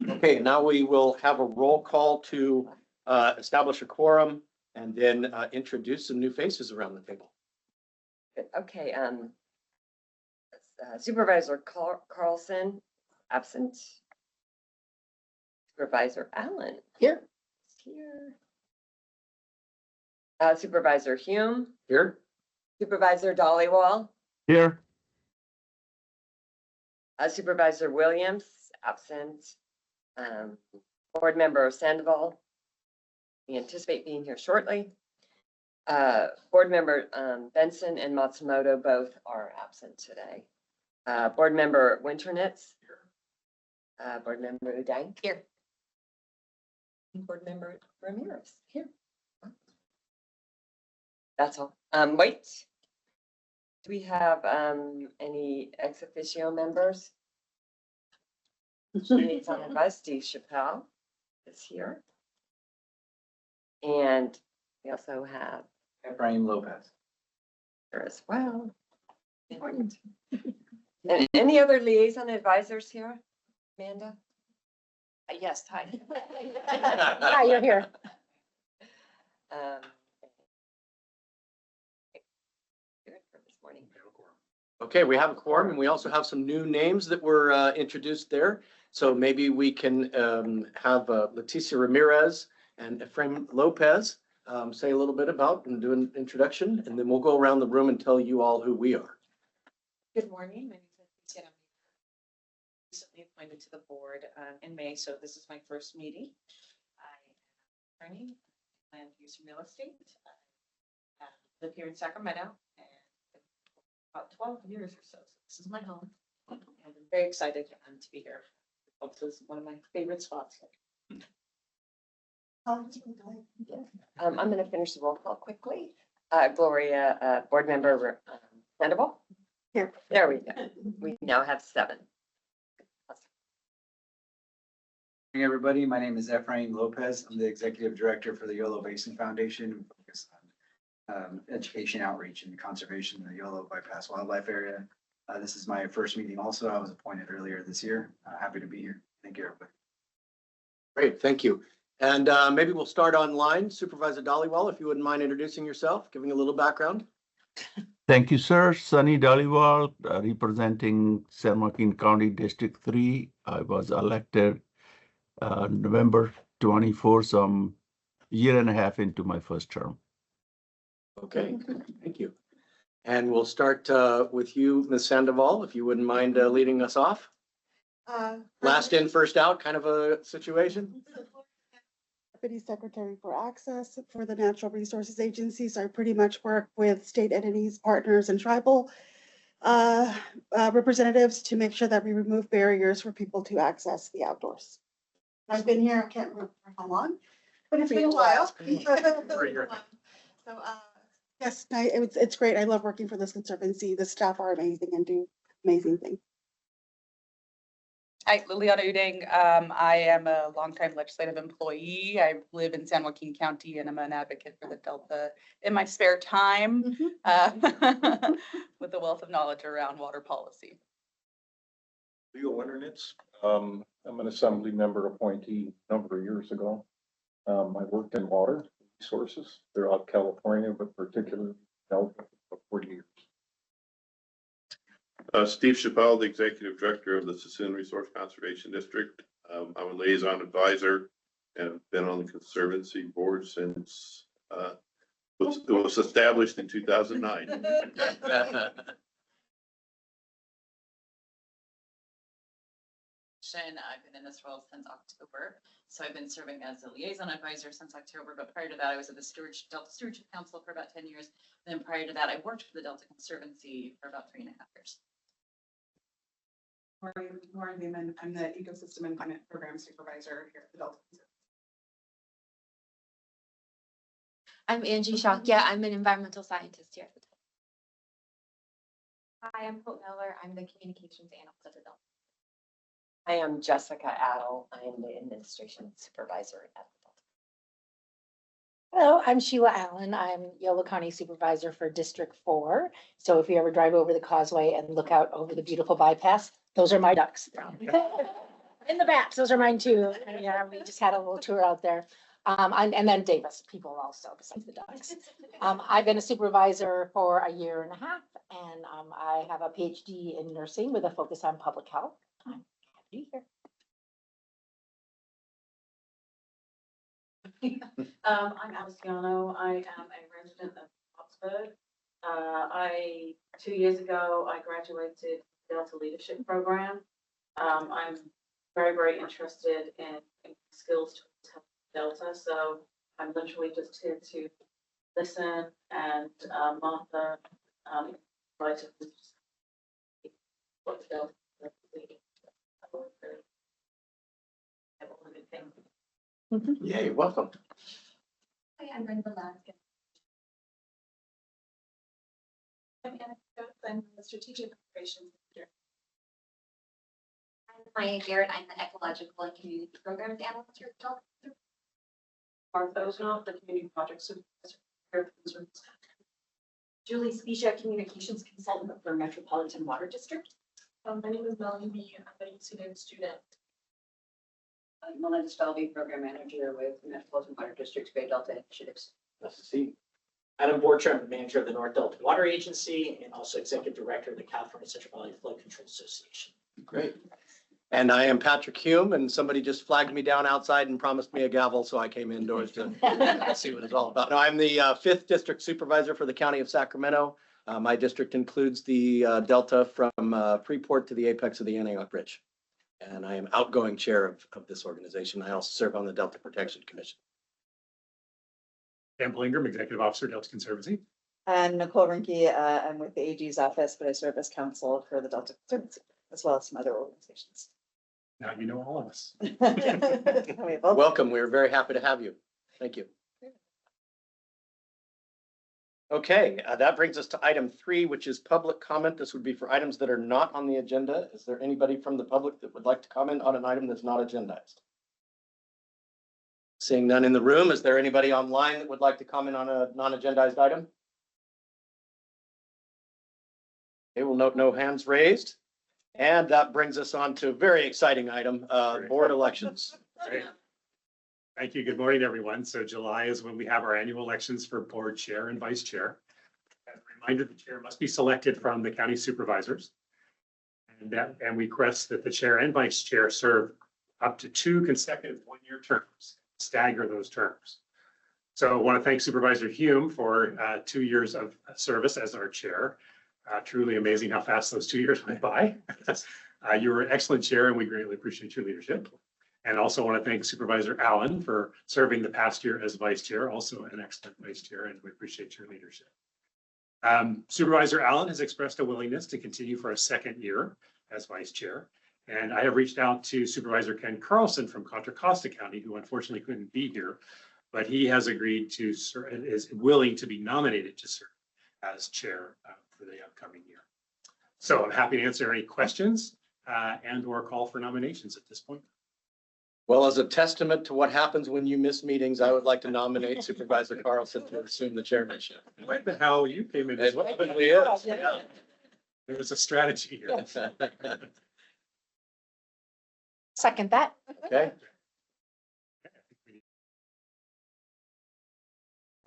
Okay, now we will have a roll call to establish a quorum and then introduce some new faces around the table. Okay, Supervisor Carlson, absent. Supervisor Allen. Here. Here. Supervisor Hume. Here. Supervisor Dollywall. Here. Supervisor Williams, absent. Board Member Sandoval. We anticipate being here shortly. Board Member Benson and Matsumoto both are absent today. Board Member Winternitz. Board Member Udang. Here. Board Member Ramirez. Here. That's all. Wait. Do we have any ex officio members? Steve Chappelle is here. And we also have Efrain Lopez here as well. Important. And any other liaison advisors here? Amanda? Yes, hi. Hi, you're here. Good for this morning. Okay, we have a quorum and we also have some new names that were introduced there. So maybe we can have Leticia Ramirez and Efrain Lopez say a little bit about and do an introduction, and then we'll go around the room and tell you all who we are. Good morning. My name is Leticia. I'm recently appointed to the board in May, so this is my first meeting. I am an attorney, land use and real estate. I live here in Sacramento and about 12 years or so. So this is my home, and I'm very excited to be here. This is one of my favorite spots here. I'm going to finish the roll call quickly. Gloria, Board Member Sandoval. Here. There we go. We now have 7. Hey everybody, my name is Efrain Lopez. I'm the Executive Director for the Yolo Basin Foundation. We focus on education outreach and conservation in the Yolo Bypass Wildlife Area. This is my first meeting also. I was appointed earlier this year. Happy to be here. Thank you, everybody. Great, thank you. And maybe we'll start online. Supervisor Dollywall, if you wouldn't mind introducing yourself, giving a little background. Thank you, sir. Sunny Dhaliwal, representing San Joaquin County District 3. I was elected November 24, so I'm a year and a half into my first term. Okay, thank you. And we'll start with you, Ms. Sandoval, if you wouldn't mind leading us off. Last in, first out kind of a situation. Deputy Secretary for Access for the Natural Resources Agency. So I pretty much work with state entities, partners, and tribal representatives to make sure that we remove barriers for people to access the outdoors. I've been here, I can't remember how long, but it's been a while. So yes, it's great. I love working for this conservancy. The staff are amazing and do amazing things. Hi, Liliana Udang. I am a longtime legislative employee. I live in San Joaquin County and I'm an advocate for the Delta in my spare time with a wealth of knowledge around water policy. Leo Winternitz. I'm an assembly member appointee a number of years ago. I worked in water resources throughout California, but particularly Delta for 40 years. Steve Chappelle, the Executive Director of the Suisun Resource Conservation District. I'm a liaison advisor and have been on the Conservancy board since it was established in 2009. I've been in this role since October. So I've been serving as a liaison advisor since October, but prior to that, I was at the Delta Stewardship Council for about 10 years. Then prior to that, I worked for the Delta Conservancy for about 3.5 years. Lauren Newman, I'm the Ecosystem and Climate Program Supervisor here at the Delta Conservancy. I'm Angie Shakya. I'm an environmental scientist here at the Delta. Hi, I'm Hope Miller. I'm the communications analyst at the Delta. I am Jessica Adel. I am the administration supervisor at the Delta. Hello, I'm Sheila Allen. I'm Yolo County Supervisor for District 4. So if you ever drive over the causeway and look out over the beautiful bypass, those are my ducks. In the back, those are mine too. Yeah, we just had a little tour out there. And then Davis people also besides the dogs. I've been a supervisor for a year and a half and I have a PhD in nursing with a focus on public health. I'm happy to be here. I'm Aliciano. I am a resident of Oxford. 2 years ago, I graduated Delta Leadership Program. I'm very interested in skills towards help Delta, so I'm literally just here to listen and Martha try to what the Delta Yay, welcome. Hi, I'm Brenda Lask. I'm Anna Coates, I'm the strategic operations manager. I'm Maya Garrett. I'm the ecological and community programs analyst here at Delta. Martha Osnoff, the community project supervisor here at the Conservancy. Julie Specia, communications consultant for Metropolitan Water District. My name is Melanie B. I'm a UCD student. I'm Melinda Stelby, program manager with Metropolitan Water District's Bay Delta Initiatives. Nice to see you. Adam Borcher, I'm the manager of the North Delta Water Agency and also executive director of the California Central Valley Flood Control Association. Great. And I am Patrick Hume, and somebody just flagged me down outside and promised me a gavel, so I came indoors to see what it's all about. No, I'm the 5th district supervisor for the county of Sacramento. My district includes the delta from Freeport to the apex of the Antioch Ridge. And I am outgoing chair of this organization. I also serve on the Delta Protection Commission. Dan Blingram, Executive Officer, Delta Conservancy. I'm Nicole Rinke. I'm with the AG's office, but I serve as counsel for the Delta Conservancy, as well as some other organizations. Now you know all of us. Welcome. We're very happy to have you. Thank you. Okay, that brings us to item 3, which is public comment. This would be for items that are not on the agenda. Is there anybody from the public that would like to comment on an item that's not agendized? Seeing none in the room, is there anybody online that would like to comment on a non-agendized item? Okay, we'll note no hands raised. And that brings us on to a very exciting item, board elections. Great. Thank you. Good morning, everyone. So July is when we have our annual elections for board chair and vice chair. As a reminder, the chair must be selected from the county supervisors. And we request that the chair and vice chair serve up to 2 consecutive one-year terms, stagger those terms. So I want to thank Supervisor Hume for 2 years of service as our chair. Truly amazing how fast those 2 years went by. You were an excellent chair and we greatly appreciate your leadership. And also want to thank Supervisor Allen for serving the past year as vice chair, also an excellent vice chair, and we appreciate your leadership. Supervisor Allen has expressed a willingness to continue for a 2nd year as vice chair. And I have reached out to Supervisor Ken Carlson from Contra Costa County, who unfortunately couldn't be here, but he has agreed to serve and is willing to be nominated to serve as chair for the upcoming year. So I'm happy to answer any questions and or call for nominations at this point. Well, as a testament to what happens when you miss meetings, I would like to nominate Supervisor Carlson to assume the chairmanship. What the hell you came in? It probably is. Yeah. There was a strategy here. Second that. Okay.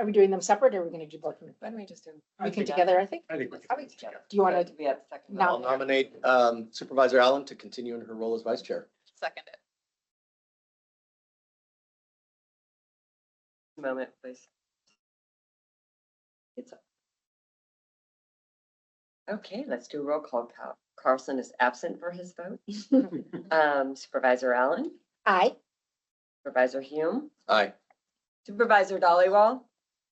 Are we doing them separate or are we going to do both? Why don't we just do? We can together, I think. I think we Are we together? Do you want To to? be at second. I'll nominate Supervisor Allen to continue in her role as vice chair. Second it. Moment, please. It's up. Okay, let's do a roll call. Carlson is absent for his vote. Supervisor Allen, Aye. Supervisor Hume, Aye. Supervisor Dollywall,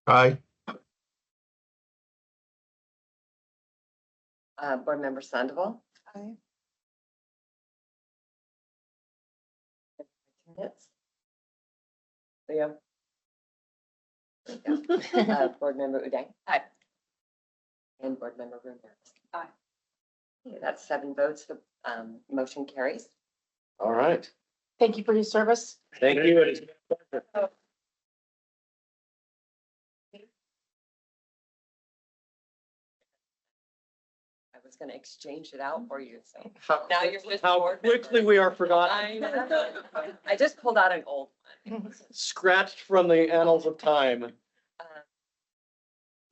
Aye. Board Member Sandoval. Aye. Minutes. Leo. Board Member Uday. Aye. And Board Member Ramirez. Aye. Okay, that's 7 votes. The motion carries. All right. Thank you for your service. Thank you. It is my pleasure. I was was gonna exchange it out for you, so. How, Now you're just. how board quickly member. we are forgotten, I know. I just pulled out an old one. scratched from the annals of time.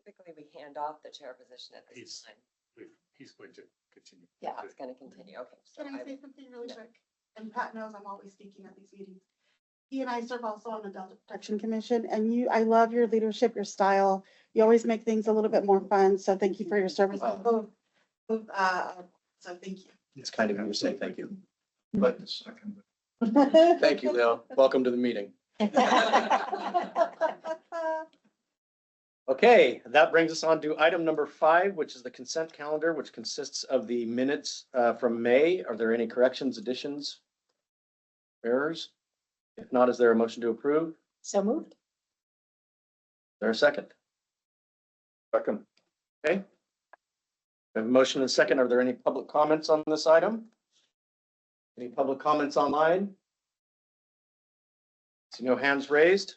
Typically, we hand off the chair position at this He's- time. He's going to continue. Yeah, it's gonna continue. Okay. so Can I say something really yeah. quick? And Pat knows I'm always speaking at these meetings. He and I serve also on the Delta Protection Commission, and I love your leadership, your style. You always make things a little bit more fun, so thank you for your service. So thank you. It's kind of you to say thank you. But the second. Thank you, Leo. Welcome to the meeting. Okay, that brings us on to item number 5, which is the consent calendar, which consists of the minutes from May. Are there any corrections, additions, errors? If not, is there a motion to approve? Is So moved. there a second? Second. Okay. We have a motion and a second. Are there any public comments on this item? Any public comments online? See no hands raised.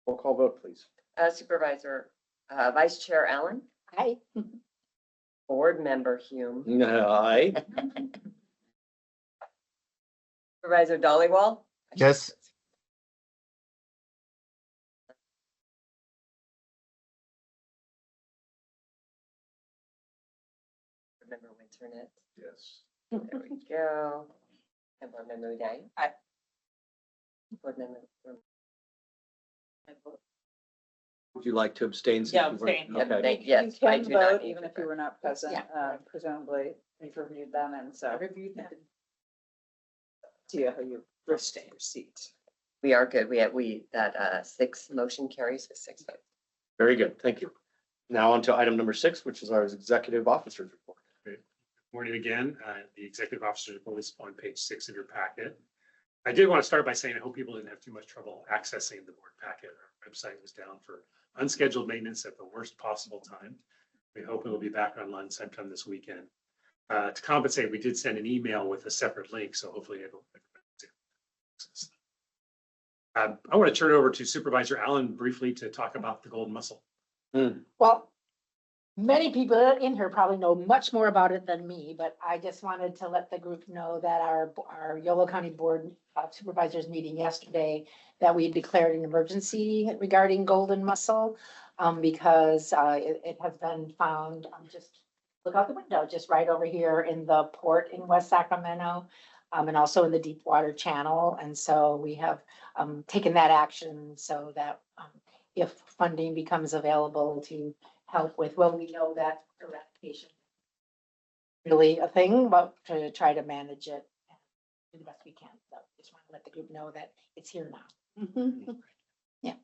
Roll call vote, please. Supervisor, Vice Chair Allen, Aye. Board Member Hume, Aye. Supervisor Dollywall, Yes. Member Winternet. Yes. There we go. And Board Member Udine. Aye. Board Member. Would you like to abstain? since Yeah, you weren't- abstain. Okay. Yes, You I can do not vote need even to if you vote. were not present, Yeah. presumably you've reviewed them and so. Reviewed that. Do you, how you stay your seat? We are good. That 6 motion carries with 6 votes. Very good. Thank you. Now on to item number 6, which is our executive officers report. Morning again. The executive officer report is on page 6 of your packet. I did want to start by saying I hope people didn't have too much trouble accessing the board packet. Our website was down for unscheduled maintenance at the worst possible time. We hope it'll be back online sometime this weekend. To compensate, we did send an email with a separate link, so hopefully it'll. I want to turn it over to Supervisor Allen briefly to talk about the golden mussel. Well, many people in here probably know much more about it than me, but I just wanted to let the group know that our Yolo County Board of Supervisors meeting yesterday, that we declared an emergency regarding golden mussel, because it has been found, just look out the window, just right over here in the port in West Sacramento, and also in the deep water channel. And so we have taken that action so that if funding becomes available to help with, well, we know that eradication really a thing, but to try to manage it and do the best we can. So just want to let the group know that it's here now. Yeah.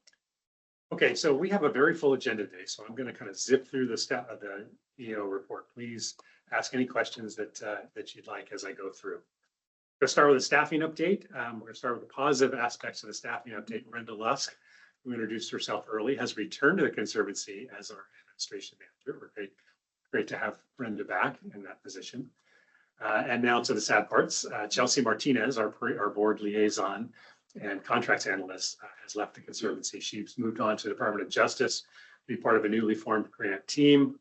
Okay, so we have a very full agenda today, so I'm going to kind of zip through the EO report. Please ask any questions that you'd like as I go through. We're going to start with a staffing update. We're going to start with the positive aspects of the staffing update. Brenda Lusk, who introduced herself early, has returned to the Conservancy as our administration manager. We're great to have Brenda back in that position. And now to the sad parts. Chelsea Martinez, our board liaison and contracts analyst, has left the Conservancy. She's moved on to the Department of Justice, to be part of a newly formed grant team.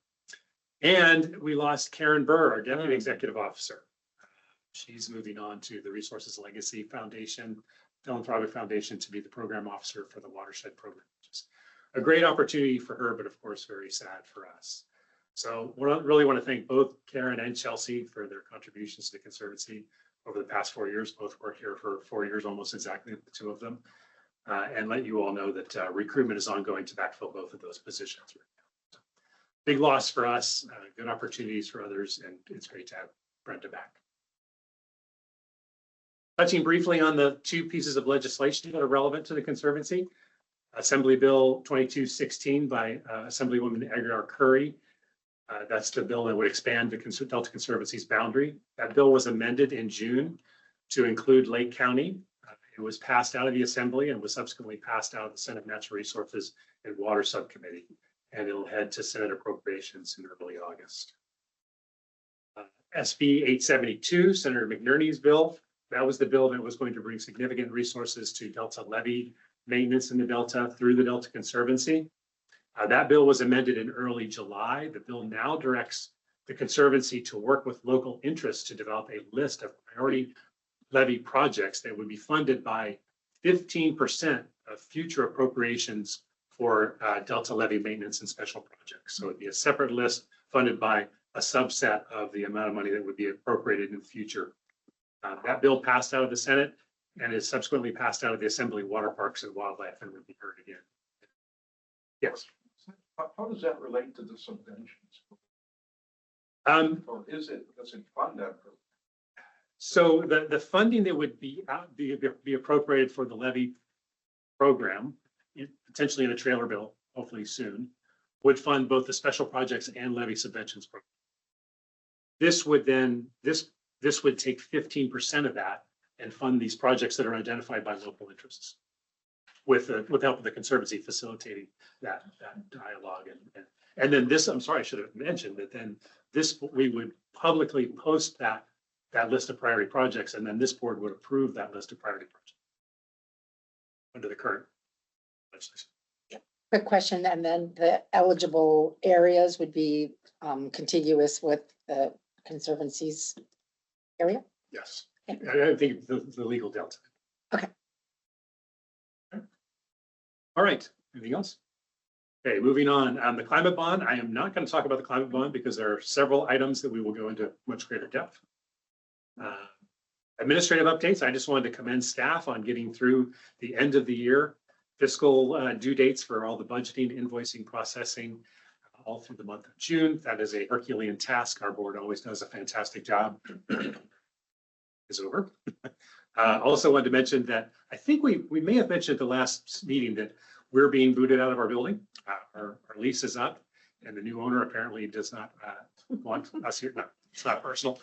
And we lost Karen Burr, our deputy executive officer. She's moving on to the Resources Legacy Foundation, Philanthropic Foundation, to be the program officer for the Watershed Program, which is a great opportunity for her, but of course, very sad for us. So we really want to thank both Karen and Chelsea for their contributions to the Conservancy over the past 4 years. Both worked here for 4 years, almost exactly, the two of them. And let you all know that recruitment is ongoing to backfill both of those positions right now. So, big loss for us, good opportunities for others, and it's great to have Brenda back. Touching briefly on the 2 pieces of legislation that are relevant to the Conservancy. Assembly Bill 2216 by Assemblywoman Aguilar Curry. That's the bill that would expand the Delta Conservancy's boundary. That bill was amended in June to include Lake County. It was passed out of the Assembly and was subsequently passed out of the Senate Natural Resources and Water Subcommittee. And it'll head to Senate Appropriations in early August. SB 872, Senator McNerney's bill. That was the bill that was going to bring significant resources to Delta levee maintenance in the Delta through the Delta Conservancy. That bill was amended in early July. The bill now directs the Conservancy to work with local interests to develop a list of priority levy projects that would be funded by 15% of future appropriations for Delta levy maintenance and special projects. So it'd be a separate list funded by a subset of the amount of money that would be appropriated in the future. That bill passed out of the Senate and is subsequently passed out of the Assembly Water Parks and Wildlife and would be heard again. Yes. How does that relate to the subventions? Or does it fund that? So the funding that would be appropriated for the levy program, potentially in a trailer bill, hopefully soon, would fund both the special projects and levy subventions program. This would take 15% of that and fund these projects that are identified by local interests, with help of the Conservancy facilitating that dialogue. And then this, I'm sorry, I should have mentioned that then this, we would publicly post that list of priority projects, and then this board would approve that list of priority projects under the current legislation. Quick question, and then the eligible areas would be contiguous with the Conservancy's area? Yes, I think the legal delta. Okay. All right, anything else? Okay, moving on. The climate bond, I am not going to talk about the climate bond because there are several items that we will go into much greater depth. Administrative updates, I just wanted to commend staff on getting through the end of the year fiscal due dates for all the budgeting, invoicing, processing, all through the month of June. That is a Herculean task. Our board always does a fantastic job. Is over. Also wanted to mention that I think we may have mentioned at the last meeting that we're being booted out of our building. Our lease is up, and the new owner apparently does not want us here. No, it's not personal.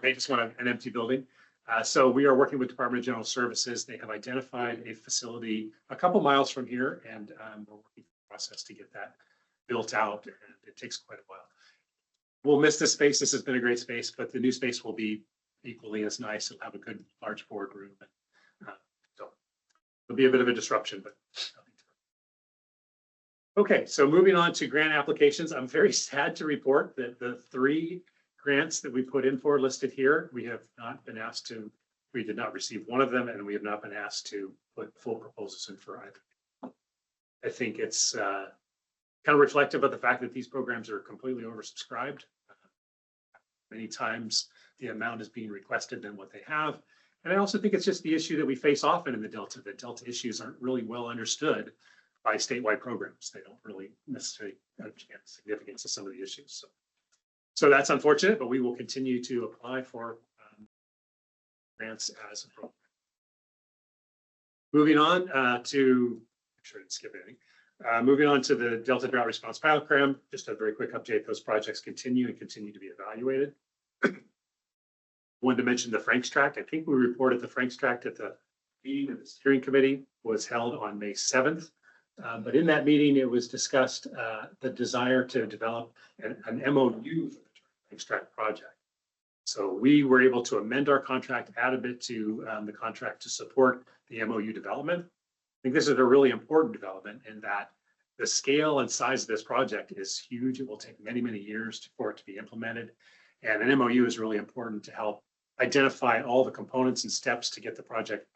They just want an empty building. So we are working with Department of General Services. They have identified a facility a couple miles from here, and we're working the process to get that built out, and it takes quite a while. We'll miss this space. This has been a great space, but the new space will be equally as nice. It'll have a good large boardroom. So it'll be a bit of a disruption, but okay. So moving on to grant applications, I'm very sad to report that the 3 grants that we put in for listed here, we have not been asked to, we did not receive one of them, and we have not been asked to put full proposals in for either. I think it's kind of reflective of the fact that these programs are completely oversubscribed. Many times the amount is being requested than what they have. And I also think it's just the issue that we face often in the Delta, that Delta issues aren't really well understood by statewide programs. They don't really necessarily understand the significance of some of the issues. So that's unfortunate, but we will continue to apply for grants as appropriate. Moving on to, make sure I didn't skip anything. Moving on to the Delta Drought Response Pilot Program, just a very quick update. Those projects continue and continue to be evaluated. Wanted to mention the Franks Tract. I think we reported the Franks Tract at the meeting of the steering committee was held on May 7th. But in that meeting, it was discussed the desire to develop an MOU for the Franks Tract project. So we were able to amend our contract, add a bit to the contract to support the MOU development. I think this is a really important development in that the scale and size of this project is huge. It will take many, many years for it to be implemented. And an MOU is really important to help identify all the components and steps to get the project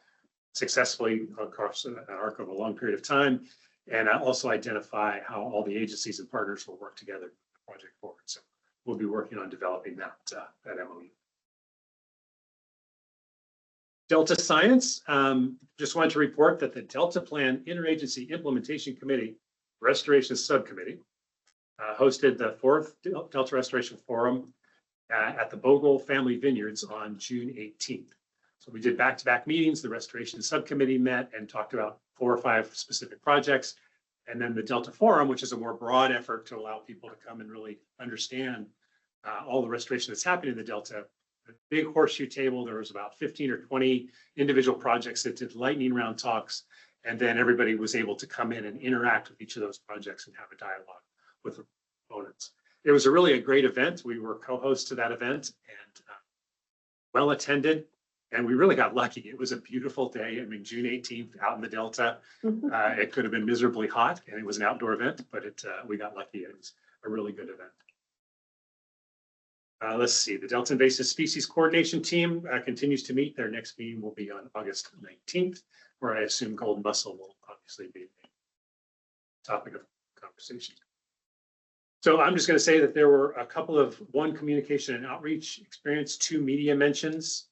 successfully across an arc of a long period of time, and also identify how all the agencies and partners will work together to move the project forward. So we'll be working on developing that MOU. Delta Science, just wanted to report that the Delta Plan Interagency Implementation Committee Restoration Subcommittee hosted the 4th Delta Restoration Forum at the Bogle Family Vineyards on June 18th. So we did back-to-back meetings. The Restoration Subcommittee met and talked about 4 or 5 specific projects. And then the Delta Forum, which is a more broad effort to allow people to come and really understand all the restoration that's happening in the Delta. The big horseshoe table, there was about 15 or 20 individual projects that did lightning round talks. And then everybody was able to come in and interact with each of those projects and have a dialogue with the proponents. It was a great event. We were co-hosts to that event and well attended. And we really got lucky. It was a beautiful day. I mean, June 18th out in the Delta. It could have been miserably hot, and it was an outdoor event, but we got lucky. It was a really good event. Let's see, the Delta Invasive Species Coordination Team continues to meet. Their next meeting will be on August 19th, where I assume golden mussel will obviously be the topic of conversation. So I'm just going to say that there were a couple of communication and outreach experience, 2 media mentions,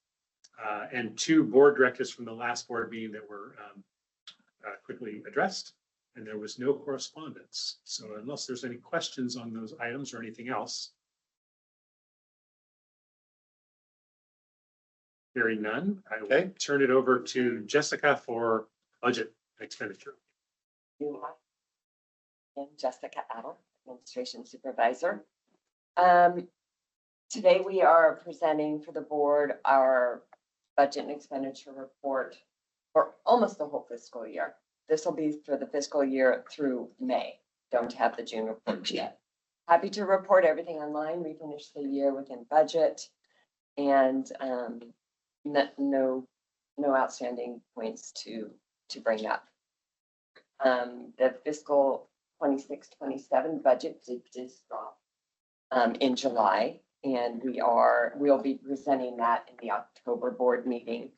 and 2 board directives from the last board meeting that were quickly addressed, and there was no correspondence. So unless there's any questions on those items or anything else, hearing none, I will turn it over to Jessica for budget expenditure. And Jessica Adel, Administration Supervisor. Today we are presenting for the board our budget and expenditure report for almost the whole fiscal year. This will be for the fiscal year through May. Don't have the June report yet. Happy to report everything online. We finished the year within budget, and no outstanding points to bring up. The fiscal 26-27 budget did drop in July, and we'll be presenting that in the October board meeting.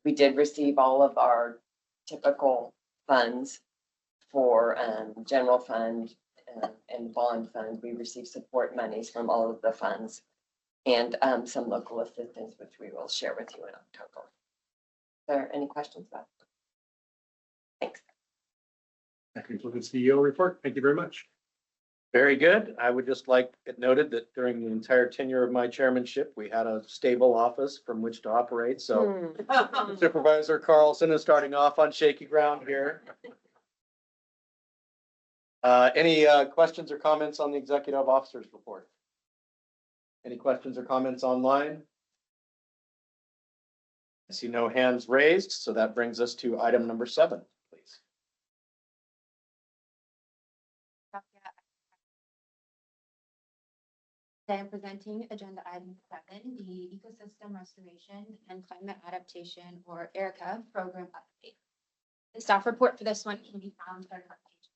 We did receive all of our typical funds for general fund and bond fund. We received support monies from all of the funds, and some local assistance, which we will share with you in October. Are there any questions about it? Thanks. That concludes the EO report. Thank you very much. Very good. I would just like it noted that during the entire tenure of my chairmanship, we had a stable office from which to operate. So Supervisor Carlson is starting off on shaky ground here. Any questions or comments on the executive officer's report? Any questions or comments online? I see no hands raised, so that brings us to item number 7, please. Today I'm presenting agenda item 7, the Ecosystem Restoration and Climate Adaptation, or ERICA program update. The staff report for this one can be found on our page.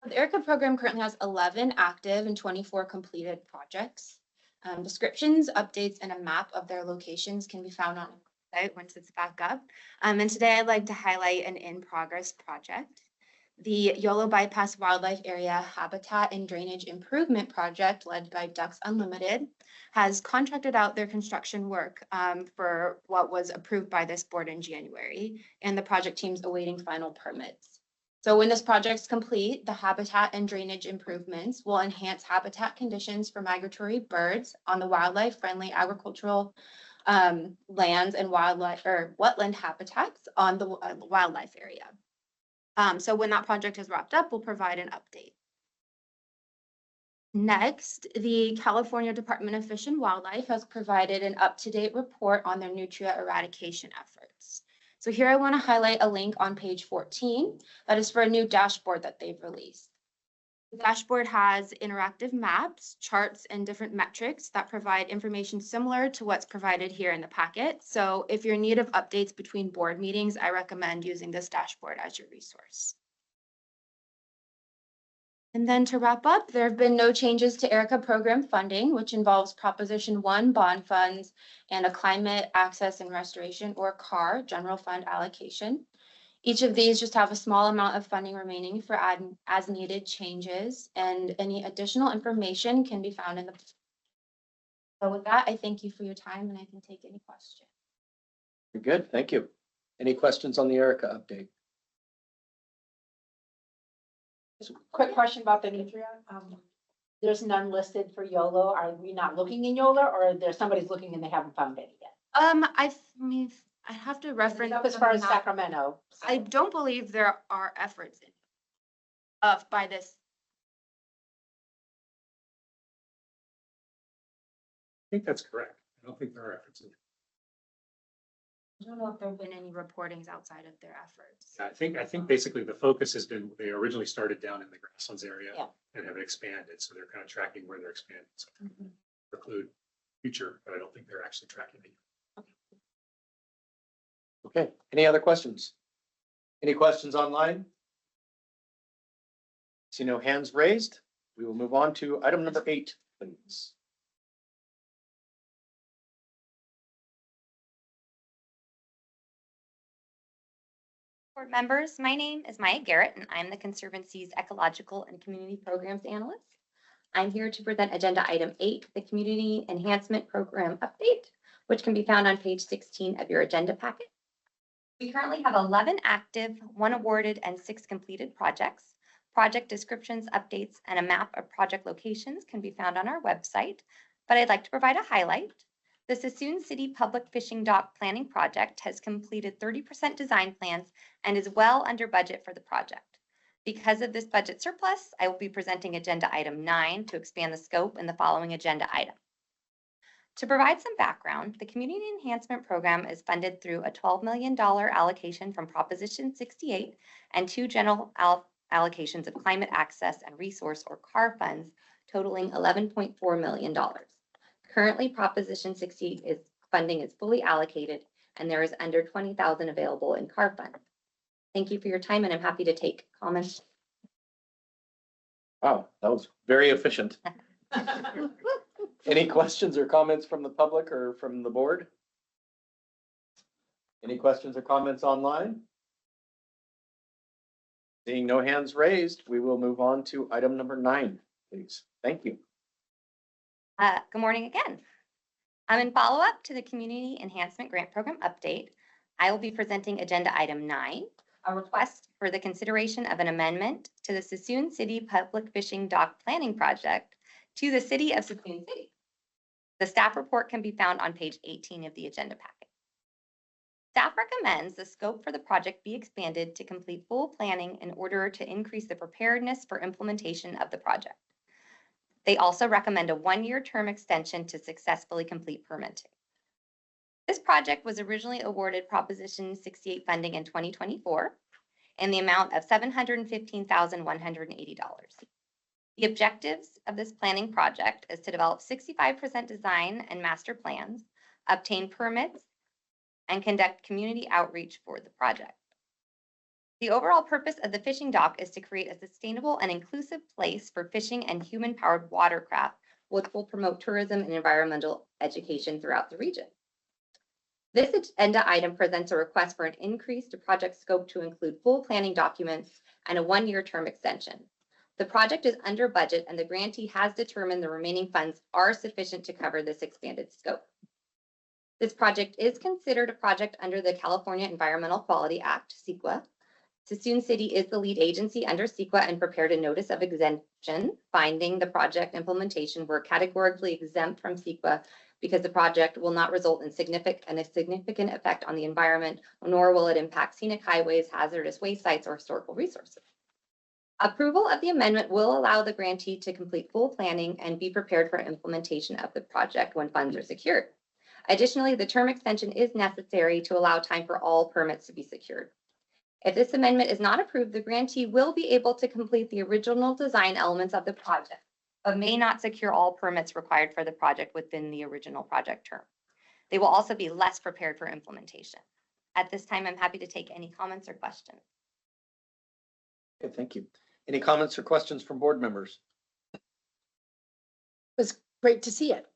The ERICA program currently has 11 active and 24 completed projects. Descriptions, updates, and a map of their locations can be found on the website once it's back up. And today I'd like to highlight an in-progress project. The Yolo Bypass Wildlife Area Habitat and Drainage Improvement Project, led by Ducks Unlimited, has contracted out their construction work for what was approved by this board in January, and the project team's awaiting final permits. So when this project's complete, the habitat and drainage improvements will enhance habitat conditions for migratory birds on the wildlife-friendly agricultural lands and wetland habitats on the wildlife area. So when that project is wrapped up, we'll provide an update. Next, the California Department of Fish and Wildlife has provided an up-to-date report on their nutria eradication efforts. So here I want to highlight a link on page 14 that is for a new dashboard that they've released. The dashboard has interactive maps, charts, and different metrics that provide information similar to what's provided here in the packet. So if you're in need of updates between board meetings, I recommend using this dashboard as your resource. And then to wrap up, there have been no changes to ERICA program funding, which involves Proposition 1 bond funds and a Climate Access and Restoration, or CAR, general fund allocation. Each of these just have a small amount of funding remaining for as needed changes, and any additional information can be found in the. So with that, I thank you for your time, and I can take any questions. You're good. Thank you. Any questions on the ERICA update? Quick question about the nutria. There's none listed for YOLO. Are we not looking in YOLO, or there's somebody's looking and they haven't found any yet? I mean, I have to reference Up as far as Sacramento. So. I don't believe there are efforts by this. I think that's correct. I don't think there are efforts. I don't know if there have been any reportings outside of their efforts. I think basically the focus has been, they originally started down in the grasslands area and have expanded. So they're kind of tracking where they're expanding. So preclude future, but I don't think they're actually tracking it. Okay. Any other questions? Any questions online? See no hands raised. We will move on to item number 8. please. Board members, my name is Maya Garrett, and I'm the Conservancy's Ecological and Community Programs Analyst. I'm here to present Agenda Item 8, the Community Enhancement Program Update, which can be found on page 16 of your agenda packet. We currently have 11 active, 1 awarded, and 6 completed projects. Project descriptions, updates, and a map of project locations can be found on our website, but I'd like to provide a highlight. The Suisun City Public Fishing Dock Planning Project has completed 30% design plans and is well under budget for the project. Because of this budget surplus, I will be presenting Agenda Item 9 to expand the scope in the following agenda item. To provide some background, the Community Enhancement Program is funded through a $12 million allocation from Proposition 68 and 2 general allocations of Climate Access and Resource or CAR funds totaling $11.4 million. Currently, Proposition 68 funding is fully allocated and there is under $20,000 available in CAR funds. Thank you for your time, and I'm happy to take comments. Wow, that was very efficient. Any questions or comments from the public or from the board? Any questions or comments online? Seeing no hands raised, we will move on to item number 9, please. Thank you. Good morning again. I'm in follow-up to the Community Enhancement Grant Program update. I will be presenting Agenda Item 9, a request for the consideration of an amendment to the Suisun City Public Fishing Dock Planning Project to the City of Suisun City. The staff report can be found on page 18 of the agenda packet. Staff recommends the scope for the project be expanded to complete full planning in order to increase the preparedness for implementation of the project. They also recommend a 1-year term extension to successfully complete permitting. This project was originally awarded Proposition 68 funding in 2024 in the amount of $715,180. The objectives of this planning project is to develop 65% design and master plans, obtain permits, and conduct community outreach for the project. The overall purpose of the fishing dock is to create a sustainable and inclusive place for fishing and human-powered watercraft, which will promote tourism and environmental education throughout the region. This agenda item presents a request for an increase to project scope to include full planning documents and a 1-year term extension. The project is under budget and the grantee has determined the remaining funds are sufficient to cover this expanded scope. This project is considered a project under the California Environmental Quality Act, CEQA. Suisun City is the lead agency under CEQA and prepared a notice of exemption, finding the project implementation were categorically exempt from CEQA because the project will not result in a significant effect on the environment, nor will it impact scenic highways, hazardous waste sites, or historical resources. Approval of the amendment will allow the grantee to complete full planning and be prepared for implementation of the project when funds are secured. Additionally, the term extension is necessary to allow time for all permits to be secured. If this amendment is not approved, the grantee will be able to complete the original design elements of the project, but may not secure all permits required for the project within the original project term. They will also be less prepared for implementation. At this time, I'm happy to take any comments or questions. Okay, thank you. Any comments or questions from board members? It was great to see it.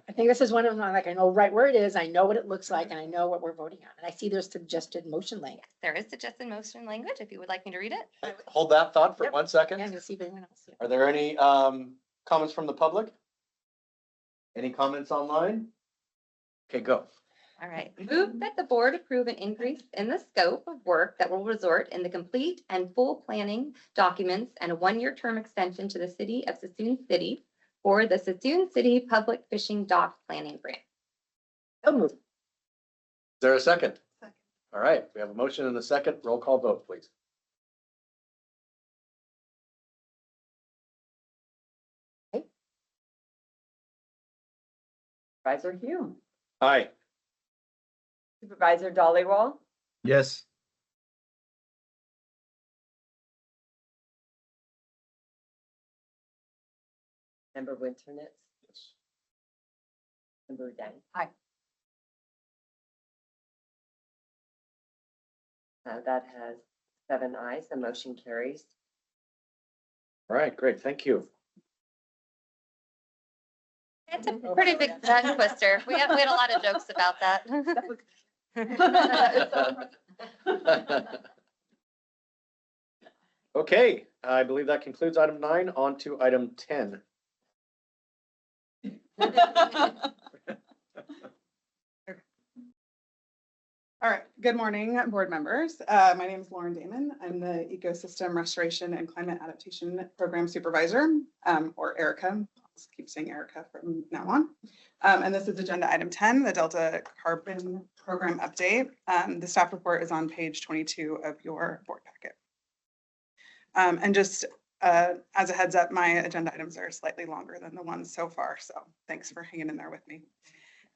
I think this is one of them, like, I know right where it is, I know what it looks like, and I know what we're voting on. And I see there's suggested motion language. There is suggested motion language if you would like me to read it. Hold that thought for Yep. 1 second. And to see if anyone else. Are there any comments from the public? Any comments online? Okay, go. All right. Move that the board approve an increase in the scope of work that will result in the complete and full planning documents and a 1-year term extension to the City of Suisun City for the Suisun City Public Fishing Dock Planning Grant. So moved. Is there a second? Second. All right, we have a motion and a second. Roll call vote, please. Supervisor Hume, Aye. Supervisor Dollywall, Yes. Member Winternitz, Yes. Member Dang. Aye. That has 7 ayes, the motion carries. All right, great, thank you. It's a pretty big tongue twister. We had a lot of jokes about that. Okay, I believe that concludes item 9. On to item 10. All right, good morning, board members. My name is Lauren Damon. I'm the Ecosystem Restoration and Climate Adaptation Program Supervisor, or ERICA. I'll just keep saying ERICA from now on. And this is agenda item 10, the Delta Carbon Program Update. The staff report is on page 22 of your board packet. And just as a heads up, my agenda items are slightly longer than the ones so far, so thanks for hanging in there with me.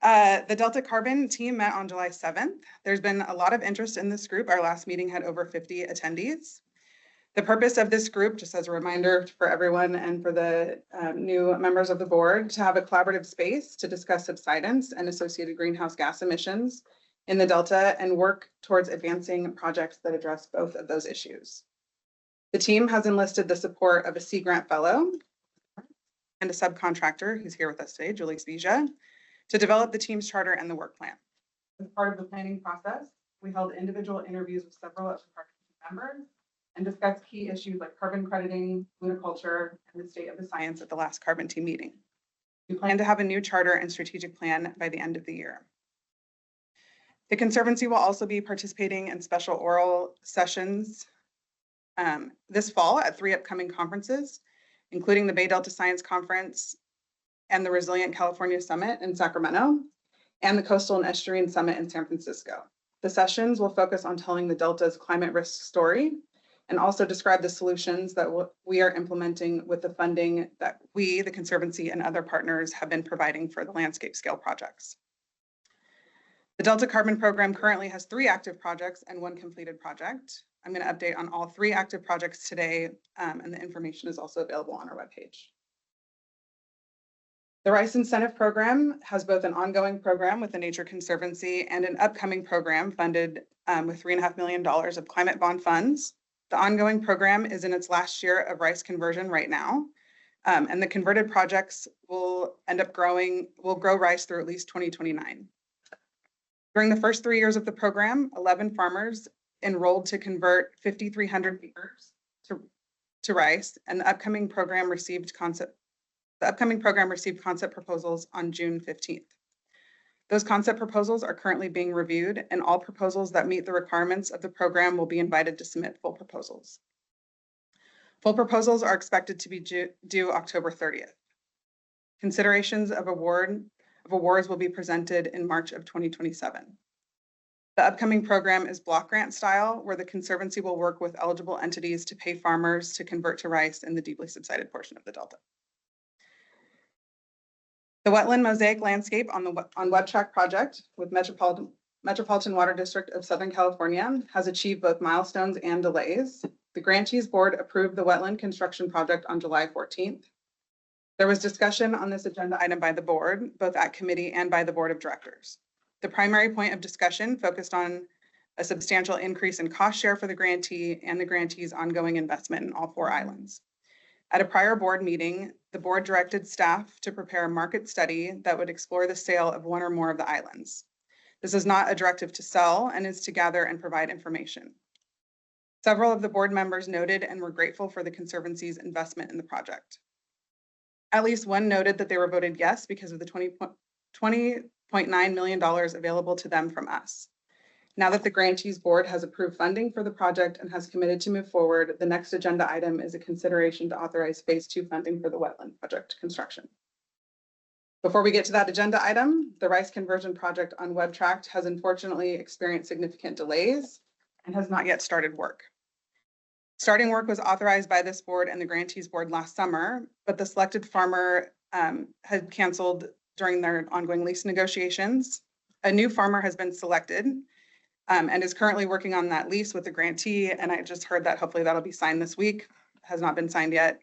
The Delta Carbon team met on July 7th. There's been a lot of interest in this group. Our last meeting had over 50 attendees. The purpose of this group, just as a reminder for everyone and for the new members of the board, to have a collaborative space to discuss subsidence and associated greenhouse gas emissions in the Delta and work towards advancing projects that address both of those issues. The team has enlisted the support of a Sea Grant Fellow and a subcontractor who's here with us today, Julie Spezia, to develop the team's charter and the work plan. As part of the planning process, we held individual interviews with several of the party members and discussed key issues like carbon crediting, viticulture, and the state of the science at the last carbon team meeting. We plan to have a new charter and strategic plan by the end of the year. The Conservancy will also be participating in special oral sessions this fall at 3 upcoming conferences, including the Bay Delta Science Conference and the Resilient California Summit in Sacramento, and the Coastal and Estuarine Summit in San Francisco. The sessions will focus on telling the Delta's climate risk story and also describe the solutions that we are implementing with the funding that we, the Conservancy, and other partners have been providing for the landscape scale projects. The Delta Carbon Program currently has 3 active projects and 1 completed project. I'm going to update on all 3 active projects today, and the information is also available on our webpage. The Rice Incentive Program has both an ongoing program with the Nature Conservancy and an upcoming program funded with $3.5 million of climate bond funds. The ongoing program is in its last year of rice conversion right now, and the converted projects will grow rice through at least 2029. During the first 3 years of the program, 11 farmers enrolled to convert 5,300 acres to rice, and the upcoming program received concept proposals on June 15th. Those concept proposals are currently being reviewed, and all proposals that meet the requirements of the program will be invited to submit full proposals. Full proposals are expected to be due October 30th. Considerations of awards will be presented in March of 2027. The upcoming program is block grant style, where the Conservancy will work with eligible entities to pay farmers to convert to rice in the deeply subsided portion of the Delta. The Wetland Mosaic landscape on Webb Tract project with Metropolitan Water District of Southern California has achieved both milestones and delays. The Grantees Board approved the wetland construction project on July 14th. There was discussion on this agenda item by the board, both at committee and by the board of directors. The primary point of discussion focused on a substantial increase in cost share for the grantee and the grantee's ongoing investment in all 4 islands. At a prior board meeting, the board directed staff to prepare a market study that would explore the sale of 1 or more of the islands. This is not a directive to sell and is to gather and provide information. Several of the board members noted and were grateful for the Conservancy's investment in the project. At least one noted that they were voted yes because of the $20.9 million available to them from us. Now that the Grantees Board has approved funding for the project and has committed to move forward, the next agenda item is a consideration to authorize phase 2 funding for the wetland project construction. Before we get to that agenda item, the rice conversion project on Webb Tract has unfortunately experienced significant delays and has not yet started work. Starting work was authorized by this board and the Grantees Board last summer, but the selected farmer had canceled during their ongoing lease negotiations. A new farmer has been selected and is currently working on that lease with the grantee. And I just heard that hopefully that'll be signed this week. Has not been signed yet.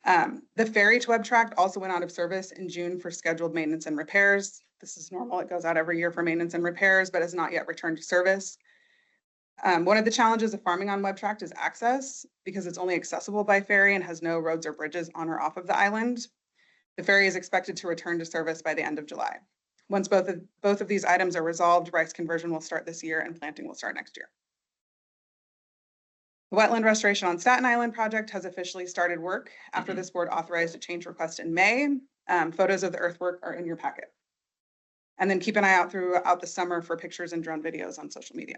The ferry to Webb Tract also went out of service in June for scheduled maintenance and repairs. This is normal. It goes out every year for maintenance and repairs, but has not yet returned to service. One of the challenges of farming on Webb Tract is access because it's only accessible by ferry and has no roads or bridges on or off of the island. The ferry is expected to return to service by the end of July. Once both of these items are resolved, rice conversion will start this year and planting will start next year. The wetland restoration on Staten Island project has officially started work after this board authorized a change request in May. Photos of the earthwork are in your packet. And then keep an eye out throughout the summer for pictures and drone videos on social media.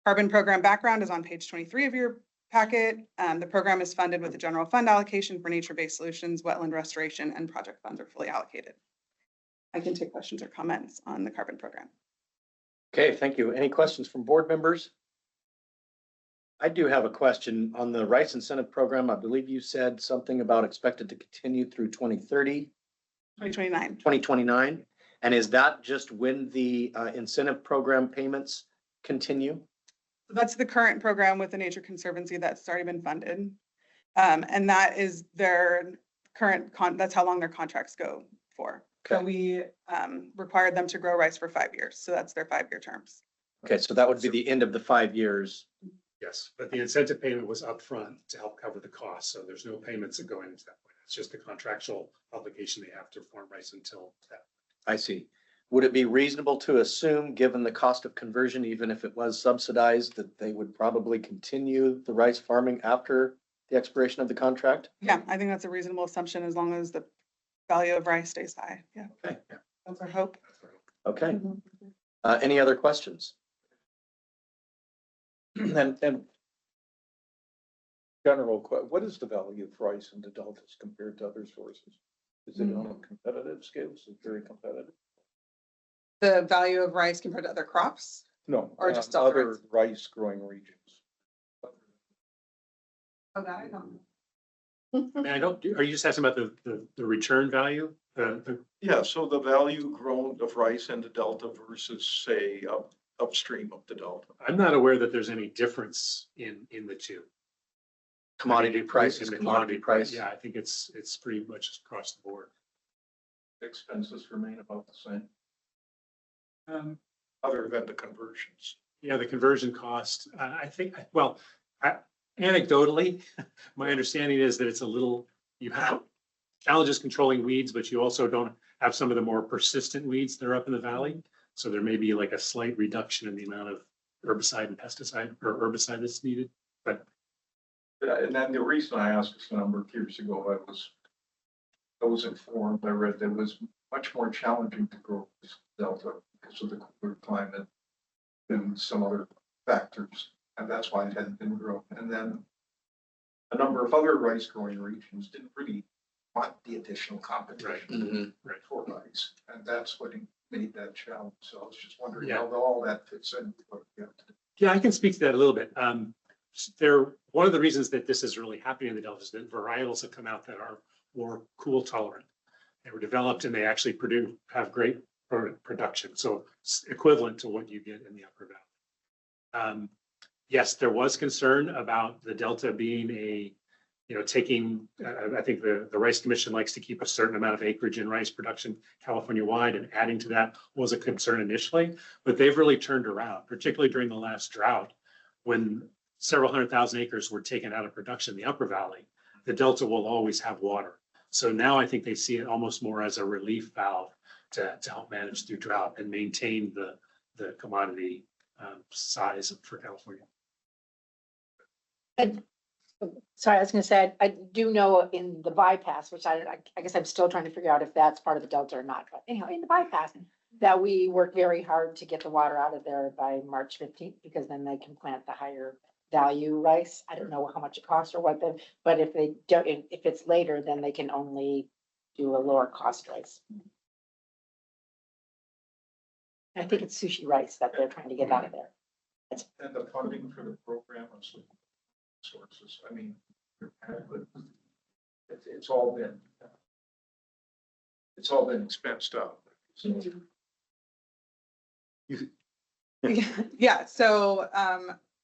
Carbon program background is on page 23 of your packet. The program is funded with the general fund allocation for nature-based solutions, wetland restoration, and project funds are fully allocated. I can take questions or comments on the carbon program. Okay, thank you. Any questions from board members? I do have a question on the rice incentive program. I believe you said something about expected to continue through 2030. 2029. 2029. And is that just when the incentive program payments continue? That's the current program with the Nature Conservancy that's already been funded. And that is their current, that's how long their contracts go for. So we required them to grow rice for 5 years. So that's their 5-year terms. Okay, so that would be the end of the 5 years. Yes, but the incentive payment was upfront to help cover the cost, so there's no payments that go into that point. It's just a contractual obligation they have to farm rice until that. I see. Would it be reasonable to assume, given the cost of conversion, even if it was subsidized, that they would probably continue the rice farming after the expiration of the contract? Yeah, I think that's a reasonable assumption as long as the value of rice stays high. Yeah. Okay. That's our hope. Okay. Any other questions? And general, what is the value of rice in the deltas compared to other sources? Is it on a competitive scale? Is it very competitive? The value of rice compared to other crops? No, Or just delta other rice growing regions. Oh, that I don't know. I mean, are you just asking about the return value? Yeah, so the value grown of rice in the delta versus say upstream of the delta. I'm not aware that there's any difference in the two. Commodity prices, commodity price. Yeah, I think it's pretty much across the board. Expenses remain about the same. Other than the conversions. Yeah, the conversion cost, I think, well, anecdotally, my understanding is that it's a little, you have challenges controlling weeds, but you also don't have some of the more persistent weeds that are up in the valley. So there may be like a slight reduction in the amount of herbicide and pesticide or herbicide that's needed, but. And then the reason I asked this a number of years ago, I was informed, I read that it was much more challenging to grow this delta because of the cooler climate than some other factors. And that's why it hadn't been grown. And then a number of other rice growing regions didn't really want the additional competition for rice. And that's what made that challenge. So I was just wondering how all that fits in. Yeah, I can speak to that a little bit. One of the reasons that this is really happening in the delta is that varietals have come out that are more cool tolerant. They were developed and they actually have great production. So it's equivalent to what you get in the upper valley. Yes, there was concern about the delta being taking, I think the Rice Commission likes to keep a certain amount of acreage in rice production California-wide, and adding to that was a concern initially, but they've really turned around, particularly during the last drought when several 100,000 acres were taken out of production in the upper valley. The delta will always have water. So now I think they see it almost more as a relief valve to help manage through drought and maintain the commodity size for California. Sorry, I was going to say, I do know in the bypass, which I guess I'm still trying to figure out if that's part of the delta or not. But anyhow, in the bypass, that we work very hard to get the water out of there by March 15th, because then they can plant the higher value rice. I don't know how much it costs or what then, but if they don't, if it's later, then they can only do a lower cost rice. I think it's sushi rice that they're trying to get out of there. And the funding for the program is sources. I mean, it's all been expensed out. So. Yeah, so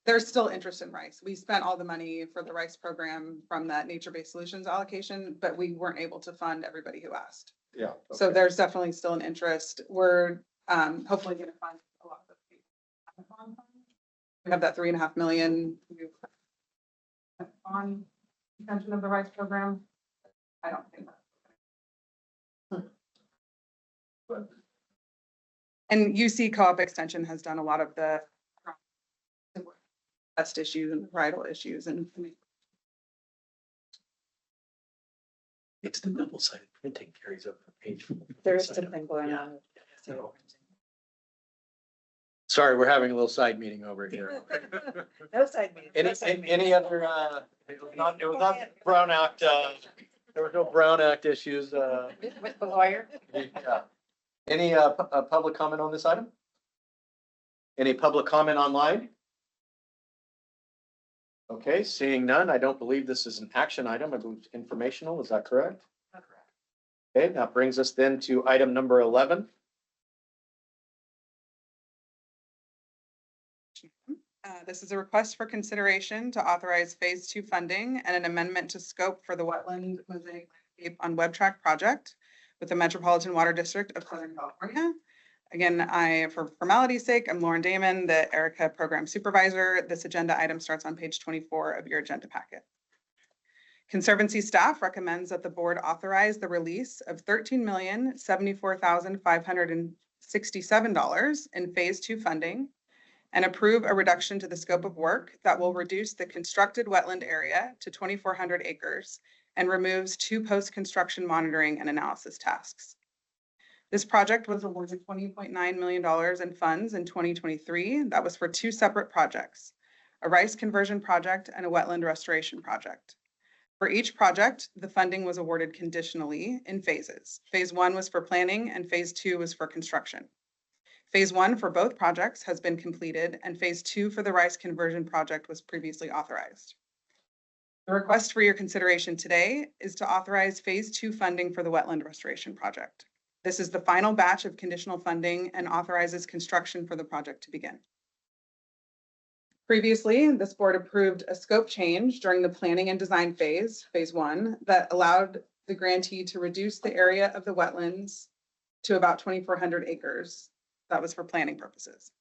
there's still interest in rice. We spent all the money for the rice program from that nature-based solutions allocation, but we weren't able to fund everybody who asked. Yeah. Okay. So there's definitely still an interest. We're hopefully going to fund a lot of people. We have that $3.5 million on extension of the rice program. I don't think And UC Co-op Extension has done a lot of the best issues and varietal issues and It's the double-sided printing carries over the page. There is something going on. Sorry, we're having a little side meeting over here. No side meeting. Any other, it was not Brown Act, there was no Brown Act issues, With the lawyer? yeah. Any, public comment on this item? Any public comment online? Okay, seeing none, I don't believe this is an action item. I believe it's informational. Is that correct? Okay, that brings us then to item number 11. This is a request for consideration to authorize Phase 2 funding and an amendment to scope for the Wetland Mosaic landscape on Webb Tract project with the Metropolitan Water District of Southern California. Again, for formality's sake, I'm Lauren Damon, the ERICA Program Supervisor. This agenda item starts on page 24 of your agenda packet. Conservancy staff recommends that the board authorize the release of $13,074,567 in Phase 2 funding and approve a reduction to the scope of work that will reduce the constructed wetland area to 2,400 acres and removes 2 post-construction monitoring and analysis tasks. This project was awarded $20.9 million in funds in 2023. That was for 2 separate projects, a rice conversion project and a wetland restoration project. For each project, the funding was awarded conditionally in phases. Phase 1 was for planning and Phase 2 was for construction. Phase 1 for both projects has been completed and Phase 2 for the rice conversion project was previously authorized. The request for your consideration today is to authorize Phase 2 funding for the wetland restoration project. This is the final batch of conditional funding and authorizes construction for the project to begin. Previously, this board approved a scope change during the planning and design phase, Phase 1, that allowed the grantee to reduce the area of the wetlands to about 2,400 acres. That was for planning purposes.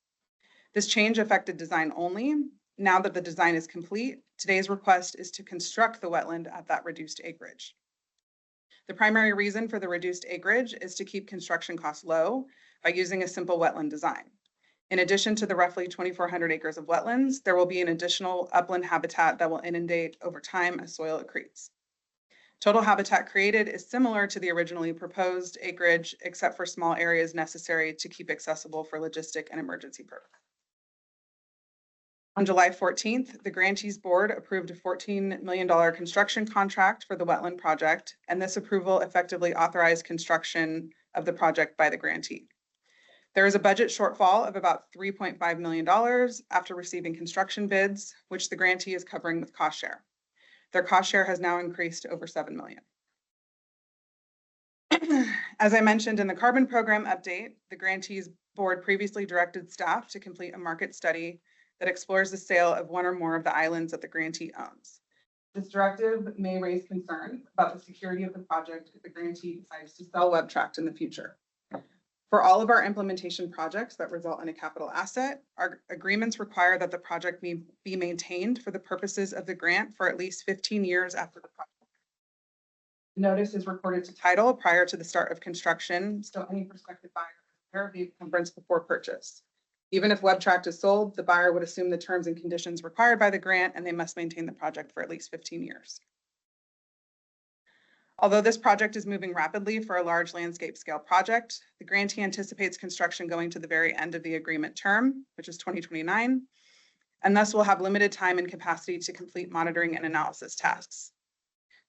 This change affected design only. Now that the design is complete, today's request is to construct the wetland at that reduced acreage. The primary reason for the reduced acreage is to keep construction costs low by using a simple wetland design. In addition to the roughly 2,400 acres of wetlands, there will be an additional upland habitat that will inundate over time as soil accretes. Total habitat created is similar to the originally proposed acreage, except for small areas necessary to keep accessible for logistic and emergency purposes. On July 14th, the grantees board approved a $14 million construction contract for the wetland project, and this approval effectively authorized construction of the project by the grantee. There is a budget shortfall of about $3.5 million after receiving construction bids, which the grantee is covering with cost share. Their cost share has now increased to over $7 million. As I mentioned in the carbon program update, the grantees board previously directed staff to complete a market study that explores the sale of one or more of the islands that the grantee owns. This directive may raise concern about the security of the project if the grantee decides to sell Webb Tract in the future. For all of our implementation projects that result in a capital asset, our agreements require that the project be maintained for the purposes of the grant for at least 15 years after the project. Notice is recorded to title prior to the start of construction, so any prospective buyer is aware of the encumbrance before purchase. Even if Webb Tract is sold, the buyer would assume the terms and conditions required by the grant, and they must maintain the project for at least 15 years. Although this project is moving rapidly for a large landscape scale project, the grantee anticipates construction going to the very end of the agreement term, which is 2029, and thus will have limited time and capacity to complete monitoring and analysis tasks.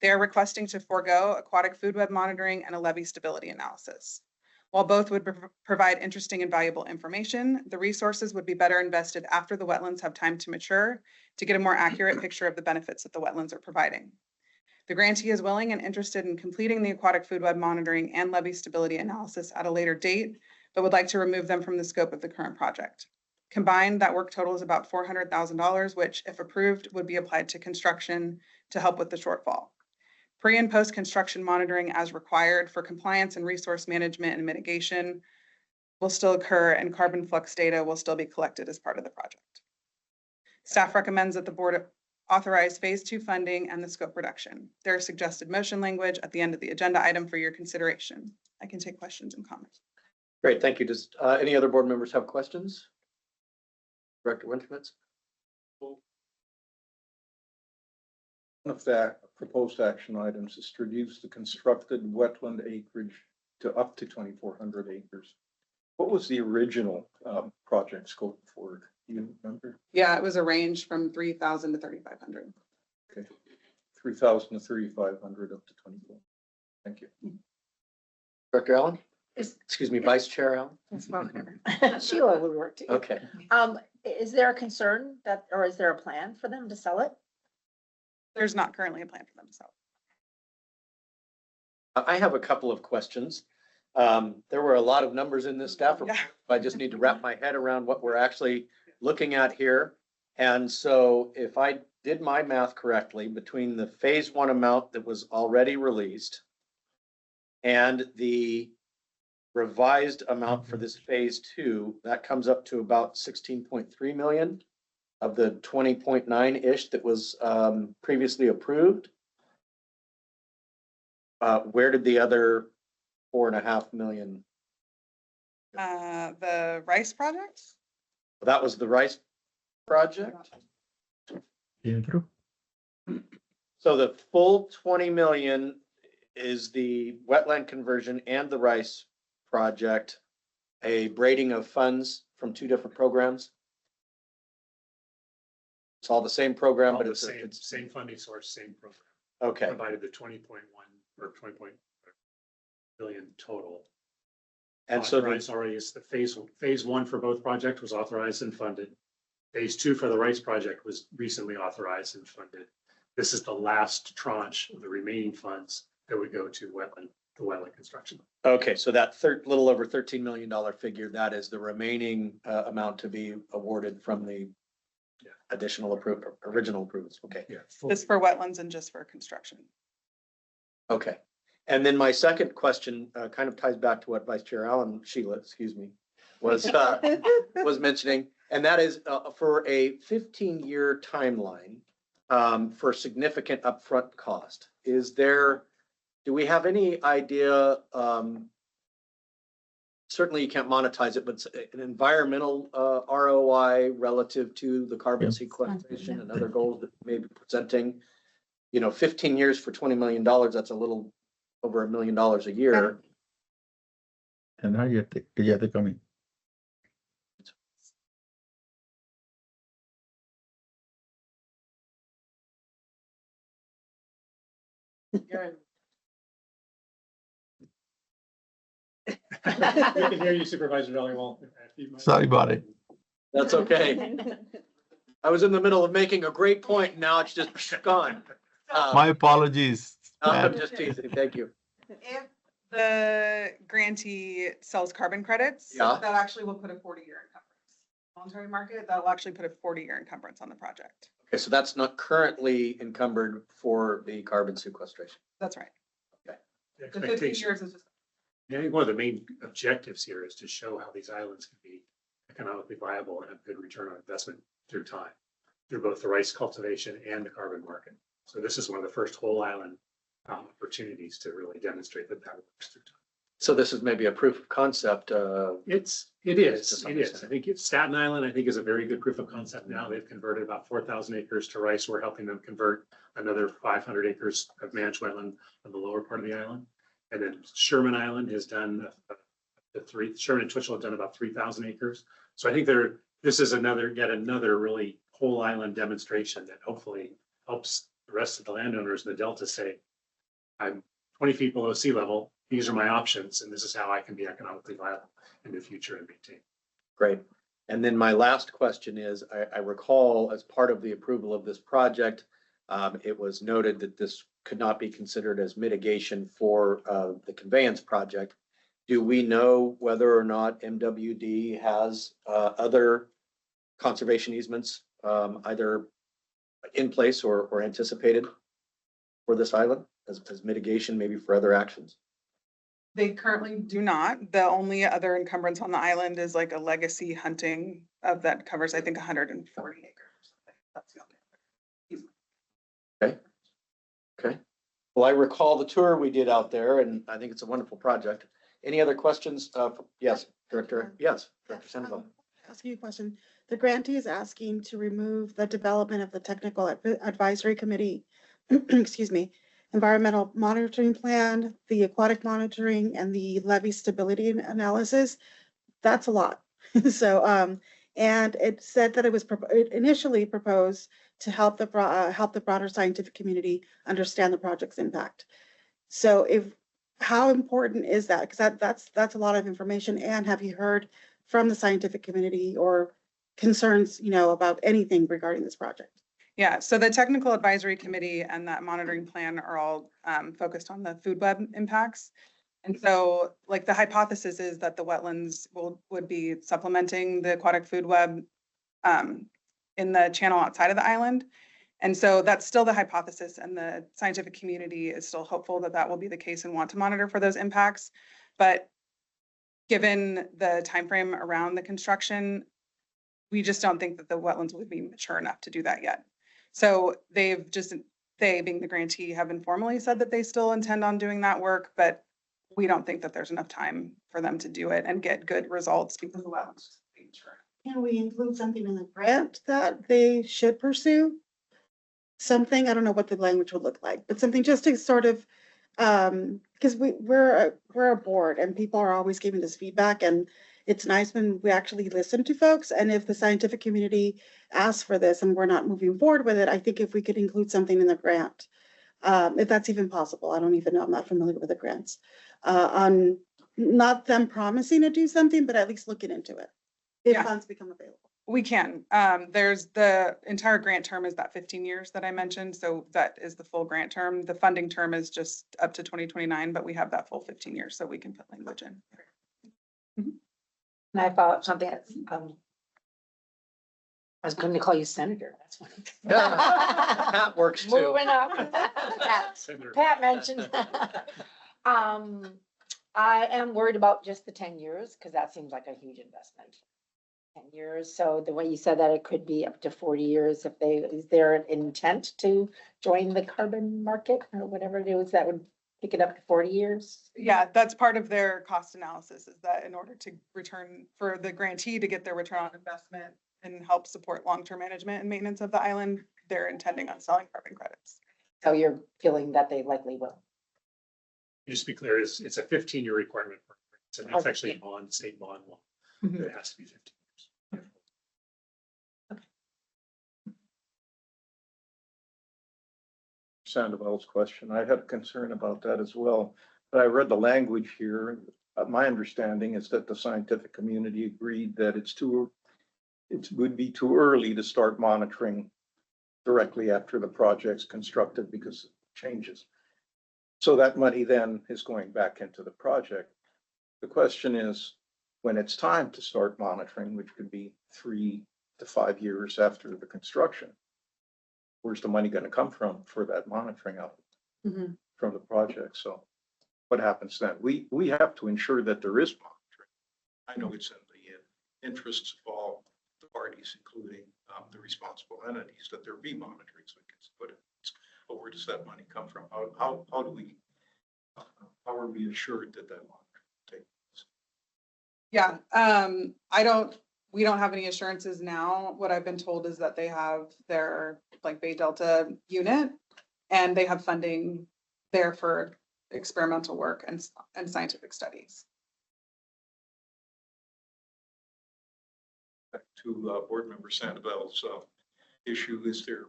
They are requesting to forego aquatic food web monitoring and a levee stability analysis. While both would provide interesting and valuable information, the resources would be better invested after the wetlands have time to mature to get a more accurate picture of the benefits that the wetlands are providing. The grantee is willing and interested in completing the aquatic food web monitoring and levee stability analysis at a later date, but would like to remove them from the scope of the current project. Combined, that work total is about $400,000, which, if approved, would be applied to construction to help with the shortfall. Pre and post-construction monitoring as required for compliance and resource management and mitigation will still occur, and carbon flux data will still be collected as part of the project. Staff recommends that the board authorize Phase 2 funding and the scope reduction. There is suggested motion language at the end of the agenda item for your consideration. I can take questions and comments. Great, thank you. Does any other board members have questions? Director Wintermetz? One of the proposed action items is to reduce the constructed wetland acreage to up to 2,400 acres. What was the original project scope for it? Do you remember? Yeah, it was a range from 3,000 to 3,500. Okay, 3,000 to 3,500 up to 24. Thank you. Director Allen? Is- Excuse me, Vice Chair Allen? Sheila would work too. Okay. Is there a concern that, or is there a plan for them to sell it? There's not currently a plan for them to sell. I have a couple of questions. There were a lot of numbers in this staff report. I just need to wrap my head around what we're actually looking at here. And so if I did my math correctly, between the phase one amount that was already released and the revised amount for this phase two, that comes up to about 16.3 million of the 20.9-ish that was previously approved. Where did the other 4.5 million? The rice projects? That was the rice project. So the full 20 million is the wetland conversion and the rice project, a braiding of funds from two different programs. It's all the same program, but The it's same funding source, same program. okay. Provided the 20.1 or 20 billion total. And so the- Authorized already is the phase one for both projects was authorized and funded. Phase two for the rice project was recently authorized and funded. This is the last tranche of the remaining funds that would go to the wetland construction. okay, so that little over $13 million figure, that is the remaining amount to be awarded from the additional original approvals. Okay. Yeah. Just for wetlands and just for construction. Okay. And then my second question kind of ties back to what Vice Chair Sheila, excuse me, was mentioning. And that is for a 15-year timeline for significant upfront cost. Do we have any idea? Certainly you can't monetize it, but an environmental ROI relative to the carbon sequestration and other goals that may be presenting, 15 years for $20 million, that's a little over $1 million a year. And how you they're coming. We can hear you, Supervisor Dhaliwal. Sorry about it. That's okay. I was in the middle of making a great point. Now it's just gone. My apologies. I'm just teasing. Thank you. If the grantee sells carbon credits, Yeah. that actually will put a 40-year encumbrance. Voluntary market, that'll actually put a 40-year encumbrance on the project. Okay, so that's not currently encumbered for the carbon sequestration. That's right. Okay. The The 15 expectation. years is just. Yeah, I think one of the main objectives here is to show how these islands can be economically viable and have good return on investment through time, through both the rice cultivation and the carbon market. So this is one of the first whole island opportunities to really demonstrate that works through time. So this is maybe a proof of concept. It is. I think Staten Island, I think, is a very good proof of concept now. They've converted about 4,000 acres to rice. We're helping them convert another 500 acres of managed wetland on the lower part of the island. And then Sherman Island has done Sherman and Twitchell have done about 3,000 acres. So I think this is yet another really whole island demonstration that hopefully helps the rest of the landowners in the Delta say, I'm 20 feet below sea level. These are my options, and this is how I can be economically viable in the future and maintain. Great. And then my last question is, I recall as part of the approval of this project, it was noted that this could not be considered as mitigation for the conveyance project. Do we know whether or not MWD has other conservation easements either in place or anticipated for this island as mitigation, maybe for other actions? They currently do not. The only other encumbrance on the island is like a legacy hunting that covers, I think, 140 acres. That's the only. Okay. Well, I recall the tour we did out there, and I think it's a wonderful project. Any other questions? Yes, Director, yes, Director Sandoval. Ask you a question. The grantee is asking to remove the development of the technical advisory committee, excuse me, environmental monitoring plan, the aquatic monitoring, and the levee stability analysis. That's a lot. So, and it said that it was it initially proposed to help the broader scientific community understand the project's impact. So how important is that? Because that's a lot of information. And have you heard from the scientific community or concerns, about anything regarding this project? Yeah, so the technical advisory committee and that monitoring plan are all focused on the food web impacts. And so like the hypothesis is that the wetlands would be supplementing the aquatic food web in the channel outside of the island. And so that's still the hypothesis, and the scientific community is still hopeful that that will be the case and want to monitor for those impacts. But given the timeframe around the construction, we just don't think that the wetlands would be mature enough to do that yet. So they being the grantee have informally said that they still intend on doing that work, but we don't think that there's enough time for them to do it and get good results because the wetlands being mature. Can we include something in the grant that they should pursue? Something, I don't know what the language would look like, but something just to sort of, because we're a board and people are always giving us feedback, and it's nice when we actually listen to folks. And if the scientific community asks for this and we're not moving forward with it, I think if we could include something in the grant, if that's even possible, I don't even know, I'm not familiar with the grants, on not them promising to do something, but at least looking into it if funds become available. We can. There's the entire grant term is that 15 years that I mentioned. So that is the full grant term. The funding term is just up to 2029, but we have that full 15 years, so we can put language in. And I thought something that's, I was going to call you senator. That's funny. That works too. Moving up. Pat mentioned. I am worried about just the 10 years because that seems like a huge investment. 10 years. So the way you said that it could be up to 40 years if is there an intent to join the carbon market or whatever it is that would pick it up to 40 years? Yeah, that's part of their cost analysis, is that in order to return for the grantee to get their return on investment and help support long-term management and maintenance of the island, they're intending on selling carbon credits. So you're feeling that they likely will. Just to be clear, it's a 15-year requirement. So that's actually bond, state bond law. It has to be 15 years. Sandoval's question. I had a concern about that as well, but I read the language here. My understanding is that the scientific community agreed that it would be too early to start monitoring directly after the project's constructed because of changes. So that money then is going back into the project. The question is, when it's time to start monitoring, which could be 3 to 5 years after the construction, where's the money going to come from for that monitoring out from the project? So what happens then? We have to ensure that there is monitoring. I know it's in the interests of all the parties, including the responsible entities, that there be monitoring. So but where does that money come from? How are we assured that monitoring will take place? Yeah, we don't have any assurances now. What I've been told is that they have their Bay Delta unit and they have funding there for experimental work and scientific studies. Back to board member Sandoval's issue, is there,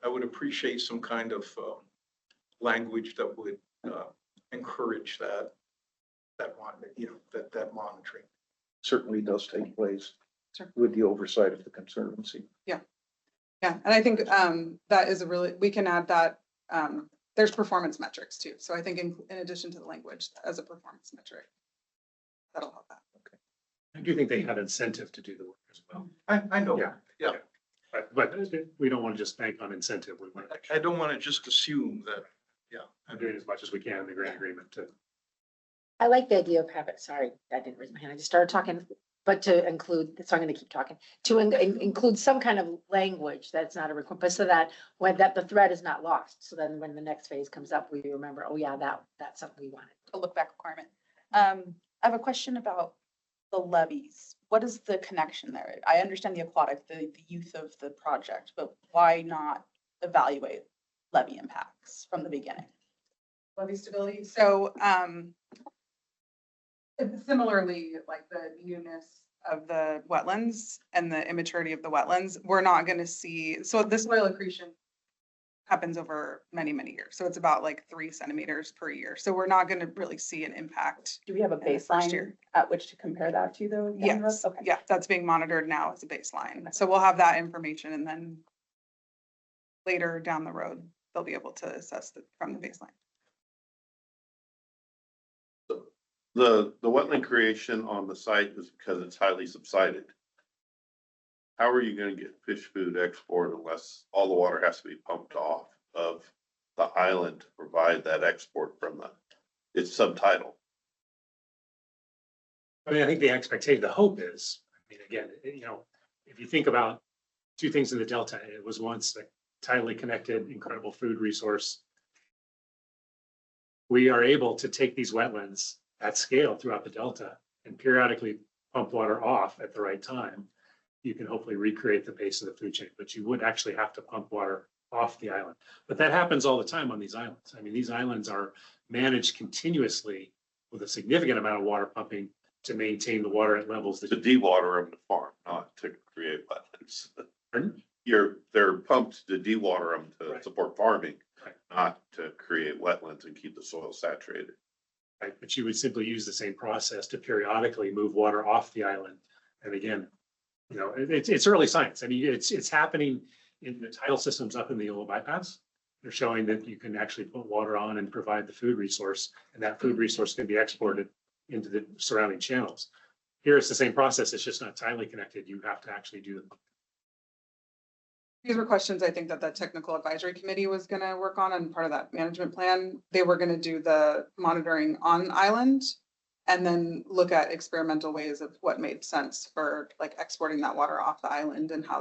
I would appreciate some kind of language that would encourage that monitoring certainly does take place with the oversight of the Conservancy. Yeah, and I think that is we can add that. There's performance metrics too. So I think in addition to the language as a performance metric, that'll help that. Okay. I do think they have incentive to do the work as well. I know. Yeah. But we don't want to just bank on incentive. We want to I don't want to just assume that. Yeah. I'm doing as much as we can in the grant agreement to. I like the idea of sorry, I didn't raise my hand. I just started talking, but to include, so I'm going to keep talking, to include some kind of language that's not a requirement, but so that the thread is not lost. So then when the next phase comes up, we remember, oh yeah, that's something we wanted. A look back requirement. I have a question about the levees. What is the connection there? I understand the aquatic, the youth of the project, but why not evaluate levee impacts from the beginning? Levee stability. So, similarly, like the newness of the wetlands and the immaturity of the wetlands, we're not going to see, so the soil accretion happens over many, many years. So it's about like 3 centimeters per year. So we're not going to really see an impact. Do we have a in the first baseline year. at which to compare that to though? down the road? Yes, Okay. yeah, that's being monitored now as a baseline. So we'll have that information and then later down the road, they'll be able to assess from the baseline. The wetland creation on the site is because it's highly subsided. How are you gonna get fish food export unless all the water has to be pumped off of the island to provide that export from it's subtidal? I mean, I think the expectation, the hope is, I mean, again, if you think about two things in the Delta, it was once a tightly connected, incredible food resource. We are able to take these wetlands at scale throughout the Delta and periodically pump water off at the right time. You can hopefully recreate the base of the food chain, but you would actually have to pump water off the island. But that happens all the time on these islands. I mean, these islands are managed continuously with a significant amount of water pumping to maintain the water at levels that. To dewater them to farm, not to create wetlands. Pardon? They're pumped to dewater them to Right. support farming, Right. not to create wetlands and keep the soil saturated. Right, but you would simply use the same process to periodically move water off the island. And again, it's early science. I mean, it's happening in the tidal systems up in the Yolo bypass. They're showing that you can actually put water on and provide the food resource, and that food resource can be exported into the surrounding channels. Here, it's the same process. It's just not tidally connected. You have to actually do the. These were questions I think that the technical advisory committee was going to work on, and part of that management plan. They were going to do the monitoring on island and then look at experimental ways of what made sense for like exporting that water off the island and how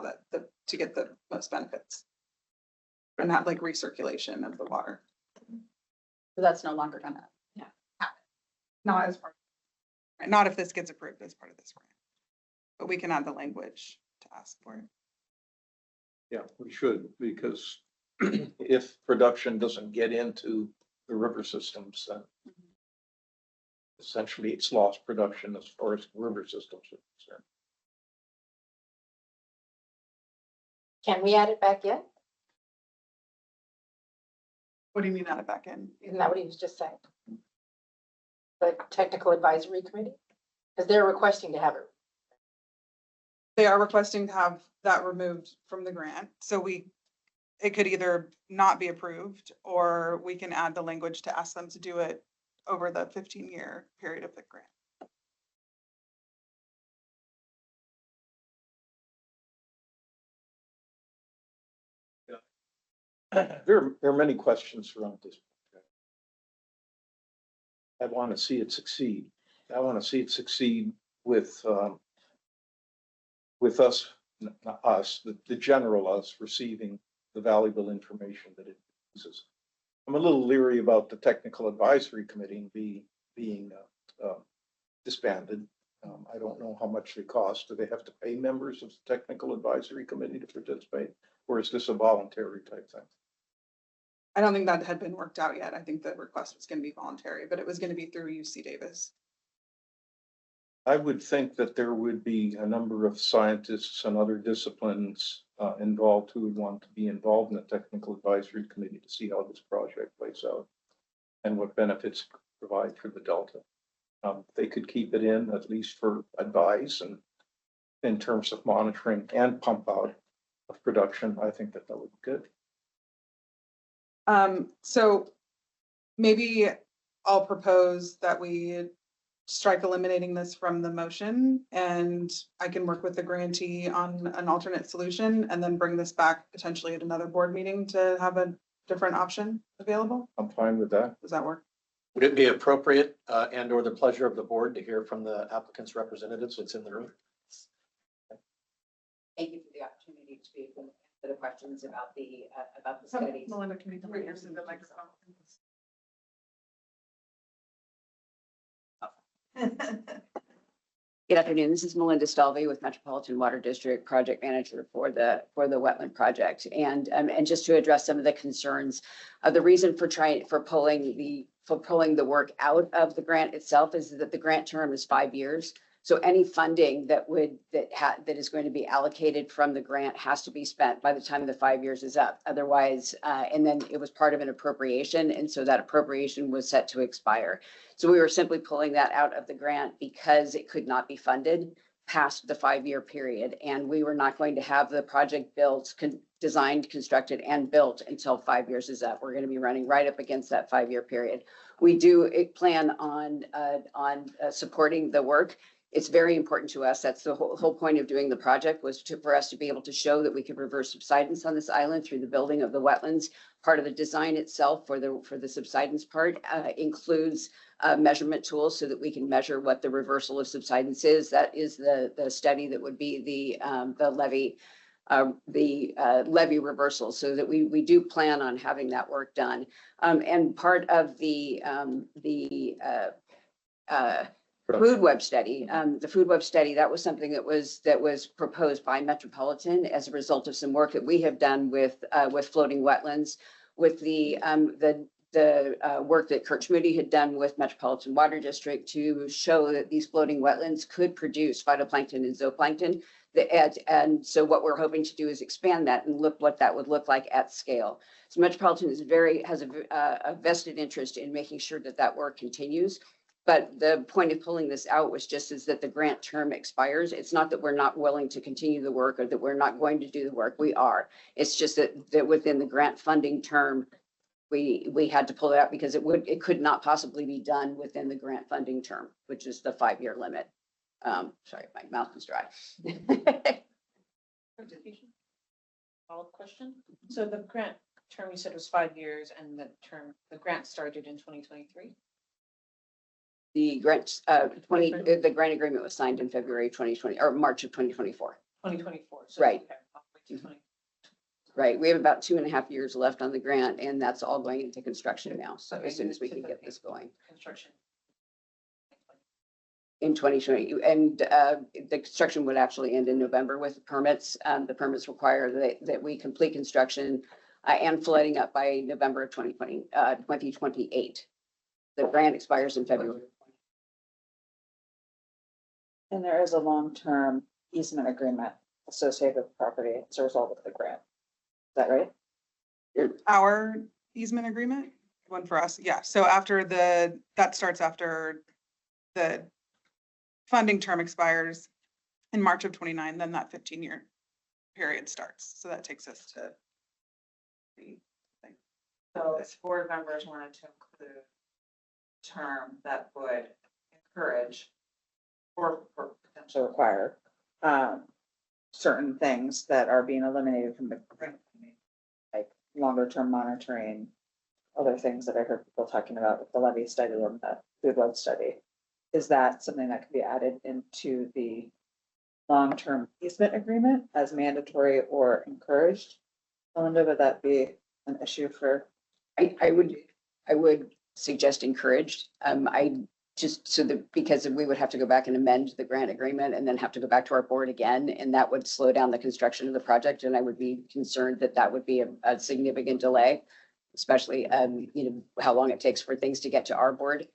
to get the most benefits. And that like recirculation of the water. So that's no longer gonna happen. Not as part, not if this gets approved as part of this grant. But we can add the language to ask for it. Yeah, we should, because if production doesn't get into the river systems, then essentially it's lost production as far as river systems are concerned. Can we add it back in? What do you mean add it back in? Isn't that what he was just saying? The technical advisory committee? Because they're requesting to have it. They are requesting to have that removed from the grant. So it could either not be approved, or we can add the language to ask them to do it over the 15-year period of the grant. There are many questions around this project. I want to see it succeed. I want to see it succeed with us, not us, the general us receiving the valuable information that it uses. I'm a little leery about the technical advisory committee being disbanded. I don't know how much they cost. Do they have to pay members of the technical advisory committee to participate, or is this a voluntary type thing? I don't think that had been worked out yet. I think the request was going to be voluntary, but it was going to be through UC Davis. I would think that there would be a number of scientists and other disciplines involved who would want to be involved in the technical advisory committee to see how this project plays out and what benefits it could provide for the Delta. They could keep it in at least for advice and in terms of monitoring and pump out of production. I think that would be good. So maybe I'll propose that we strike eliminating this from the motion, and I can work with the grantee on an alternate solution and then bring this back potentially at another board meeting to have a different option available. I'm fine with that. Does that work? Would it be appropriate and or the pleasure of the board to hear from the applicant's representatives that's in the room? Thank you for the opportunity to be able to answer the questions about the So studies. Melinda, can you come right here so the microphone? Good afternoon. This is Melinda Stalvey with Metropolitan Water District Project Manager for the Wetland Project. And just to address some of the concerns, the reason for pulling the work out of the grant itself is that the grant term is 5 years. So any funding that is going to be allocated from the grant has to be spent by the time the 5 years is up. Otherwise, and then it was part of an appropriation, and so that appropriation was set to expire. So we were simply pulling that out of the grant because it could not be funded past the 5-year period. And we were not going to have the project built, designed, constructed, and built until 5 years is up. We're going to be running right up against that 5-year period. We do plan on supporting the work. It's very important to us. That's the whole point of doing the project, was for us to be able to show that we could reverse subsidence on this island through the building of the wetlands. Part of the design itself for the subsidence part includes measurement tools so that we can measure what the reversal of subsidence is. That is the study that would be the levee reversal, so that we do plan on having that work done. And part of the food web study, that was something that was proposed by Metropolitan as a result of some work that we have done with floating wetlands, with the work that Kurt Schmoody had done with Metropolitan Water District to show that these floating wetlands could produce phytoplankton and zooplankton. And so what we're hoping to do is expand that and look what that would look like at scale. So Metropolitan has a vested interest in making sure that work continues. But the point of pulling this out was just is that the grant term expires. It's not that we're not willing to continue the work or that we're not going to do the work. We are. It's just that within the grant funding term, we had to pull it out because it could not possibly be done within the grant funding term, which is the 5-year limit. Sorry, my mouth is dry. Follow-up question. So the grant term, you said was 5 years, and the grant started in 2023? The grant, the grant agreement was signed in February 2020 or March of 2024. 2024. So Right. Okay, all the way to 20. Right. We have about 2.5 years left on the grant, and that's all going into construction now. So as soon as we can get this going. Construction. In 2020, and the construction would actually end in November with permits. The permits require that we complete construction and flooding up by November of 2028. The grant expires in February. And there is a long-term easement agreement associated with the property as a result of the grant. Is that right? Our easement agreement, one for us, yeah. So that starts after the funding term expires in March of 29, then that 15-year period starts. So that takes us to the thing. So if board members wanted to include a term that would encourage or To require certain things that are being eliminated from the grant, like longer term monitoring, other things that I heard people talking about with the levee study and the food web study. Is that something that can be added into the long-term easement agreement as mandatory or encouraged? Melinda, would that be an issue for? I would suggest encouraged. Because we would have to go back and amend the grant agreement and then have to go back to our board again, and that would slow down the construction of the project. And I would be concerned that would be a significant delay, especially, how long it takes for things to get to our board.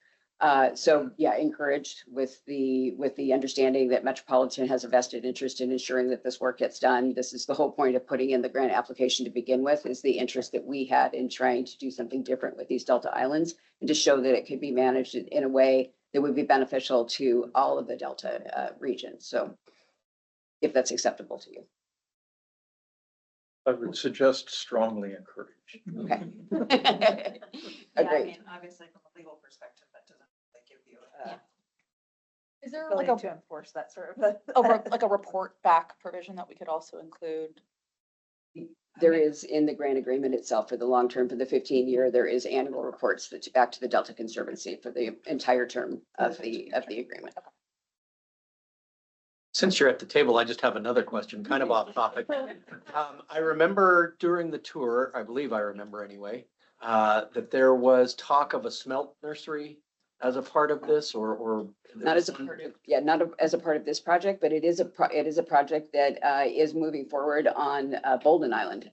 So yeah, encouraged with the understanding that Metropolitan has a vested interest in ensuring that this work gets done. This is the whole point of putting in the grant application to begin with, is the interest that we had in trying to do something different with these Delta Islands and to show that it could be managed in a way that would be beneficial to all of the Delta regions. So if that's acceptable to you. I would suggest strongly encourage. Okay. I Agreed. mean, obviously from a legal perspective, that doesn't really give you Is there ability like to enforce that sort of. like a report back provision that we could also include? There is in the grant agreement itself for the long term, for the 15-year, there is annual reports that back to the Delta Conservancy for the entire term of the agreement. Since you're at the table, I just have another question, kind of off topic. I remember during the tour, I believe I remember anyway, that there was talk of a smelt nursery as a part of this or? Not as a part of, yeah, not as a part of this project, but it is a project that is moving forward on Bolden Island.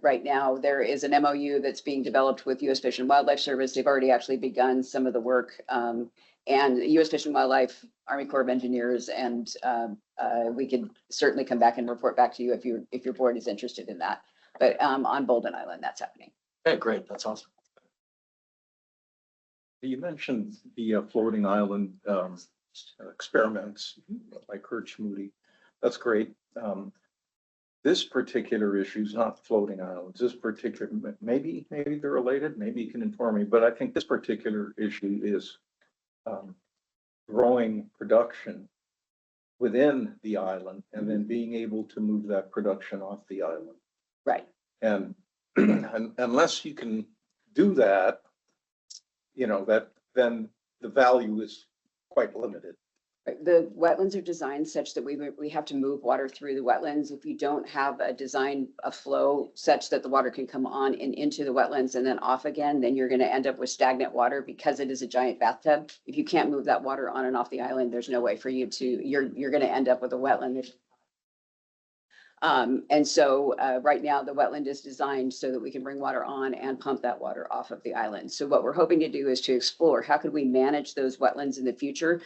Right now, there is an MOU that's being developed with U.S. Fish and Wildlife Service. They've already actually begun some of the work. And U.S. Fish and Wildlife, Army Corps of Engineers, and we could certainly come back and report back to you if your board is interested in that. But on Bolden Island, that's happening. Okay, great. That's awesome. You mentioned the floating island experiments by Kurt Schmoody. That's great. This particular issue is not floating islands. This particular, maybe they're related, maybe you can inform me, but I think this particular issue is growing production within the island and then being able to move that production off the island. Right. And unless you can do that, that then the value is quite limited. The wetlands are designed such that we have to move water through the wetlands. If you don't have a flow such that the water can come on and into the wetlands and then off again, then you're going to end up with stagnant water because it is a giant bathtub. If you can't move that water on and off the island, there's no way for you to, you're going to end up with a wetland. And so right now the wetland is designed so that we can bring water on and pump that water off of the island. So what we're hoping to do is to explore how could we manage those wetlands in the future?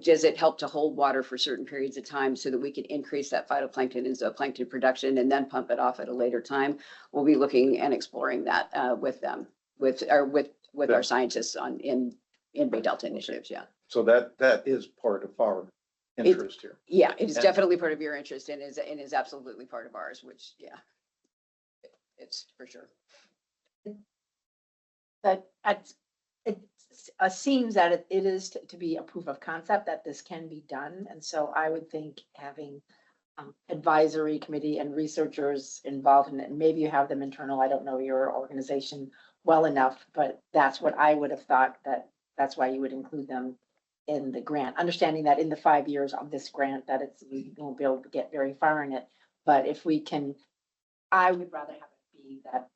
Does it help to hold water for certain periods of time so that we can increase that phytoplankton and zooplankton production and then pump it off at a later time? We'll be looking and exploring that with them, with our scientists in Bay Delta initiatives. Yeah. So that is part of our interest here. Yeah, it is definitely part of your interest and is absolutely part of ours, which, yeah, it's for sure. That it seems that it is to be a proof of concept that this can be done. And so I would think having advisory committee and researchers involved in it, and maybe you have them internal, I don't know your organization well enough, but that's what I would have thought, that's why you would include them in the grant, understanding that in the 5 years of this grant that we won't be able to get very far in it. But if we can, I would rather have it be that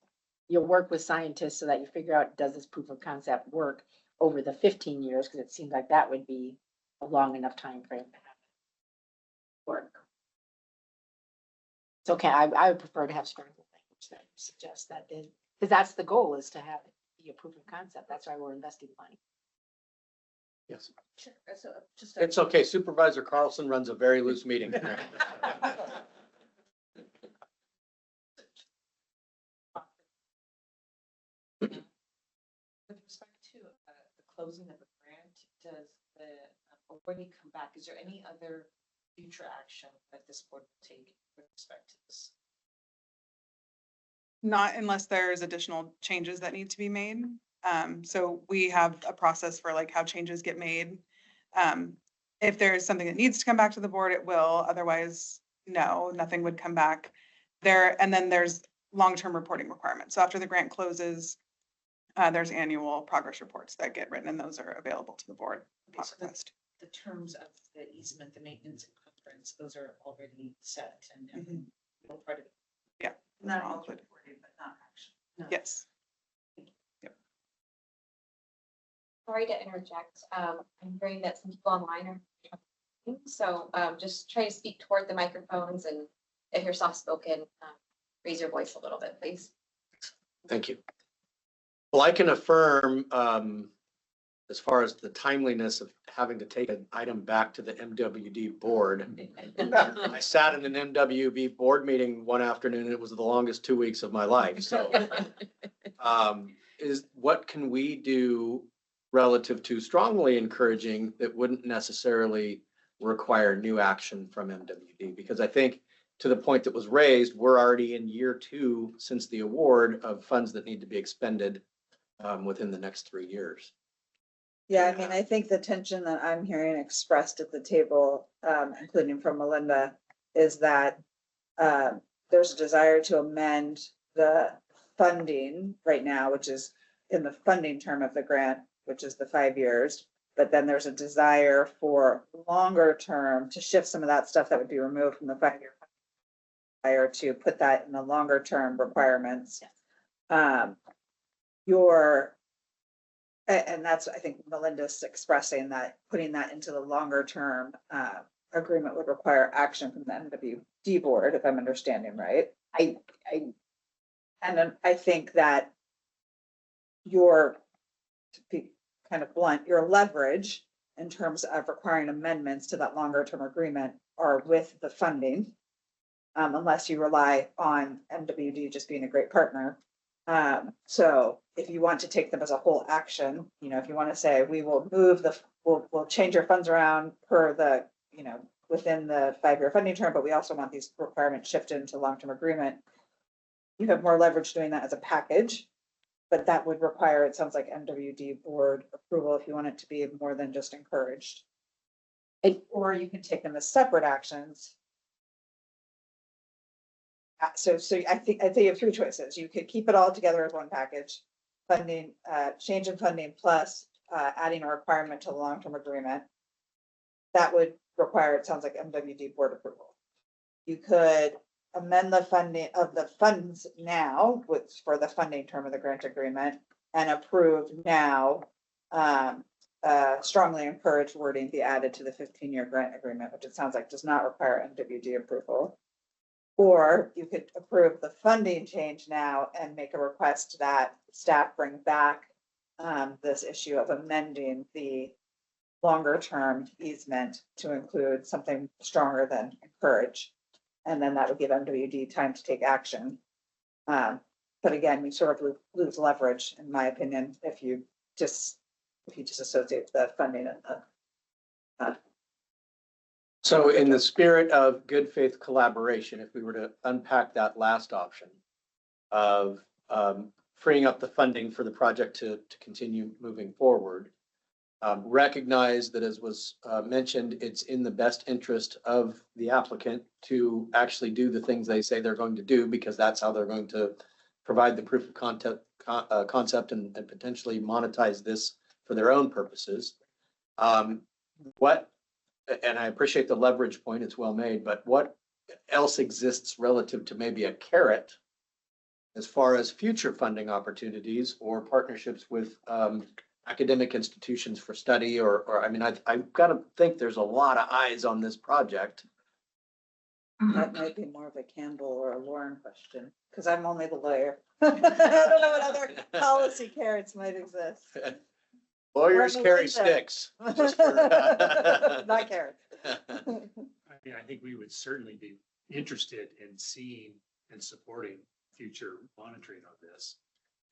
you work with scientists so that you figure out, does this proof of concept work over the 15 years? Because it seems like that would be a long enough time frame to have it work. It's okay. I would prefer to have stronger language that suggests that, because that's the goal, is to have it be a proof of concept. That's why we're investing money. Yes. Sure. It's okay. Supervisor Carlson runs a very loose meeting. With respect to the closing of the grant, does the awardee come back? Is there any other future action that this board will take with respect to this? Not unless there's additional changes that need to be made. So we have a process for like how changes get made. If there's something that needs to come back to the board, it will. Otherwise, no, nothing would come back there. And then there's long-term reporting requirements. So after the grant closes, there's annual progress reports that get written, and those are available to the board. Okay, so the terms of the easement, the maintenance and conference, those are already set and part of it. Yeah. Not all reported, but not action. No. Yes. Sorry to interject. I'm hearing that some people online are talking, so just try to speak toward the microphones, and if you're soft spoken, raise your voice a little bit, please. Thank you. Well, I can affirm as far as the timeliness of having to take an item back to the MWD board. I sat in an MWB board meeting one afternoon, and it was the longest 2 weeks of my life. So what can we do relative to strongly encouraging that wouldn't necessarily require new action from MWD? Because I think to the point that was raised, we're already in year 2 since the award of funds that need to be expended within the next 3 years. Yeah, I mean, I think the tension that I'm hearing expressed at the table, including from Melinda, is that there's a desire to amend the funding right now, which is in the funding term of the grant, which is the 5 years. But then there's a desire for longer term to shift some of that stuff that would be removed from the 5-year desire to put that in the longer term requirements. And that's, I think Melinda's expressing that, putting that into the longer term, agreement would require action from the MWD board, if I'm understanding right. I, And then I think that your, to be kind of blunt, your leverage in terms of requiring amendments to that longer term agreement are with the funding. Unless you rely on MWD just being a great partner. So if you want to take them as a whole action, you know, if you want to say, we will move we'll change your funds around per the, you know, within the 5-year funding term, but we also want these requirements shifted into long-term agreement. You have more leverage doing that as a package, but that would require, it sounds like MWD board approval if you want it to be more than just encouraged. Or you can take them as separate actions. So I think you have 3 choices. You could keep it all together as one package, funding, change in funding plus adding a requirement to the long-term agreement. That would require, it sounds like MWD board approval. You could amend the funding of the funds now, which for the funding term of the grant agreement, and approve now, strongly encourage wording be added to the 15-year grant agreement, which it sounds like does not require MWD approval. Or you could approve the funding change now and make a request that staff bring back this issue of amending the longer term easement to include something stronger than encourage. And then that would give MWD time to take action. But again, we sort of lose leverage, in my opinion, if you just associate the funding and So in the spirit of good faith collaboration, if we were to unpack that last option of freeing up the funding for the project to continue moving forward, recognize that, as was mentioned, it's in the best interest of the applicant to actually do the things they say they're going to do, because that's how they're going to provide the proof of concept and potentially monetize this for their own purposes. And I appreciate the leverage point, it's well made, but what else exists relative to maybe a carrot as far as future funding opportunities or partnerships with academic institutions for study, or I mean, I've got to think there's a lot of eyes on this project. that might be more of a Campbell or a Lauren question, because I'm only the lawyer. I don't know what other policy carrots might exist. Lawyers carry sticks. Just for, not carrots. I mean, I think we would certainly be interested in seeing and supporting future monitoring of this.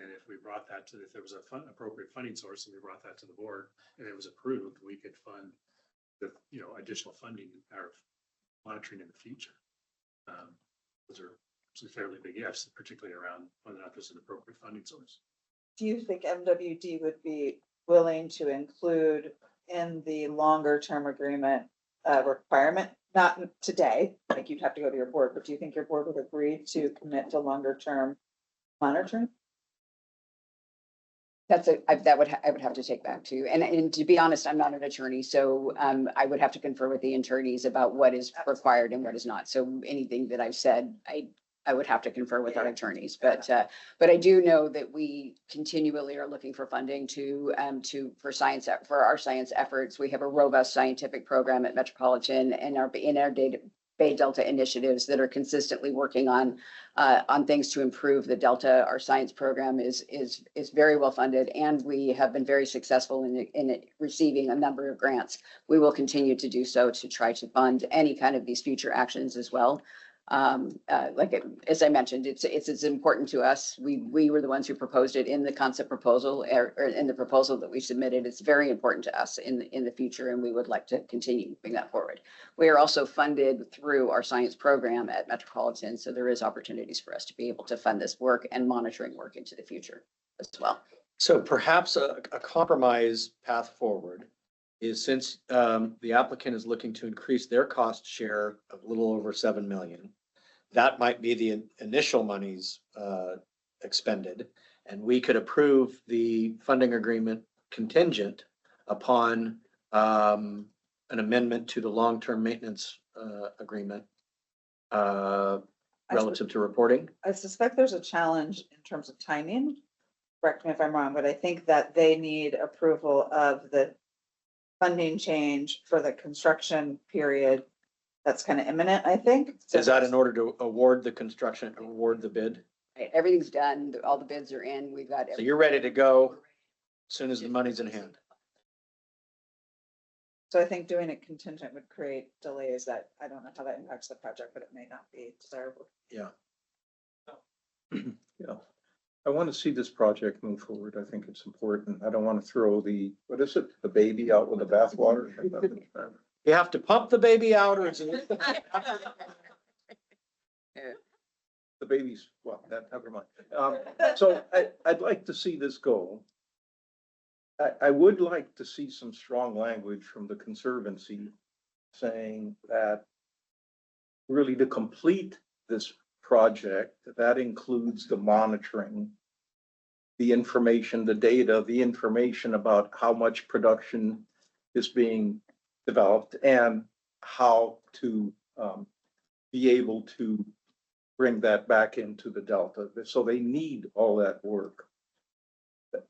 And if we brought that to, if there was a appropriate funding source and we brought that to the board and it was approved, we could fund the, you know, additional funding or monitoring in the future. Those are some fairly big ifs, particularly around whether or not there's an appropriate funding source. Do you think MWD would be willing to include in the longer term agreement requirement, not today, like you'd have to go to your board, but do you think your board would agree to commit to longer term monitoring? I would have to take back to, and to be honest, I'm not an attorney, so I would have to confer with the attorneys about what is required and what is not. So anything that I've said, I would have to confer with our attorneys, but I do know that we continually are looking for funding for our science efforts. We have a robust scientific program at Metropolitan and our Bay Delta initiatives that are consistently working on things to improve the Delta. Our science program is very well funded, and we have been very successful in receiving a number of grants. We will continue to do so to try to fund any kind of these future actions as well. As I mentioned, it's important to us. We were the ones who proposed it in the concept proposal or in the proposal that we submitted. It's very important to us in the future, and we would like to continue moving that forward. We are also funded through our science program at Metropolitan, so there is opportunities for us to be able to fund this work and monitoring work into the future as well. So perhaps a compromise path forward is, since the applicant is looking to increase their cost share of a little over 7 million, that might be the initial monies expended, and we could approve the funding agreement contingent upon an amendment to the long-term maintenance agreement relative to reporting. I suspect there's a challenge in terms of timing, correct me if I'm wrong, but I think that they need approval of the funding change for the construction period. That's kind of imminent, I think. Is that in order to award the construction, award the bid? Right, everything's done, all the bids are in, we've got. So you're ready to go as soon as the money's in hand. So I think doing it contingent would create delays that, I don't know how that impacts the project, but it may not be desirable. Yeah. Yeah. I want to see this project move forward. I think it's important. I don't want to throw the, what is it, the baby out with the bathwater? You have to pump the baby out or is it? The baby's, well, never mind. So I'd like to see this go. I would like to see some strong language from the Conservancy saying that really to complete this project, that includes the monitoring, the information, the data, the information about how much production is being developed and how to be able to bring that back into the Delta. So they need all that work.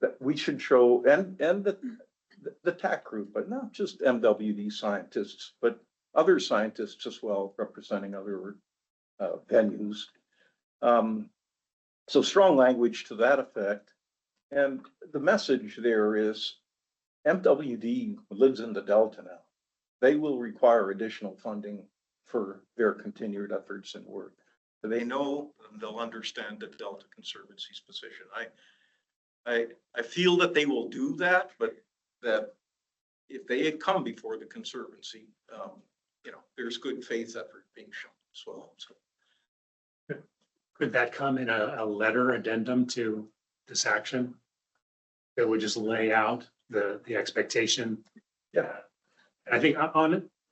That we should show, and the TAC group, but not just MWD scientists, but other scientists as well, representing other venues. So strong language to that effect. And the message there is MWD lives in the Delta now. They will require additional funding for their continued efforts and work. They know and they'll understand the Delta Conservancy's position. I feel that they will do that, but that if they had come before the Conservancy, there's good faith effort being shown as well. So. Could that come in a letter addendum to this action? That would just lay out the expectation? Yeah. I think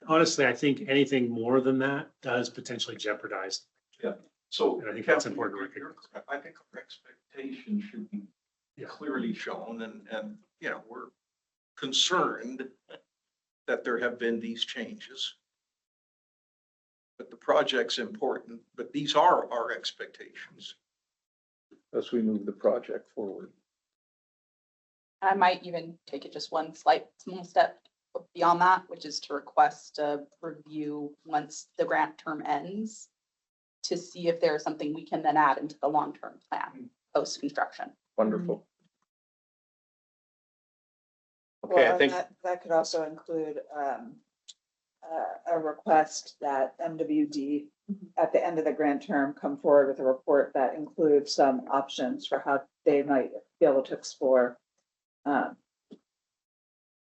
honestly, I think anything more than that does potentially jeopardize. Yeah. So I think that's important to recognize. I think our expectation should be clearly shown and we're concerned that there have been these changes. But the project's important, but these are our expectations as we move the project forward. I might even take it just one slight small step beyond that, which is to request a review once the grant term ends to see if there's something we can then add into the long-term plan post-construction. Wonderful. Okay, Well, I think that could also include a request that MWD at the end of the grant term come forward with a report that includes some options for how they might be able to explore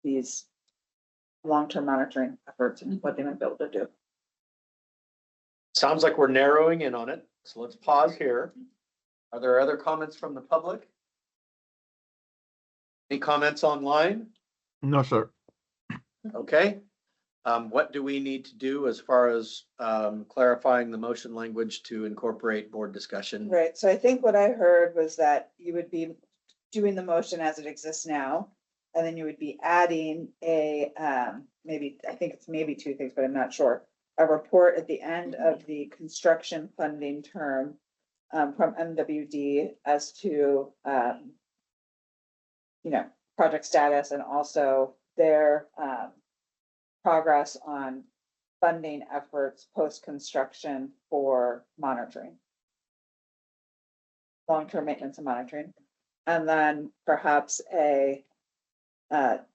these long-term monitoring efforts and what they might be able to do. sounds like we're narrowing in on it. So let's pause here. Are there other comments from the public? Any comments online? No, sir. Okay. What do we need to do as far as clarifying the motion language to incorporate board discussion? Right, so I think what I heard was that you would be doing the motion as it exists now. And then you would be adding a, maybe, I think it's maybe two things, but I'm not sure. A report at the end of the construction funding term from MWD as to, project status and also their progress on funding efforts post-construction for monitoring. Long-term maintenance and monitoring. And then perhaps a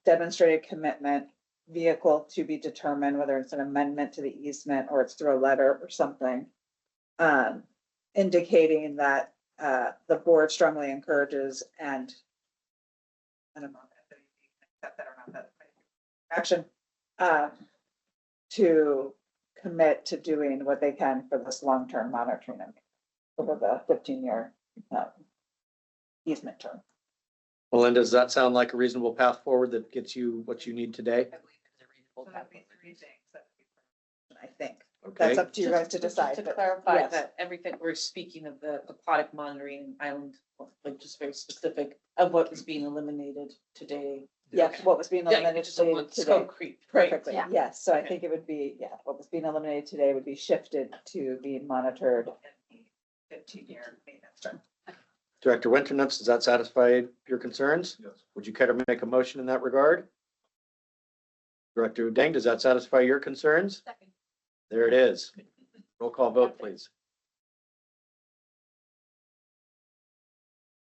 demonstrated commitment vehicle to be determined, whether it's an amendment to the easement or it's through a letter or something, indicating that the board strongly encourages and I don't know that or not that action to commit to doing what they can for this long-term monitoring over the 15-year easement term. Melinda, does that sound like a reasonable path forward that gets you what you need today? I think. Okay. That's up to you guys to decide. To but clarify yes. that everything, we're speaking of the aquatic monitoring island, like just very specific of what is being eliminated today. Yes, what was being eliminated Just today. Scope creep, right? Perfectly, Yeah. yes, so I think it would be, what was being eliminated today would be shifted to being monitored in the 15-year maintenance term. Director Winternuts, does that satisfy your concerns? Yes. Would you care to make a motion in that regard? Director Udeng, does that satisfy your concerns? Second. There it is. Roll call vote, please.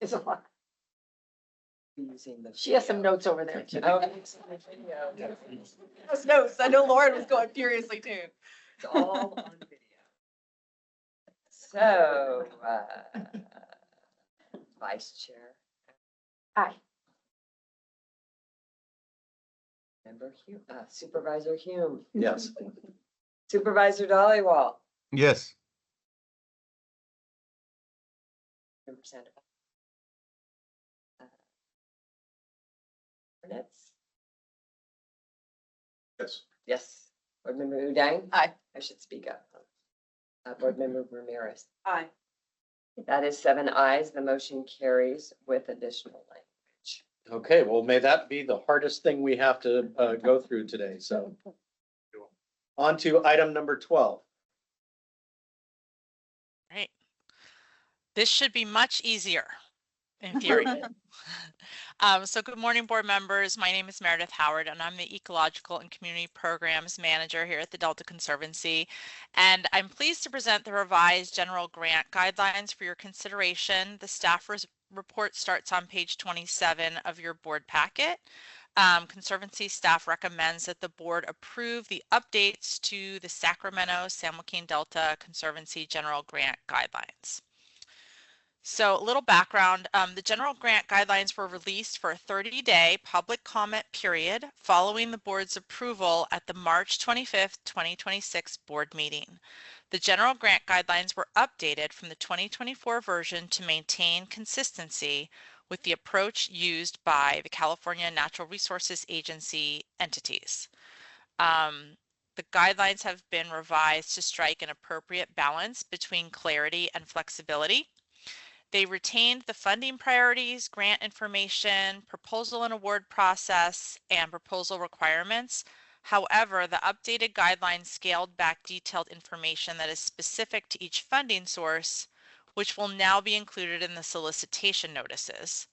It's a lot. Using the. She has some notes over there too. Oh, Those notes, I know Lauren was going furiously too. it's all on video. So, Vice Chair, Aye. Member Hume, Supervisor Hume, Yes. Supervisor Dollywall, Yes. Representative. Burnett? Yes. Yes. Board Member Udang? Aye. I should speak up. Board Member Ramirez? Aye. That is 7 ayes. The motion carries with additional language. Okay, well, may that be the hardest thing we have to go through today, so. On to item number 12. Right. This should be much easier in theory. So good morning, board members. My name is Meredith Howard, and I'm the Ecological and Community Programs Manager here at the Delta Conservancy. And I'm pleased to present the revised general grant guidelines for your consideration. The staff report starts on page 27 of your board packet. Conservancy staff recommends that the board approve the updates to the Sacramento-San Joaquin Delta Conservancy General Grant Guidelines. So a little background, the general grant guidelines were released for a 30-day public comment period following the board's approval at the March 25th, 2026 board meeting. The general grant guidelines were updated from the 2024 version to maintain consistency with the approach used by the California Natural Resources Agency entities. The guidelines have been revised to strike an appropriate balance between clarity and flexibility. They retained the funding priorities, grant information, proposal and award process, and proposal requirements. However, the updated guidelines scaled back detailed information that is specific to each funding source, which will now be included in the solicitation notices.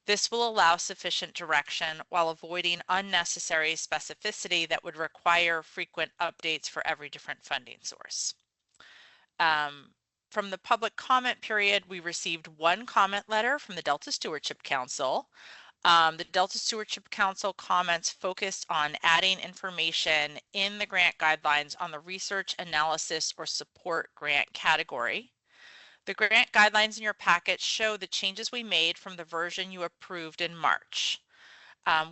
This will allow sufficient direction while avoiding unnecessary specificity that would require frequent updates for every different funding source. From the public comment period, we received one comment letter from the Delta Stewardship Council. The Delta Stewardship Council comments focused on adding information in the grant guidelines on the research, analysis, or support grant category. The grant guidelines in your packet show the changes we made from the version you approved in March.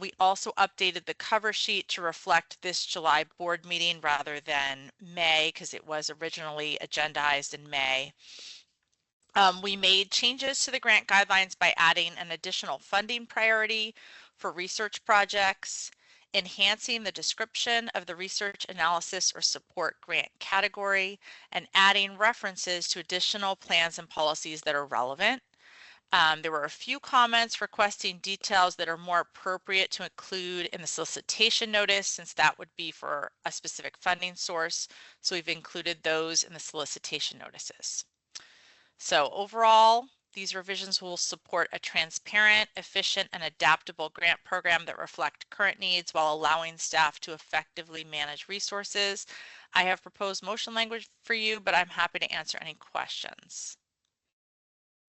We also updated the cover sheet to reflect this July board meeting rather than May, because it was originally agendized in May. We made changes to the grant guidelines by adding an additional funding priority for research projects, enhancing the description of the research, analysis, or support grant category, and adding references to additional plans and policies that are relevant. There were a few comments requesting details that are more appropriate to include in the solicitation notice, since that would be for a specific funding source. So we've included those in the solicitation notices. So overall, these revisions will support a transparent, efficient, and adaptable grant program that reflect current needs while allowing staff to effectively manage resources. I have proposed motion language for you, but I'm happy to answer any questions.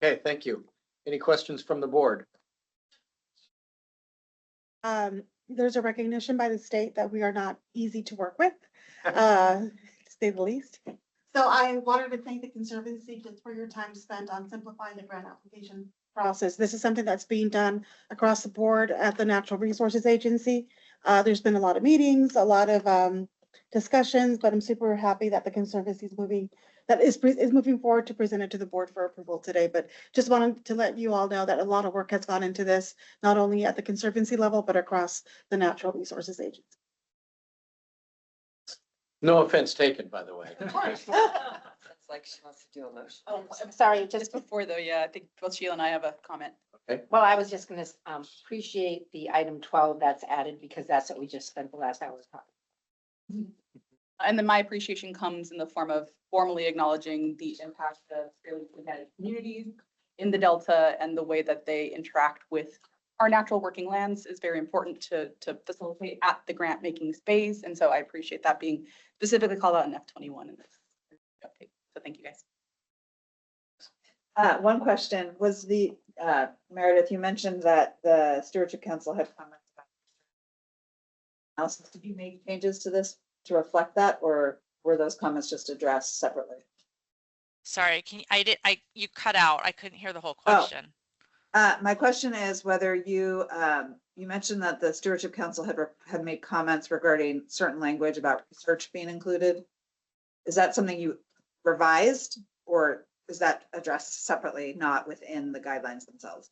Okay, thank you. Any questions from the board? There's a recognition by the state that we are not easy to work with, to say the least. So I wanted to thank the Conservancy just for your time spent on simplifying the grant application process. This is something that's being done across the board at the Natural Resources Agency. There's been a lot of meetings, a lot of discussions, but I'm super happy that the Conservancy is moving forward to present it to the board for approval today. But just wanted to let you all know that a lot of work has gone into this, not only at the Conservancy level, but across the Natural Resources Agency. No offense taken, by the way. It's like she wants to do a motion. Oh, I'm sorry, Just before though, yeah, I think both Sheila and I have a comment. well, I was just gonna appreciate the item 12 that's added because that's what we just spent the last hour talking. And then my appreciation comes in the form of formally acknowledging the impact of fairly independent communities in the Delta and the way that they interact with our natural working lands is very important to facilitate at the grant making space. And so I appreciate that being specifically called out in F21 in this update. So thank you guys. One question was Meredith, you mentioned that the Stewardship Council had comments about analysis. Did you make changes to this to reflect that, or were those comments just addressed separately? Sorry, you cut out. I couldn't hear the whole question. My question is whether you mentioned that the Stewardship Council had made comments regarding certain language about research being included. Is that something you revised, or is that addressed separately, not within the guidelines themselves?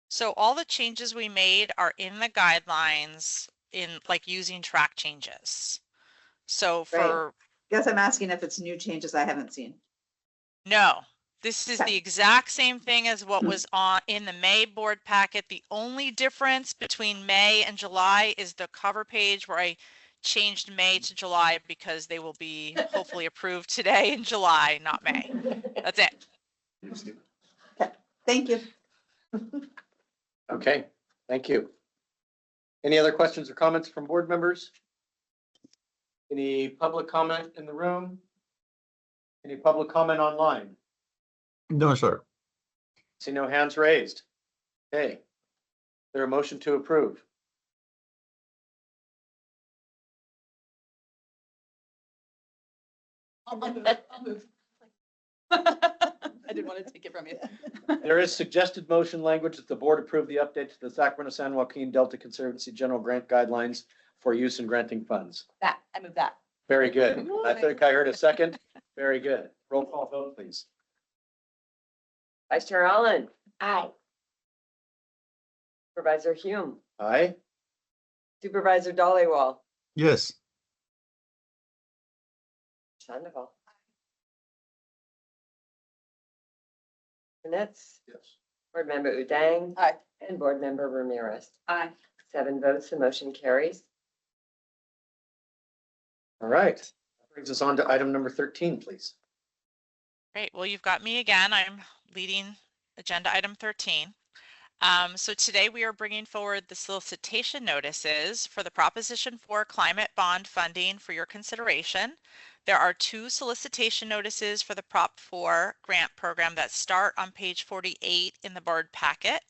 So all the changes we made are in the guidelines in like using track changes. So for Guess I'm asking if it's new changes I haven't seen. No, this is the exact same thing as what was in the May board packet. The only difference between May and July is the cover page where I changed May to July because they will be hopefully approved today in July, not May. That's it. Okay. Thank you. Okay, thank you. Any other questions or comments from board members? Any public comment in the room? Any public comment online? No, sir. See no hands raised. Okay. Is there a motion to approve? I'll move. I didn't want to take it from you. There is suggested motion language that the board approve the update to the Sacramento-San Joaquin Delta Conservancy General Grant Guidelines for use in granting funds. I moved that. Very good. I think I heard a second. Very good. Roll call vote, please. Vice Chair Allen, Aye. Supervisor Hume, Aye. Supervisor Dollywall, Yes. Sandoval. Minutes. Yes. Board Member Udang. Aye. And Board Member Ramirez. Aye. 7 votes, the motion carries. All right. That brings us on to item number 13, please. Great. Well, you've got me again. I'm leading agenda item 13. So today we are bringing forward the solicitation notices for the Proposition 4 climate bond funding for your consideration. There are 2 solicitation notices for the Prop 4 grant program that start on page 48 in the board packet.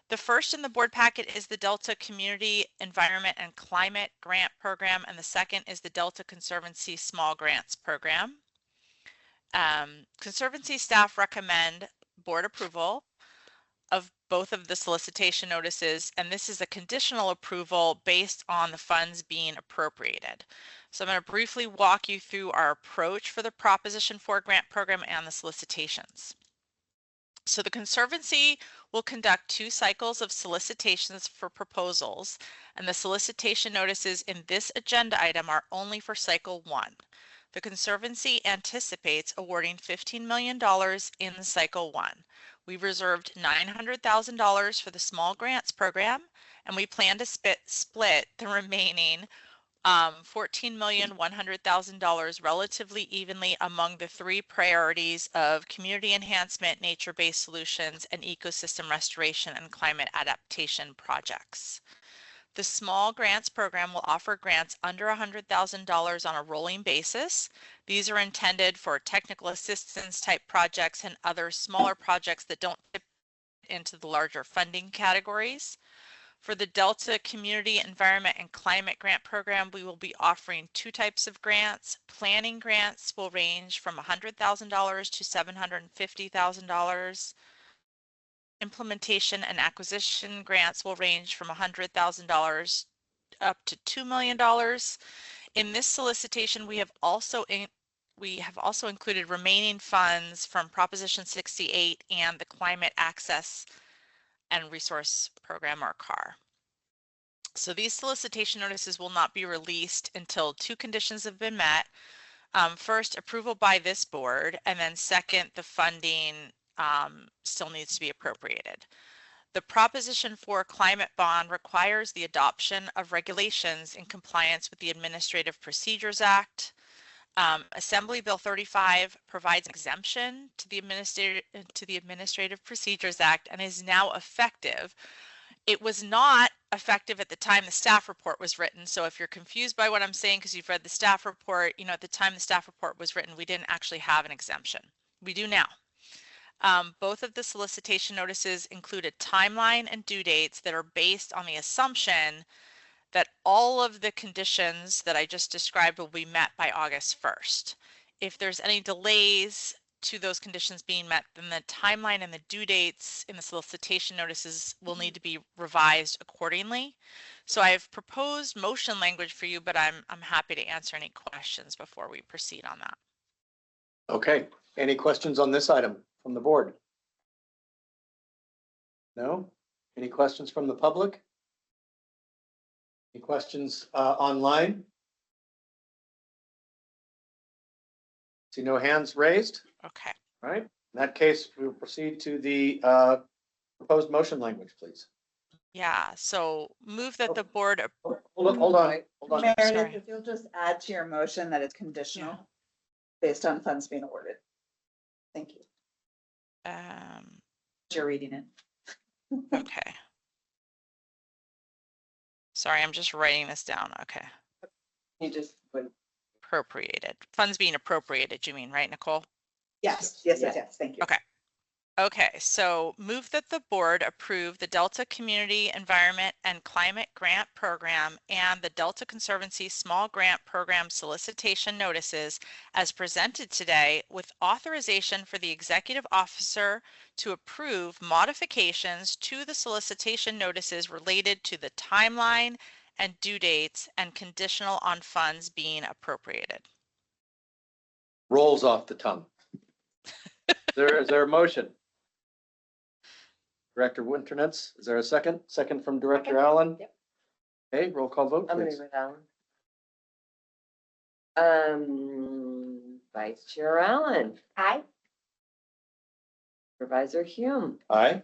The first in the board packet is the Delta Community Environment and Climate Grant Program, and the second is the Delta Conservancy Small Grants Program. Conservancy staff recommend board approval of both of the solicitation notices, and this is a conditional approval based on the funds being appropriated. So I'm going to briefly walk you through our approach for the Proposition 4 grant program and the solicitations. So the Conservancy will conduct 2 cycles of solicitations for proposals, and the solicitation notices in this agenda item are only for cycle 1. The Conservancy anticipates awarding $15 million in cycle 1. We've reserved $900,000 for the small grants program, and we plan to split the remaining $14,100,000 relatively evenly among the 3 priorities of community enhancement, nature-based solutions, and ecosystem restoration and climate adaptation projects. The small grants program will offer grants under $100,000 on a rolling basis. These are intended for technical assistance type projects and other smaller projects that don't fit into the larger funding categories. For the Delta Community Environment and Climate Grant Program, we will be offering 2 types of grants. Planning grants will range from $100,000 to $750,000. Implementation and acquisition grants will range from $100,000 up to $2 million. In this solicitation, we have also included remaining funds from Proposition 68 and the Climate Access and Resource Program, or CAR. So these solicitation notices will not be released until 2 conditions have been met. First, approval by this board, and then second, the funding still needs to be appropriated. The Proposition 4 climate bond requires the adoption of regulations in compliance with the Administrative Procedures Act. Assembly Bill 35 provides exemption to the Administrative Procedures Act and is now effective. It was not effective at the time the staff report was written. So if you're confused by what I'm saying because you've read the staff report, at the time the staff report was written, we didn't actually have an exemption. We do now. Both of the solicitation notices include a timeline and due dates that are based on the assumption that all of the conditions that I just described will be met by August 1st. If there's any delays to those conditions being met, then the timeline and the due dates in the solicitation notices will need to be revised accordingly. So I've proposed motion language for you, but I'm happy to answer any questions before we proceed on that. Okay, any questions on this item from the board? No? Any questions from the public? Any questions online? See no hands raised? Okay. All right. In that case, we will proceed to the proposed motion language, please. Yeah, so move that the board. Hold on. Meredith, Sorry. if you'll just add to your motion that it's conditional based on funds being awarded. Thank you. You're reading it. Okay. Sorry, I'm just writing this down. Okay. You just would. Appropriated. Funds being appropriated, you mean, right, Nicole? Yes, thank you. Okay. Okay, so move that the board approve the Delta Community Environment and Climate Grant Program and the Delta Conservancy Small Grant Program solicitation notices as presented today with authorization for the executive officer to approve modifications to the solicitation notices related to the timeline and due dates and conditional on funds being appropriated. Rolls off the tongue. Is there a motion? Director Winternitz, is there a second? Second from Director Allen? Yep. Okay, roll call vote, I'm gonna please. go down. Vice Chair Allen. Aye. Supervisor Hume. Aye.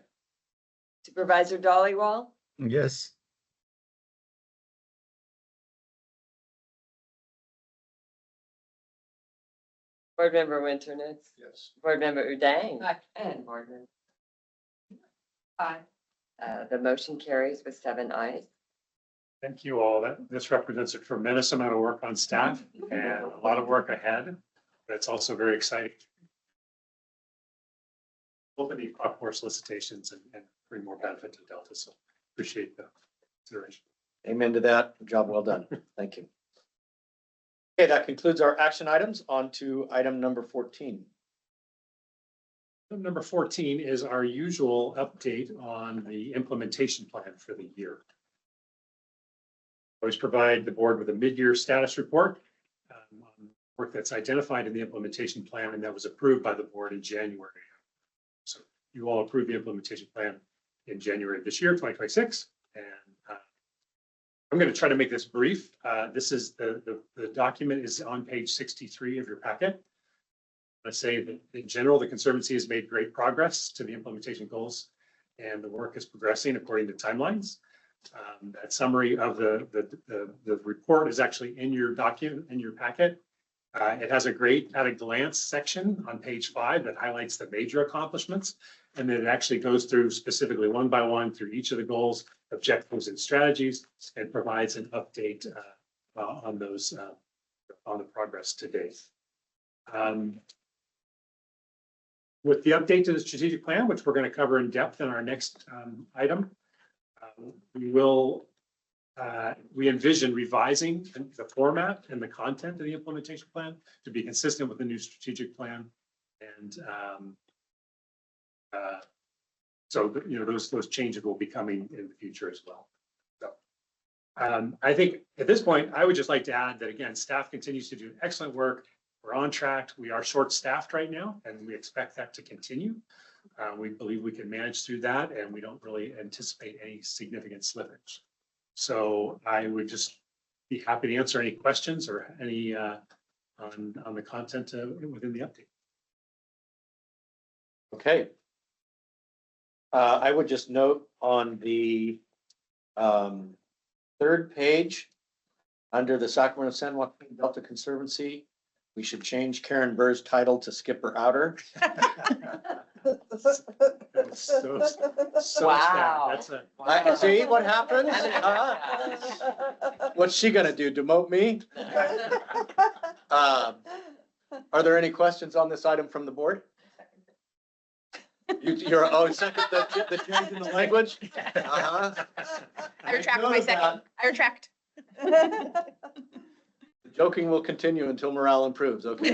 Supervisor Dollywall. Yes. Board Member Winternitz. Yes. Board Member Udang. Aye. And Board Member. Aye. The motion carries with 7 ayes. Thank you all. This represents a tremendous amount of work on staff and a lot of work ahead, but it's also very exciting. Hopefully, more solicitations and bring more benefit to Delta. So appreciate the consideration. Amen to that. Job well done. Thank you. Okay, that concludes our action items. On to item number 14. Item number 14 is our usual update on the implementation plan for the year. Always provide the board with a mid-year status report on work that's identified in the implementation plan and that was approved by the board in January. So you all approved the implementation plan in January of this year, 2026. And I'm going to try to make this brief. This is the document is on page 63 of your packet. Let's say that in general, the Conservancy has made great progress to the implementation goals and the work is progressing according to timelines. That summary of the report is actually in your document, in your packet. It has a great at a glance section on page 5 that highlights the major accomplishments. And then it actually goes through specifically one by one through each of the goals, objectives and strategies, and provides an update on those, on the progress to date. With the update to the strategic plan, which we're going to cover in depth in our next item, we envision revising the format and the content of the implementation plan to be consistent with the new strategic plan. And so, those changes will be coming in the future as well. So I think at this point, I would just like to add that, again, staff continues to do excellent work. We're on track. We are short-staffed right now, and we expect that to continue. We believe we can manage through that, and we don't really anticipate any significant slippage. So I would just be happy to answer any questions or any on the content within the update. Okay. I would just note on the 3rd page under the Sacramento-San Joaquin Delta Conservancy We should change Karen Burr's title to Skipper Outer. So Wow. That's a, See what happens? What's she gonna do, demote me? Are there any questions on this item from the board? You're, oh, second, the change in the language? Uh-huh. I retract my second. I retract. The joking will continue until morale improves, okay?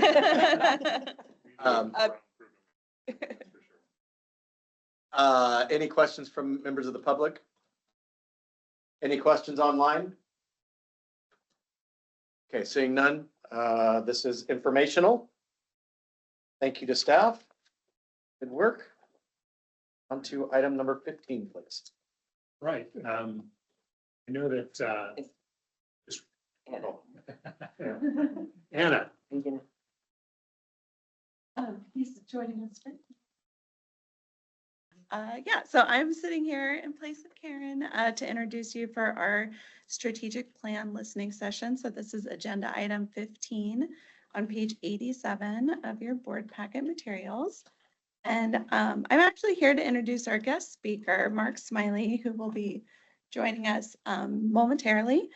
Any questions from members of the public? Any questions online? Okay, seeing none, this is informational. Thank you to staff. Good work. On to item number 15, please. right. I know that, Anna, He's joining us. Yeah, so I'm sitting here in place of Karen to introduce you for our strategic plan listening session. So this is agenda item 15 on page 87 of your board packet materials. And I'm actually here to introduce our guest speaker, Mark Smiley, who will be joining us momentarily.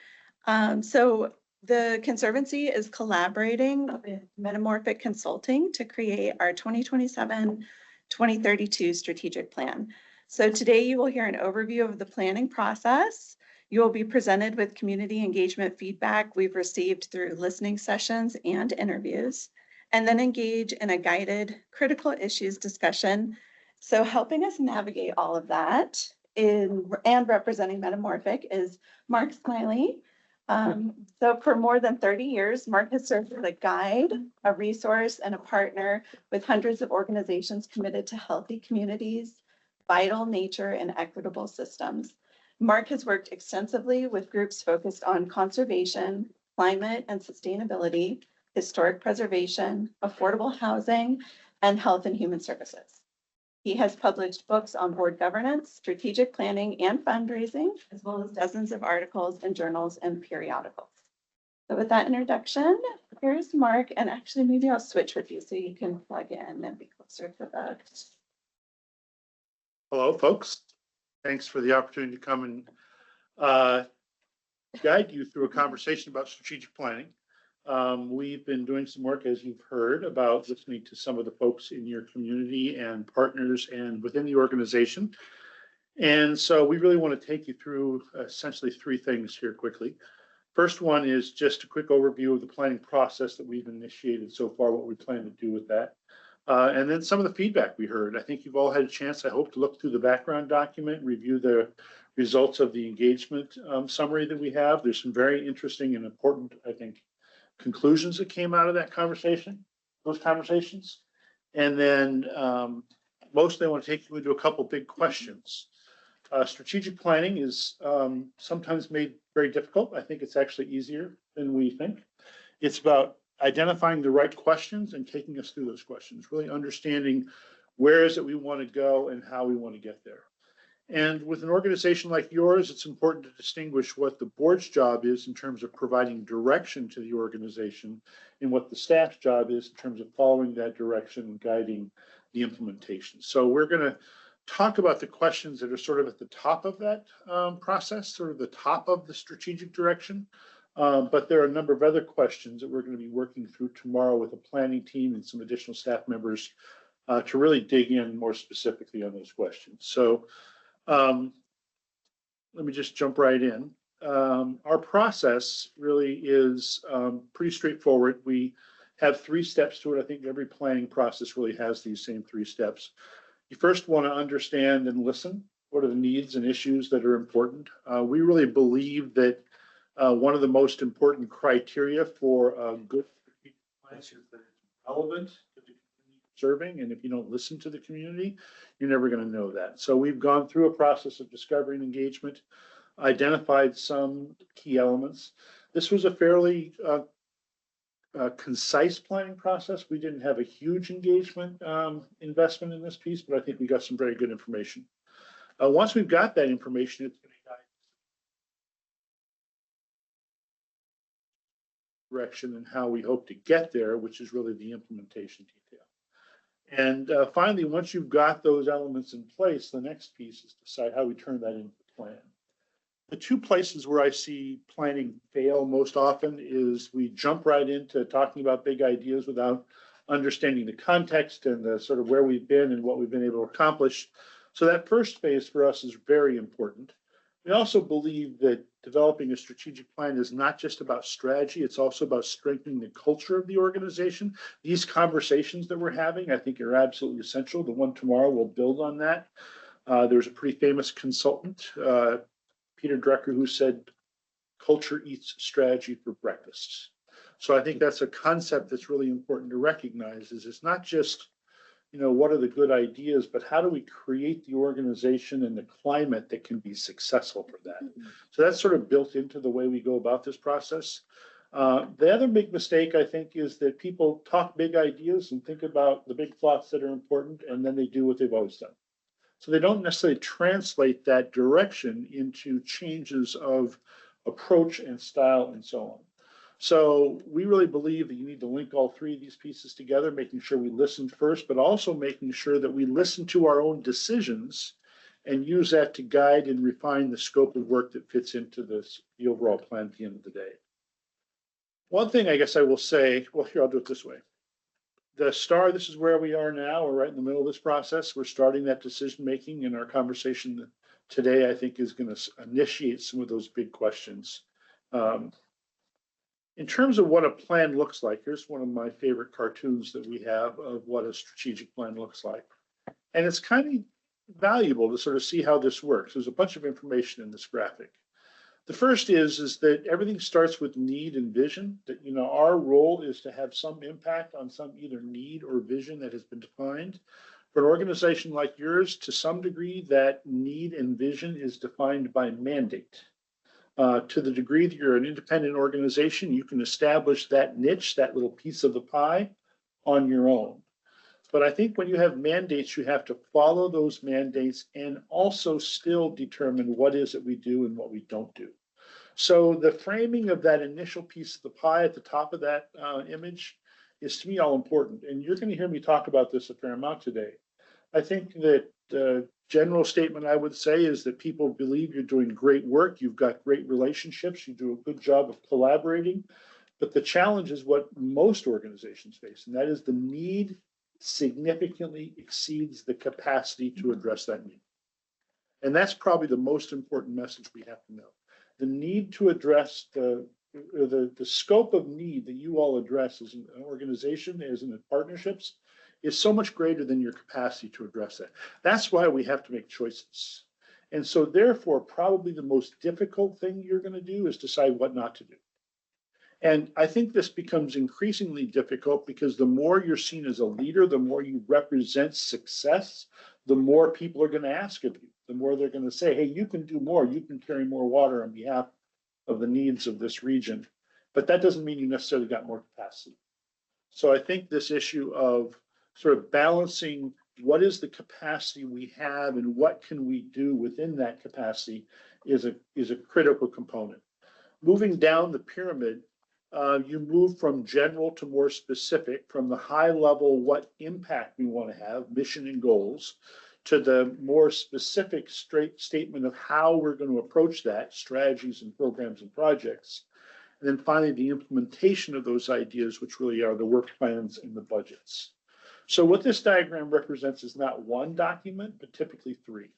So the Conservancy is collaborating with Metamorphic Consulting to create our 2027-2032 strategic plan. So today you will hear an overview of the planning process. You will be presented with community engagement feedback we've received through listening sessions and interviews, and then engage in a guided critical issues discussion. So helping us navigate all of that and representing Metamorphic is Mark Smiley. So for more than 30 years, Mark has served as a guide, a resource, and a partner with hundreds of organizations committed to healthy communities, vital nature, and equitable systems. Mark has worked extensively with groups focused on conservation, climate and sustainability, historic preservation, affordable housing, and health and human services. He has published books on board governance, strategic planning, and fundraising, as well as dozens of articles in journals and periodicals. So with that introduction, here's Mark, and actually maybe I'll switch with you so you can plug in and be closer to the. Hello, folks. Thanks for the opportunity to come and guide you through a conversation about strategic planning. We've been doing some work, as you've heard, about listening to some of the folks in your community and partners and within the organization. And so we really want to take you through essentially three things here quickly. First one is just a quick overview of the planning process that we've initiated so far, what we plan to do with that. And then some of the feedback we heard. I think you've all had a chance, I hope, to look through the background document, review the results of the engagement summary that we have. There's some very interesting and important, I think, conclusions that came out of that conversation, those conversations. And then mostly I want to take you into a couple big questions. Strategic planning is sometimes made very difficult. I think it's actually easier than we think. It's about identifying the right questions and taking us through those questions, really understanding where is it we want to go and how we want to get there. And with an organization like yours, it's important to distinguish what the board's job is in terms of providing direction to the organization and what the staff's job is in terms of following that direction and guiding the implementation. So we're going to talk about the questions that are sort of at the top of that process, sort of the top of the strategic direction. But there are a number of other questions that we're going to be working through tomorrow with a planning team and some additional staff members to really dig in more specifically on those questions. So let me just jump right in. Our process really is pretty straightforward. We have 3 steps to it. I think every planning process really has these same 3 steps. You first want to understand and listen. What are the needs and issues that are important? We really believe that one of the most important criteria for a good plan is that it's relevant to the community serving. And if you don't listen to the community, you're never going to know that. So we've gone through a process of discovery and engagement, identified some key elements. This was a fairly concise planning process. We didn't have a huge engagement investment in this piece, but I think we got some very good information. Once we've got that information, it's going to guide. direction and how we hope to get there, which is really the implementation detail. And finally, once you've got those elements in place, the next piece is to decide how we turn that into a plan. The two places where I see planning fail most often is we jump right into talking about big ideas without understanding the context and the sort of where we've been and what we've been able to accomplish. So that first phase for us is very important. We also believe that developing a strategic plan is not just about strategy, it's also about strengthening the culture of the organization. These conversations that we're having, I think, are absolutely essential. The one tomorrow will build on that. There's a pretty famous consultant, Peter Drucker, who said, culture eats strategy for breakfast. So I think that's a concept that's really important to recognize, is it's not just, you know, what are the good ideas, but how do we create the organization and the climate that can be successful for that? So that's sort of built into the way we go about this process. The other big mistake, I think, is that people talk big ideas and think about the big thoughts that are important, and then they do what they've always done. So they don't necessarily translate that direction into changes of approach and style and so on. So we really believe that you need to link all three of these pieces together, making sure we listen first, but also making sure that we listen to our own decisions and use that to guide and refine the scope of work that fits into this, the overall plan at the end of the day. One thing I guess I will say, well, here, I'll do it this way. The STAR, this is where we are now. We're right in the middle of this process. We're starting that decision-making, and our conversation today, I think, is going to initiate some of those big questions. In terms of what a plan looks like, here's one of my favorite cartoons that we have of what a strategic plan looks like. And it's kind of valuable to sort of see how this works. There's a bunch of information in this graphic. The first is that everything starts with need and vision, that, you know, our role is to have some impact on some either need or vision that has been defined. For an organization like yours, to some degree, that need and vision is defined by mandate. To the degree that you're an independent organization, you can establish that niche, that little piece of the pie on your own. But I think when you have mandates, you have to follow those mandates and also still determine what is it we do and what we don't do. So the framing of that initial piece of the pie at the top of that image is, to me, all important. And you're going to hear me talk about this a fair amount today. I think that the general statement I would say is that people believe you're doing great work. You've got great relationships. You do a good job of collaborating. But the challenge is what most organizations face, and that is the need significantly exceeds the capacity to address that need. And that's probably the most important message we have to know. The need to address the scope of need that you all address as an organization, as in partnerships, is so much greater than your capacity to address that. That's why we have to make choices. And so therefore, probably the most difficult thing you're going to do is decide what not to do. And I think this becomes increasingly difficult because the more you're seen as a leader, the more you represent success, the more people are going to ask of you, the more they're going to say, hey, you can do more, you can carry more water on behalf of the needs of this region. But that doesn't mean you necessarily got more capacity. So I think this issue of sort of balancing what is the capacity we have and what can we do within that capacity is a critical component. Moving down the pyramid, you move from general to more specific, from the high level, what impact we want to have, mission and goals, to the more specific straight statement of how we're going to approach that, strategies and programs and projects. And then finally, the implementation of those ideas, which really are the work plans and the budgets. So what this diagram represents is not one document, but typically three.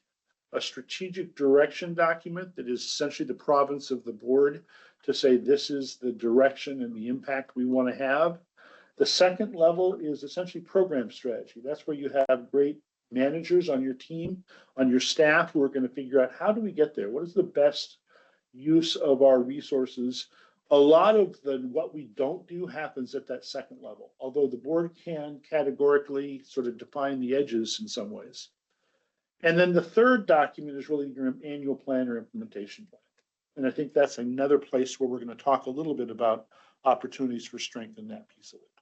A strategic direction document that is essentially the province of the board to say this is the direction and the impact we want to have. The second level is essentially program strategy. That's where you have great managers on your team, on your staff, who are going to figure out how do we get there? What is the best use of our resources? A lot of what we don't do happens at that second level, although the board can categorically sort of define the edges in some ways. And then the third document is really your annual plan or implementation plan. And I think that's another place where we're going to talk a little bit about opportunities for strength in that piece of it.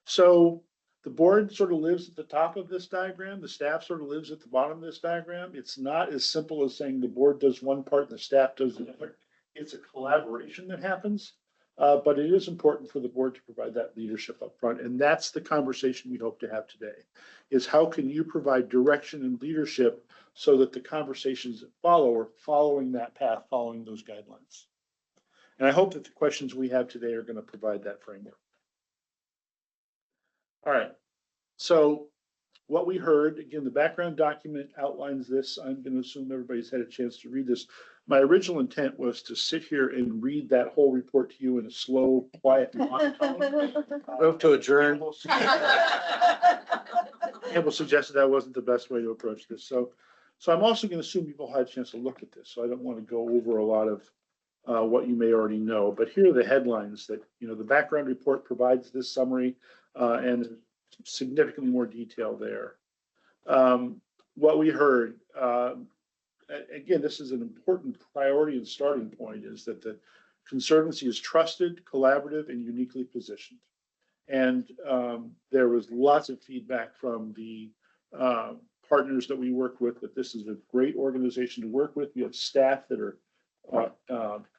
So the board sort of lives at the top of this diagram. The staff sort of lives at the bottom of this diagram. It's not as simple as saying the board does one part and the staff does the other. It's a collaboration that happens. But it is important for the board to provide that leadership up front. And that's the conversation we hope to have today, is how can you provide direction and leadership so that the conversations that follow are following that path, following those guidelines. And I hope that the questions we have today are going to provide that framework. All right. So what we heard, again, the background document outlines this. I'm going to assume everybody's had a chance to read this. My original intent was to sit here and read that whole report to you in a slow, quiet monotone. Move to adjourn. Campbell suggested that wasn't the best way to approach this. So I'm also going to assume people had a chance to look at this. So I don't want to go over a lot of what you may already know. But here are the headlines that, the background report provides this summary and significantly more detail there. What we heard, again, this is an important priority and starting point, is that the Conservancy is trusted, collaborative, and uniquely positioned. And there was lots of feedback from the partners that we work with that this is a great organization to work with. We have staff that are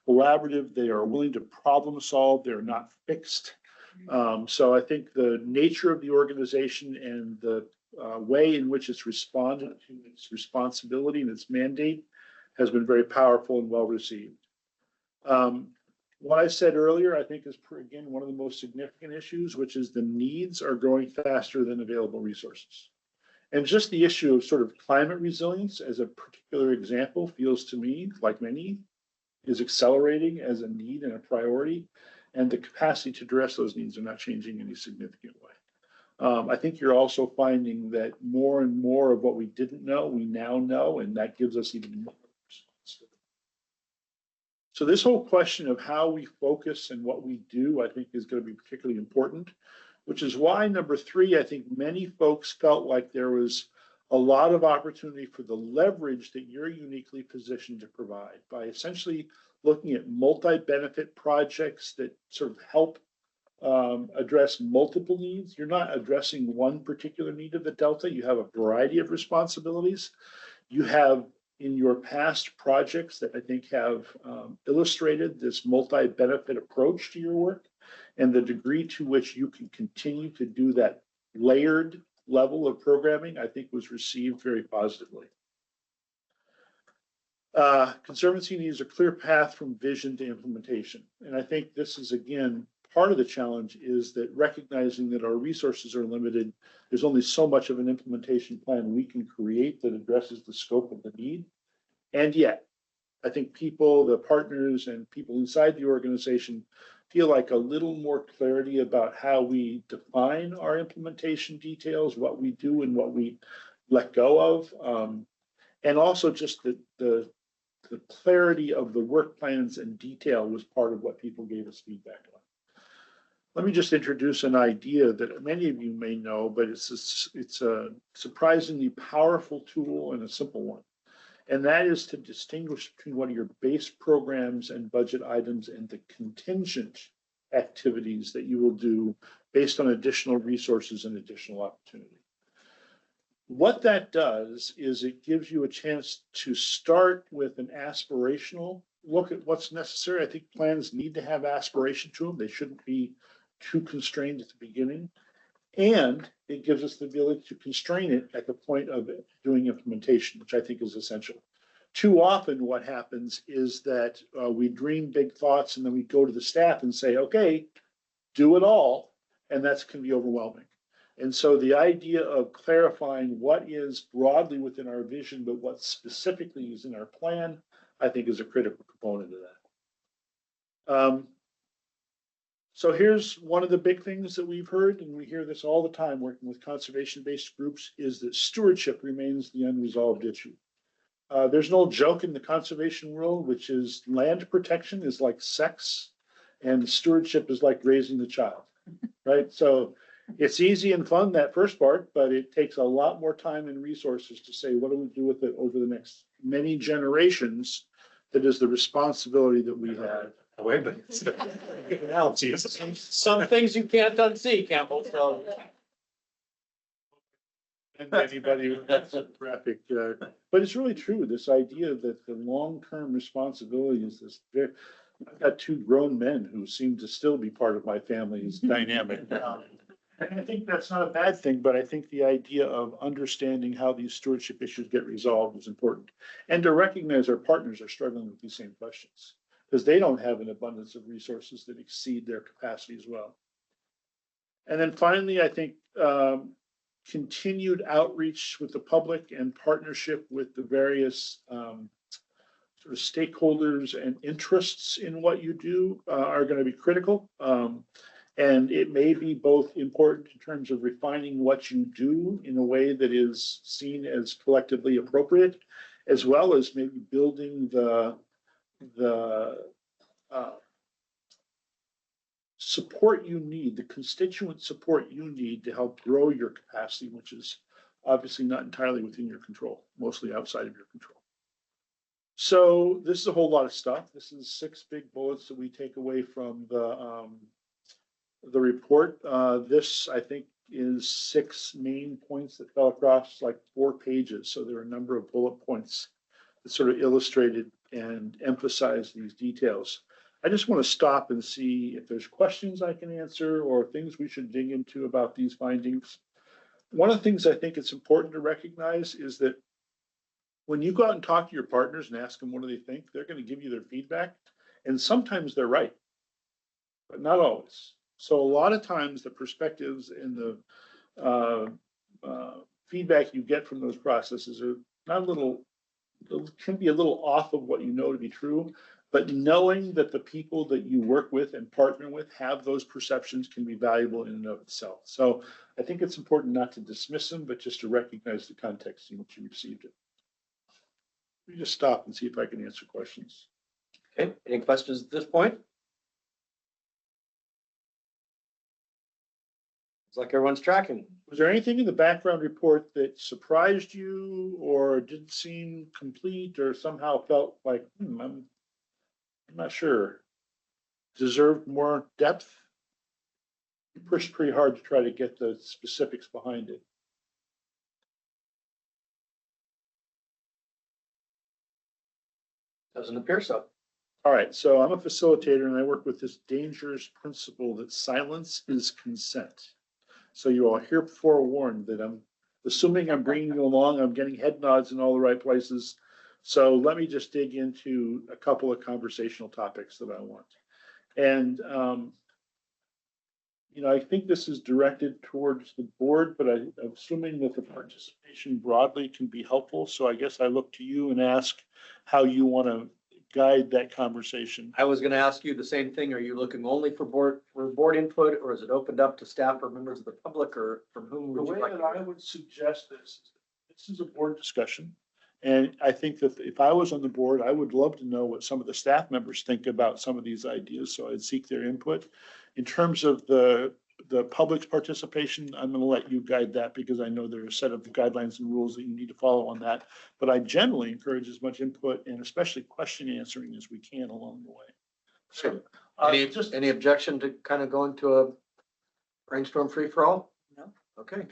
collaborative. They are willing to problem solve. They're not fixed. So I think the nature of the organization and the way in which it's responded to its responsibility and its mandate has been very powerful and well received. What I said earlier, I think, is, again, one of the most significant issues, which is the needs are growing faster than available resources. And just the issue of sort of climate resilience as a particular example feels to me, like many, is accelerating as a need and a priority. And the capacity to address those needs are not changing in any significant way. I think you're also finding that more and more of what we didn't know, we now know, and that gives us even more responsibility. So this whole question of how we focus and what we do, I think, is going to be particularly important, which is why, number 3, I think many folks felt like there was a lot of opportunity for the leverage that you're uniquely positioned to provide by essentially looking at multi-benefit projects that sort of help address multiple needs. You're not addressing one particular need of the Delta. You have a variety of responsibilities. You have in your past projects that I think have illustrated this multi-benefit approach to your work, and the degree to which you can continue to do that layered level of programming, I think, was received very positively. Conservancy needs a clear path from vision to implementation. And I think this is, again, part of the challenge, is that recognizing that our resources are limited, there's only so much of an implementation plan we can create that addresses the scope of the need. And yet, I think people, the partners and people inside the organization feel like a little more clarity about how we define our implementation details, what we do and what we let go of. And also just the clarity of the work plans and detail was part of what people gave us feedback on. Let me just introduce an idea that many of you may know, but it's a surprisingly powerful tool and a simple one. And that is to distinguish between what are your base programs and budget items and the contingent activities that you will do based on additional resources and additional opportunity. What that does is it gives you a chance to start with an aspirational look at what's necessary. I think plans need to have aspiration to them. They shouldn't be too constrained at the beginning. And it gives us the ability to constrain it at the point of doing implementation, which I think is essential. Too often what happens is that we dream big thoughts and then we go to the staff and say, okay, do it all. And that can be overwhelming. And so the idea of clarifying what is broadly within our vision, but what specifically is in our plan, I think is a critical component of that. So here's one of the big things that we've heard, and we hear this all the time working with conservation-based groups, is that stewardship remains the unresolved issue. There's an old joke in the conservation world, which is land protection is like sex and stewardship is like raising the child, right? So it's easy and fun, that first part, but it takes a lot more time and resources to say, what do we do with it over the next many generations? That is the responsibility that we have. Wait, but it's a good analogy. Some things you can't unsee, Campbell, so. And anybody that's graphic, but it's really true. This idea that the long-term responsibility is this. I've got two grown men who seem to still be part of my family's dynamic. And I think that's not a bad thing, but I think the idea of understanding how these stewardship issues get resolved is important. And to recognize our partners are struggling with these same questions, because they don't have an abundance of resources that exceed their capacity as well. And then finally, I think continued outreach with the public and partnership with the various sort of stakeholders and interests in what you do are going to be critical. And it may be both important in terms of refining what you do in a way that is seen as collectively appropriate, as well as maybe building the support you need, the constituent support you need to help grow your capacity, which is obviously not entirely within your control, mostly outside of your control. So this is a whole lot of stuff. This is 6 big bullets that we take away from the report. This, I think, is 6 main points that fell across like 4 pages. So there are a number of bullet points that sort of illustrated and emphasize these details. I just want to stop and see if there's questions I can answer or things we should dig into about these findings. One of the things I think it's important to recognize is that when you go out and talk to your partners and ask them what do they think, they're going to give you their feedback. And sometimes they're right, but not always. So a lot of times the perspectives and the feedback you get from those processes are not a little, can be a little off of what you know to be true. But knowing that the people that you work with and partner with have those perceptions can be valuable in and of itself. So I think it's important not to dismiss them, but just to recognize the context in which you received it. Let me just stop and see if I can answer questions. Okay, any questions at this point? It's like everyone's tracking. Was there anything in the background report that surprised you or didn't seem complete or somehow felt like, I'm not sure, deserved more depth? You pushed pretty hard to try to get the specifics behind it. Doesn't appear so. All right, so I'm a facilitator and I work with this dangerous principle that silence is consent. So you all hear forewarned that I'm assuming I'm bringing you along, I'm getting head nods in all the right places. So let me just dig into a couple of conversational topics that I want. And, I think this is directed towards the board, but I'm assuming that the participation broadly can be helpful. So I guess I look to you and ask how you want to guide that conversation. I was going to ask you the same thing. Are you looking only for board input, or is it opened up to staff or members of the public, or from whom The would way you like? that I would suggest this is a board discussion. And I think that if I was on the board, I would love to know what some of the staff members think about some of these ideas. So I'd seek their input. In terms of the public's participation, I'm going to let you guide that because I know there are a set of guidelines and rules that you need to follow on that. But I generally encourage as much input and especially question answering as we can along the way. So Any objection to kind of going to a brainstorm free for all? No. Okay.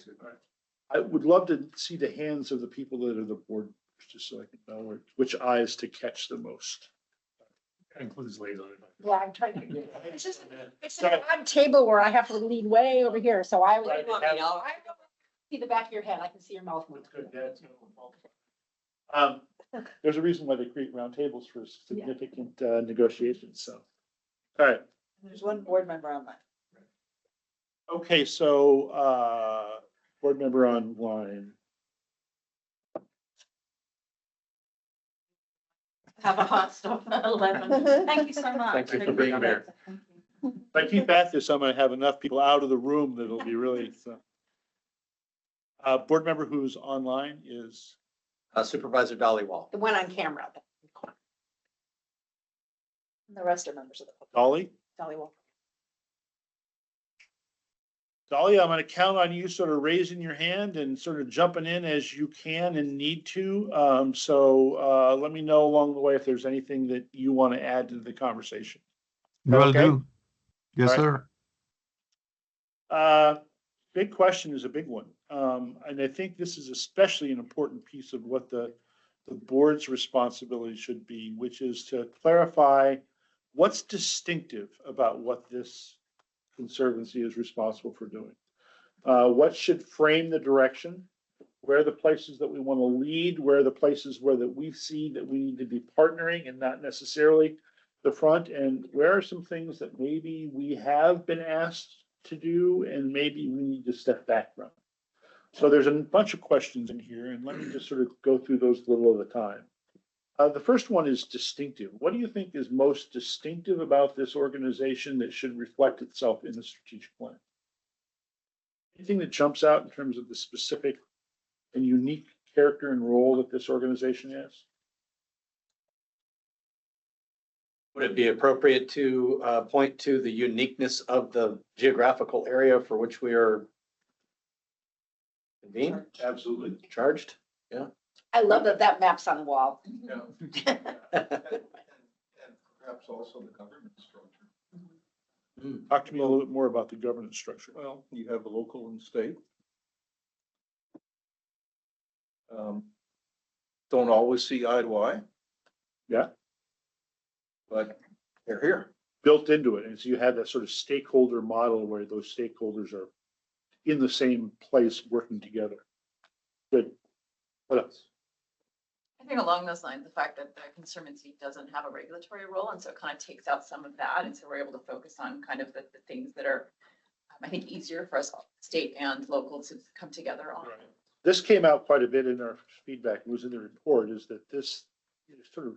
I would love to see the hands of the people that are the board, just so I can know which eyes to catch the most. That includes liaison. Yeah, I'm trying to. It's an odd table where I have to lean way over here, so I would. I see the back of your head. I can see your mouth move. There's a reason why they create round tables for significant negotiations. So, all right. There's one board member online. Okay, so board member online. Have a hot stop at 11. Thank you so much. Thank you for being here. If I keep at this, I'm going to have enough people out of the room that it'll be really. Board member who's online is Supervisor Dollywall. The one on camera. And the rest are members of the public. Dolly. Dolly will. Dolly, I'm going to count on you sort of raising your hand and sort of jumping in as you can and need to. So let me know along the way if there's anything that you want to add to the conversation. Will Okay? do. Yes, All sir. Big question is a big one. And I think this is especially an important piece of what the board's responsibility should be, which is to clarify what's distinctive about what this Conservancy is responsible for doing? What should frame the direction? Where are the places that we want to lead? Where are the places where that we see that we need to be partnering and not necessarily the front? And where are some things that maybe we have been asked to do and maybe we need to step back from? So there's a bunch of questions in here, and let me just sort of go through those a little at a time. The first one is distinctive. What do you think is most distinctive about this organization that should reflect itself in the strategic plan? Anything that jumps out in terms of the specific and unique character and role that this organization has? Would it be appropriate to point to the uniqueness of the geographical area for which we are convened? Absolutely. Charged? Yeah. I love that that map's on the wall. Yeah. And perhaps also the government structure. Talk to me a little bit more about the governance structure. Well, you have the local and state. Don't always see eye to eye. Yeah. But they're here. Built into it. And so you have that sort of stakeholder model where those stakeholders are in the same place working together. Good. What else? I think along those lines, the fact that the Conservancy doesn't have a regulatory role, and so it kind of takes out some of that, and so we're able to focus on kind of the things that are, I think, easier for us, state and local, to come together on. Right. This came out quite a bit in our feedback. It was in the report, is that this sort of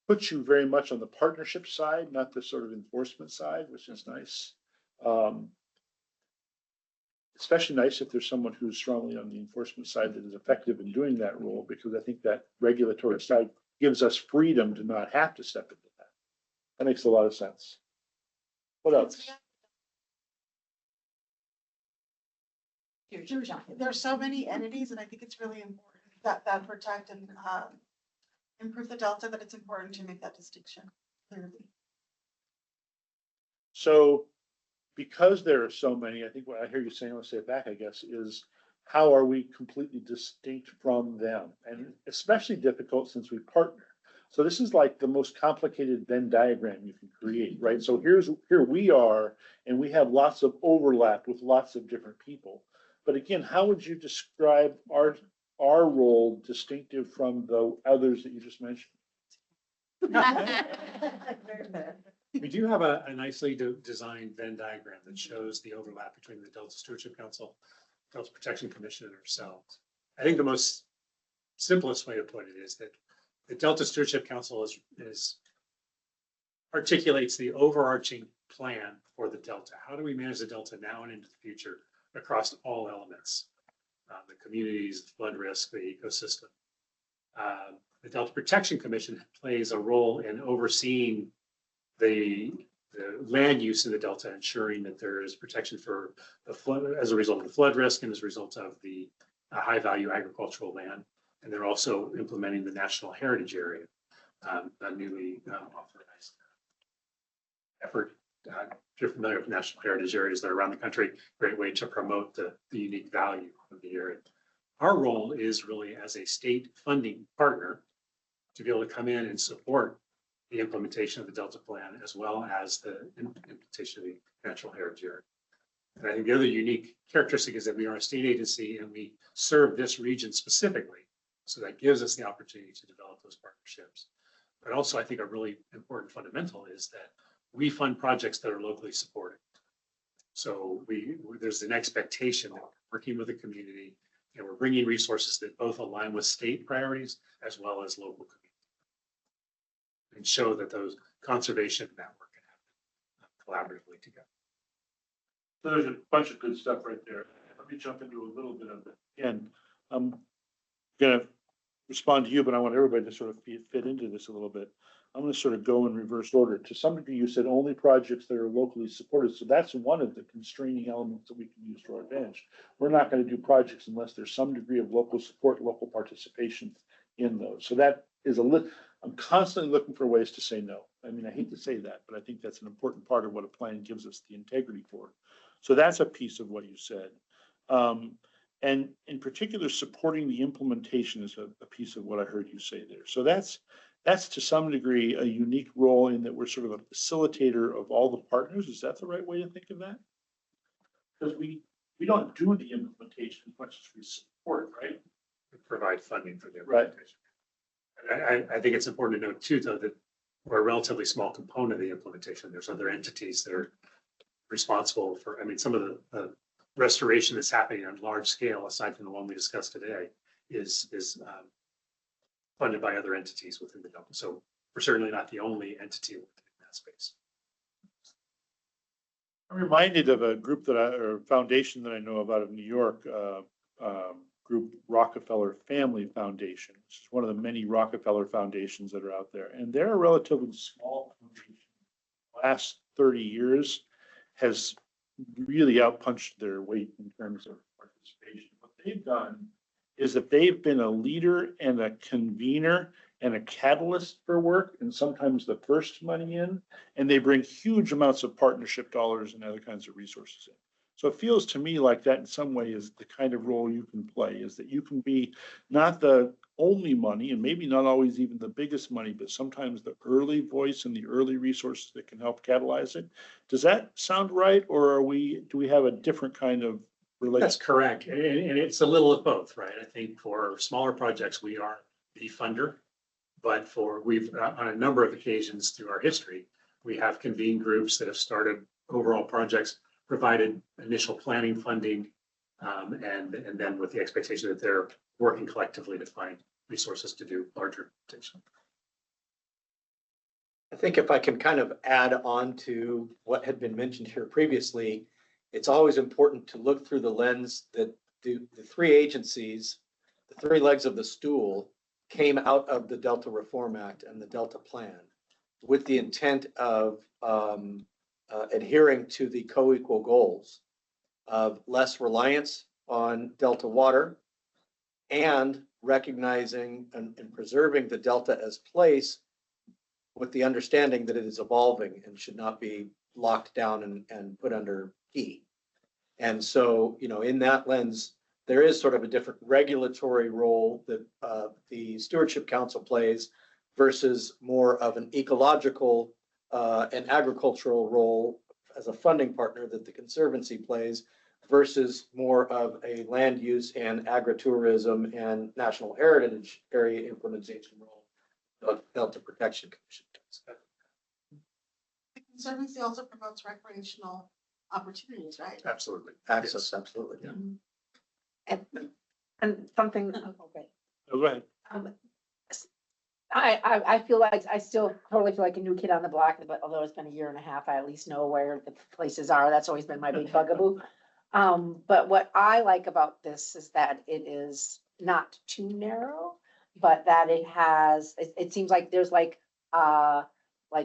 puts you very much on the partnership side, not the sort of enforcement side, which is nice. Especially nice if there's someone who's strongly on the enforcement side that is effective in doing that role, because I think that regulatory side gives us freedom to not have to step into that. That makes a lot of sense. What else? There's so many entities, and I think it's really important that protect and improve the delta, that it's important to make that distinction clearly. So because there are so many, I think what I hear you saying, I'll say it back, I guess, is how are we completely distinct from them? And especially difficult since we partner. So this is like the most complicated Venn diagram you can create, right? So here we are, and we have lots of overlap with lots of different people. But again, how would you describe our role distinctive from the others that you just mentioned? We do have a nicely designed Venn diagram that shows the overlap between the Delta Stewardship Council, Delta Protection Commission, and ourselves. I think the most simplest way to put it is that the Delta Stewardship Council articulates the overarching plan for the Delta. How do we manage the Delta now and into the future across all elements? The communities, the flood risk, the ecosystem. The Delta Protection Commission plays a role in overseeing the land use in the Delta, ensuring that there is protection for the flood as a result of the flood risk and as a result of the high value agricultural land. And they're also implementing the National Heritage Area, a newly authorized effort. If you're familiar with national heritage areas that are around the country, great way to promote the unique value of the area. Our role is really as a state funding partner to be able to come in and support the implementation of the Delta Plan, as well as the implementation of the natural heritage area. And I think the other unique characteristic is that we are a state agency and we serve this region specifically. So that gives us the opportunity to develop those partnerships. But also, I think a really important fundamental is that we fund projects that are locally supported. So there's an expectation that we're working with the community and we're bringing resources that both align with state priorities as well as local community, and show that those conservation network can happen collaboratively together. So there's a bunch of good stuff right there. Let me jump into a little bit of it. Again, I'm gonna respond to you, but I want everybody to sort of fit into this a little bit. I'm going to sort of go in reverse order. To some degree, you said only projects that are locally supported. So that's one of the constraining elements that we can use to our advantage. We're not going to do projects unless there's some degree of local support, local participation in those. So that is I'm constantly looking for ways to say no. I mean, I hate to say that, but I think that's an important part of what a plan gives us the integrity for. So that's a piece of what you said. And in particular, supporting the implementation is a piece of what I heard you say there. So that's that's to some degree a unique role in that we're sort of a facilitator of all the partners. Is that the right way to think of that? Because we don't do the implementation as much as we support, right? Provide funding for the Right. implementation. And I think it's important to note too, though, that we're a relatively small component of the implementation. There's other entities that are responsible for, I mean, some of the restoration that's happening on large scale, aside from the one we discussed today, is funded by other entities within the Delta. So we're certainly not the only entity within that space. I'm reminded of a group or foundation that I know of out of New York, group Rockefeller Family Foundation, which is one of the many Rockefeller foundations that are out there. And they're a relatively small foundation. Last 30 years has really outpunched their weight in terms of participation. What they've done is that they've been a leader and a convener and a catalyst for work, and sometimes the first money in, and they bring huge amounts of partnership dollars and other kinds of resources in. So it feels to me like that in some way is the kind of role you can play, is that you can be not the only money and maybe not always even the biggest money, but sometimes the early voice and the early resources that can help catalyze it. Does that sound right? Or do we have a different kind of relationship? That's correct. And it's a little of both, right? I think for smaller projects, we are the funder, but we've on a number of occasions through our history, we have convened groups that have started overall projects, provided initial planning funding, and then with the expectation that they're working collectively to find resources to do larger things. I think if I can kind of add on to what had been mentioned here previously, it's always important to look through the lens that the three agencies, the three legs of the stool, came out of the Delta Reform Act and the Delta Plan with the intent of adhering to the co-equal goals of less reliance on Delta water and recognizing and preserving the Delta as place with the understanding that it is evolving and should not be locked down and put under key. And so, in that lens, there is sort of a different regulatory role that the Stewardship Council plays versus more of an ecological and agricultural role as a funding partner that the Conservancy plays versus more of a land use and agritourism and national heritage area implementation role the Delta Protection Commission does. The Conservancy also promotes recreational opportunities, right? Absolutely. Access, absolutely. And something, okay. Oh, go ahead. I feel like I still totally feel like a new kid on the block, but although it's been a year and a half, I at least know where the places are. That's always been my big bugaboo. But what I like about this is that it is not too narrow, but that it seems like there's like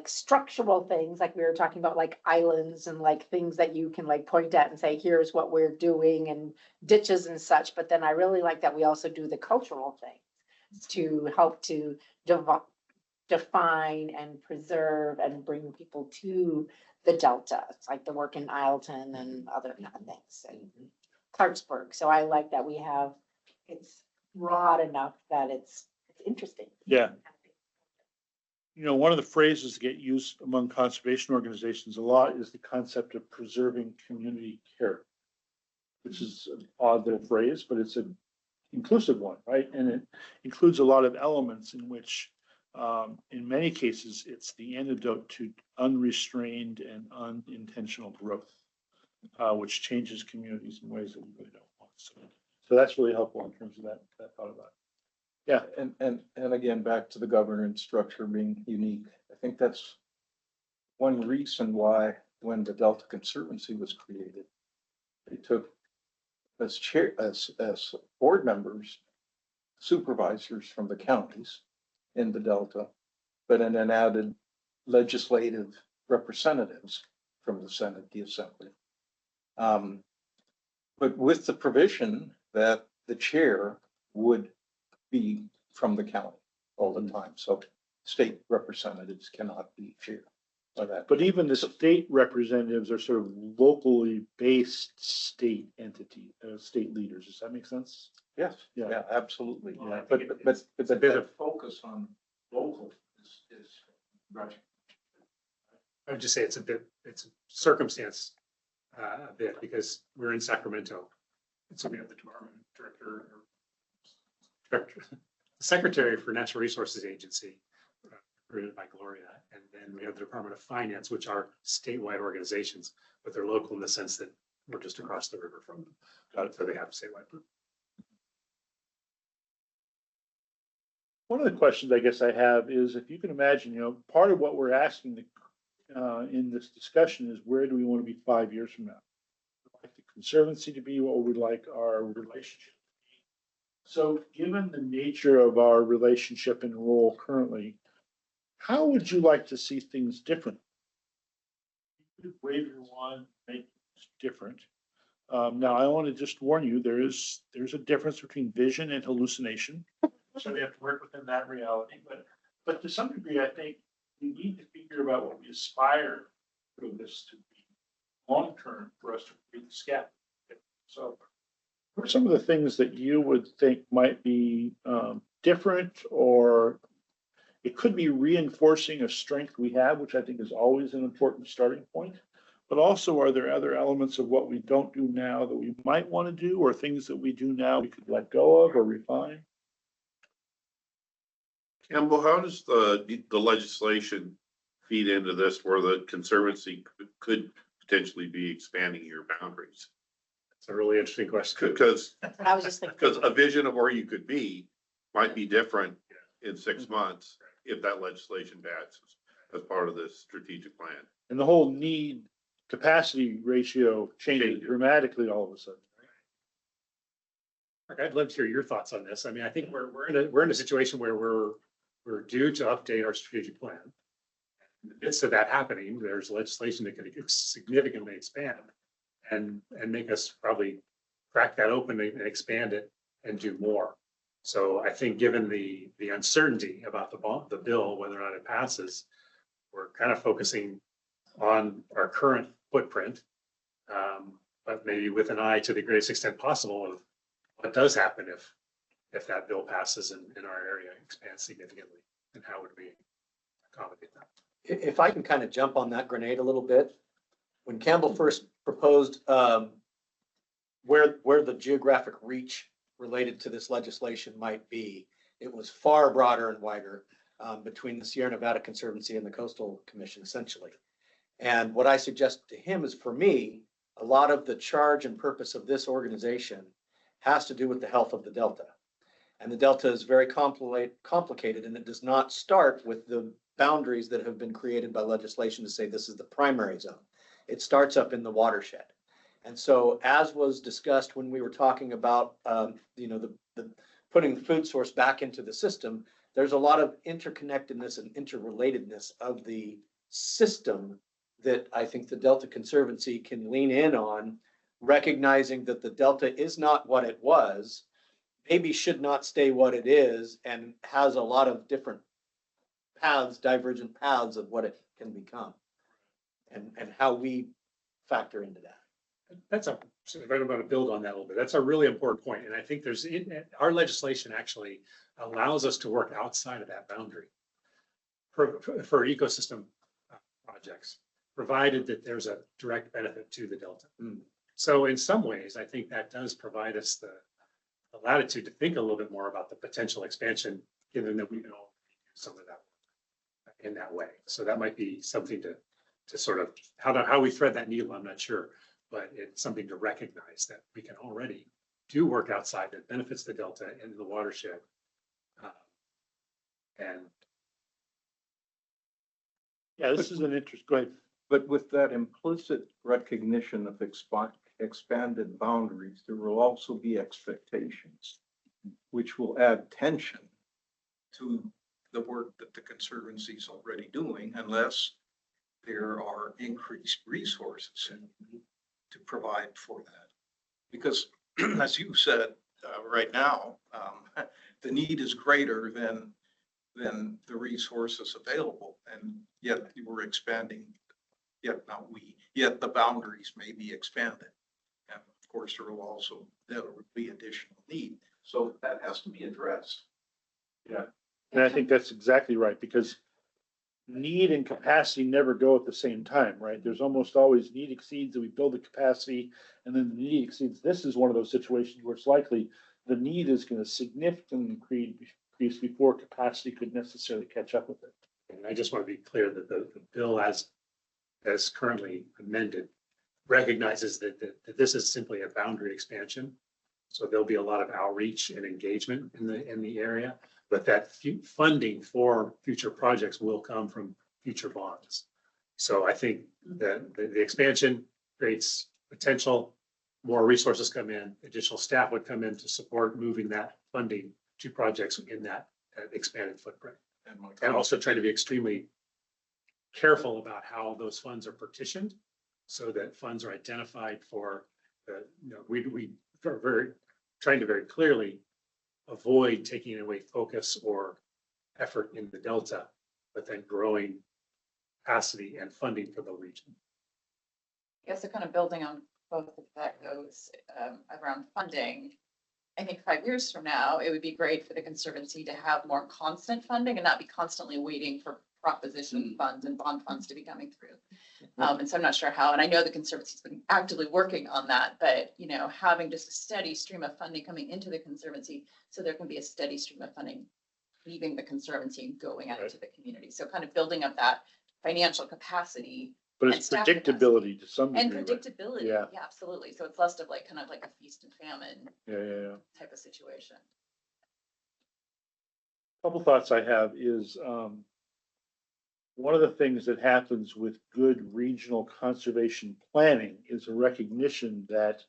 structural things, like we were talking about, like islands and like things that you can like point at and say, here's what we're doing, and ditches and such. But then I really like that we also do the cultural things to help to define and preserve and bring people to the Delta. It's like the work in Isleton and other kind of things, and Clarksburg. So I like that it's broad enough that it's interesting. Yeah. One of the phrases that get used among conservation organizations a lot is the concept of preserving community care, which is an odd little phrase, but it's an inclusive one, right? And it includes a lot of elements in which, in many cases, it's the antidote to unrestrained and unintentional growth, which changes communities in ways that we really don't want. So that's really helpful in terms of that thought about it. Yeah. And again, back to the governance structure being unique. I think that's one reason why when the Delta Conservancy was created, they took as board members, supervisors from the counties in the Delta, but then added legislative representatives from the Senate, the Assembly. But with the provision that the chair would be from the county all the time. So state representatives cannot be chair by that. But even the state representatives are sort of locally based state entity, state leaders. Does that make sense? Yes. Yeah. Yeah, absolutely. Yeah. But a bit of focus on local is right. I would just say it's a circumstance a bit because we're in Sacramento. And so we have the department director, the Secretary for Natural Resources Agency, recruited by Gloria. And then we have the Department of Finance, which are statewide organizations, but they're local in the sense that we're just across the river from them. So they have statewide. One of the questions I guess I have is if you can imagine, part of what we're asking in this discussion is where do we want to be 5 years from now? We'd like the Conservancy to be, what we'd like our relationship to be. So given the nature of our relationship and role currently, how would you like to see things different? You could wave your wand, make things different. Now, I want to just warn you, there's a difference between vision and hallucination. So we have to work within that reality. But to some degree, I think we need to figure about what we aspire for this to be long-term for us to create the scaffold. So what are some of the things that you would think might be different, or it could be reinforcing a strength we have, which I think is always an important starting point. But also, are there other elements of what we don't do now that we might want to do, or things that we do now we could let go of or refine? Campbell, how does the legislation feed into this where the Conservancy could potentially be expanding your boundaries? It's a really interesting question. Because I was just thinking. because a vision of where you could be might be different in 6 months if that legislation passes as part of this strategic plan. And the whole need capacity ratio changes dramatically all of a sudden. Mark, I'd love to hear your thoughts on this. I mean, I think we're in a situation where we're due to update our strategic plan. In the midst of that happening, there's legislation that could significantly expand and make us probably crack that open and expand it and do more. So I think given the uncertainty about the bill, whether or not it passes, we're kind of focusing on our current footprint, but maybe with an eye to the greatest extent possible of what does happen if that bill passes and our area expands significantly, and how would we accommodate that? If I can kind of jump on that grenade a little bit, when Campbell first proposed where the geographic reach related to this legislation might be, it was far broader and wider between the Sierra Nevada Conservancy and the Coastal Commission, essentially. And what I suggest to him is, for me, a lot of the charge and purpose of this organization has to do with the health of the Delta. And the Delta is very complicated, and it does not start with the boundaries that have been created by legislation to say this is the primary zone. It starts up in the watershed. And so, as was discussed when we were talking about, the putting the food source back into the system, there's a lot of interconnectedness and interrelatedness of the system that I think the Delta Conservancy can lean in on, recognizing that the Delta is not what it was, maybe should not stay what it is, and has a lot of different paths, divergent paths of what it can become, and how we factor into that. That's if I'm going to build on that a little bit, that's a really important point. And I think our legislation actually allows us to work outside of that boundary for ecosystem projects, provided that there's a direct benefit to the Delta. So in some ways, I think that does provide us the latitude to think a little bit more about the potential expansion, given that we can all do some of that in that way. So that might be something to sort of, how we thread that needle, I'm not sure, but it's something to recognize that we can already do work outside that benefits the Delta and the watershed. This is an interest. Go ahead. But with that implicit recognition of expanded boundaries, there will also be expectations, which will add tension to the work that the Conservancy is already doing, unless there are increased resources to provide for that. Because as you said, right now, the need is greater than the resources available, and yet we're expanding. Yet the boundaries may be expanded. And of course, there will be additional need. So that has to be addressed. Yeah, and I think that's exactly right, because need and capacity never go at the same time, right? There's almost always need exceeds, and we build the capacity, and then the need exceeds. This is one of those situations where it's likely the need is going to significantly increase before capacity could necessarily catch up with it. And I just want to be clear that the bill as currently amended recognizes that this is simply a boundary expansion. So there'll be a lot of outreach and engagement in the area, but that funding for future projects will come from future bonds. So I think that the expansion creates potential, more resources come in, additional staff would come in to support moving that funding to projects in that expanded footprint. And also trying to be extremely careful about how those funds are partitioned so that funds are identified for we are trying to very clearly avoid taking away focus or effort in the Delta, but then growing capacity and funding for the region. Yeah, so kind of building on both of that goes around funding. I think 5 years from now, it would be great for the Conservancy to have more constant funding and not be constantly waiting for proposition funds and bond funds to be coming through. And so I'm not sure how, and I know the Conservancy's been actively working on that, but having just a steady stream of funding coming into the Conservancy, so there can be a steady stream of funding leaving the Conservancy and going out into the community. So kind of building up that financial capacity. But and it's staff predictability to some degree. and right? predictability, Yeah. yeah, absolutely. So it's less of kind of like a feast and famine Yeah. type of situation. Couple thoughts I have is, one of the things that happens with good regional conservation planning is a recognition that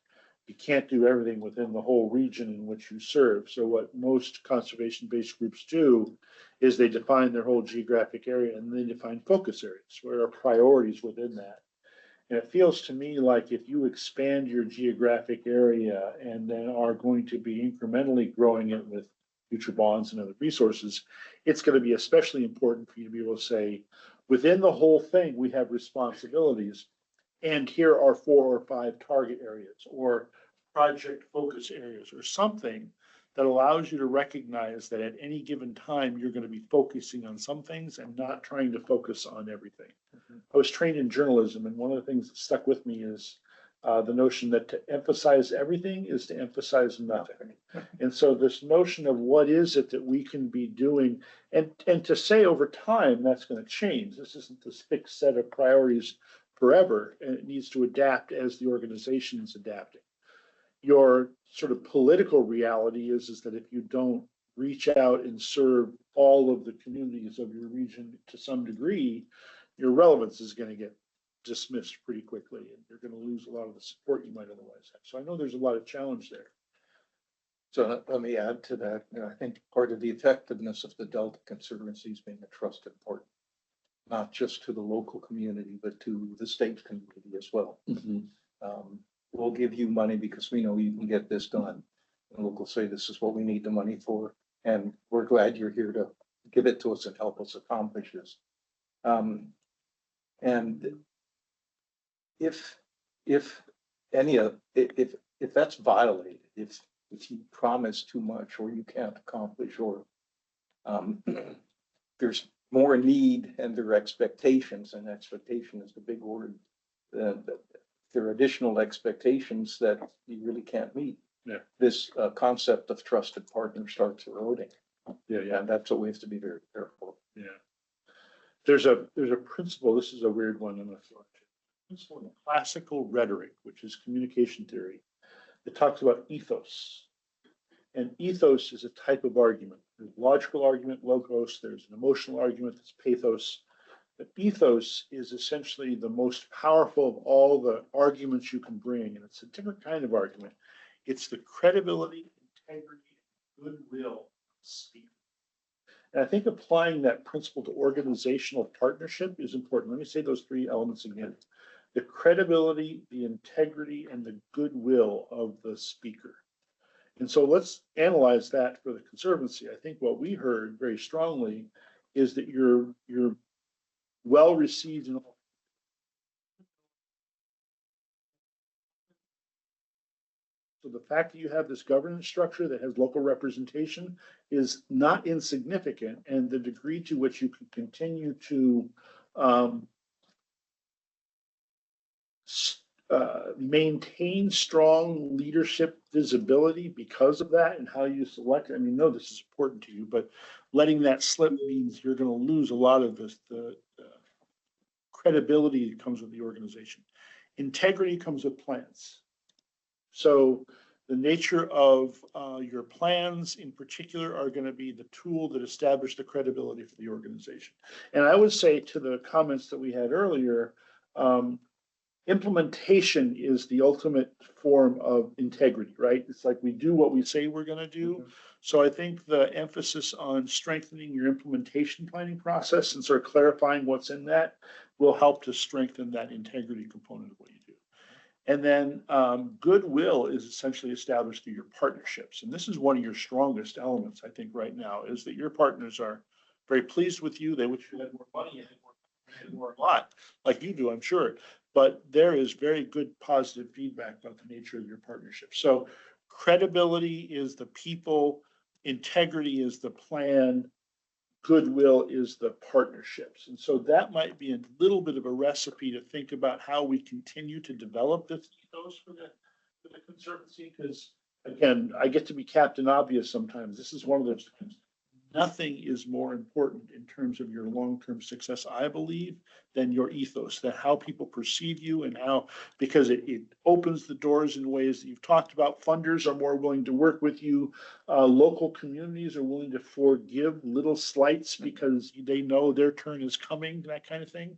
you can't do everything within the whole region in which you serve. So what most conservation-based groups do is they define their whole geographic area and they define focus areas, where are priorities within that. And it feels to me like if you expand your geographic area and then are going to be incrementally growing it with future bonds and other resources, it's going to be especially important for you to be able to say, within the whole thing, we have responsibilities, and here are 4 or 5 target areas or project focus areas or something that allows you to recognize that at any given time, you're going to be focusing on some things and not trying to focus on everything. I was trained in journalism, and one of the things that stuck with me is the notion that to emphasize everything is to emphasize nothing. And so this notion of what is it that we can be doing, and to say over time that's going to change. This isn't this fixed set of priorities forever, and it needs to adapt as the organization is adapting. Your sort of political reality is that if you don't reach out and serve all of the communities of your region to some degree, your relevance is going to get dismissed pretty quickly, and you're going to lose a lot of the support you might otherwise have. So I know there's a lot of challenge there. So let me add to that. I think part of the effectiveness of the Delta Conservancy is being a trusted partner, not just to the local community, but to the state community as well. We'll give you money because we know you can get this done. And local say this is what we need the money for, and we're glad you're here to give it to us and help us accomplish this. And if that's violated, if you promise too much or you can't accomplish, or there's more need and there are expectations, and expectation is the big word, there are additional expectations that you really can't meet. Yeah. This concept of trusted partner starts eroding. Yeah. And that's what we have to be very careful of. Yeah. There's a principle, this is a weird one, I'm not sure. Principle in classical rhetoric, which is communication theory, that talks about ethos. And ethos is a type of argument. There's logical argument, logos, there's an emotional argument, that's pathos. But ethos is essentially the most powerful of all the arguments you can bring, and it's a different kind of argument. It's the credibility, integrity, goodwill of the speaker. And I think applying that principle to organizational partnership is important. Let me say those 3 elements again. The credibility, the integrity, and the goodwill of the speaker. And so let's analyze that for the Conservancy. I think what we heard very strongly is that you're well received in all. So the fact that you have this governance structure that has local representation is not insignificant, and the degree to which you can continue to maintain strong leadership visibility because of that and how you select. I mean, no, this is important to you, but letting that slip means you're going to lose a lot of the credibility that comes with the organization. Integrity comes with plans. So the nature of your plans in particular are going to be the tool that establish the credibility for the organization. And I would say to the comments that we had earlier, implementation is the ultimate form of integrity, right? It's like we do what we say we're going to do. So I think the emphasis on strengthening your implementation planning process and sort of clarifying what's in that will help to strengthen that integrity component of what you do. And then goodwill is essentially established through your partnerships. And this is one of your strongest elements, I think, right now, is that your partners are very pleased with you. They wish you had more money, you had more a lot, like you do, I'm sure. But there is very good positive feedback about the nature of your partnership. So credibility is the people, integrity is the plan, goodwill is the partnerships. And so that might be a little bit of a recipe to think about how we continue to develop this ethos for the Conservancy, because again, I get to be Captain Obvious sometimes. This is one of those times. Nothing is more important in terms of your long-term success, I believe, than your ethos, that how people perceive you and how, because it opens the doors in ways that you've talked about. Funders are more willing to work with you. Local communities are willing to forgive little slights because they know their turn is coming, that kind of thing.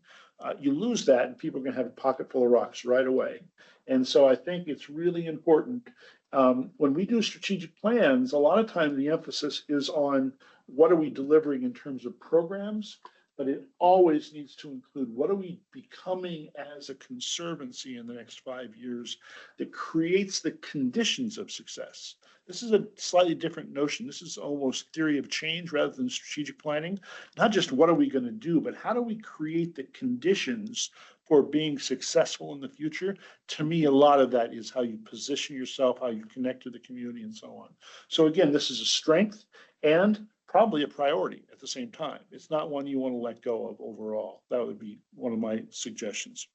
You lose that and people are going to have a pocket full of rocks right away. And so I think it's really important. When we do strategic plans, a lot of times the emphasis is on what are we delivering in terms of programs, but it always needs to include what are we becoming as a conservancy in the next 5 years that creates the conditions of success. This is a slightly different notion. This is almost theory of change rather than strategic planning. Not just what are we going to do, but how do we create the conditions for being successful in the future? To me, a lot of that is how you position yourself, how you connect to the community, and so on. So again, this is a strength and probably a priority at the same time. It's not one you want to let go of overall. That would be one of my suggestions.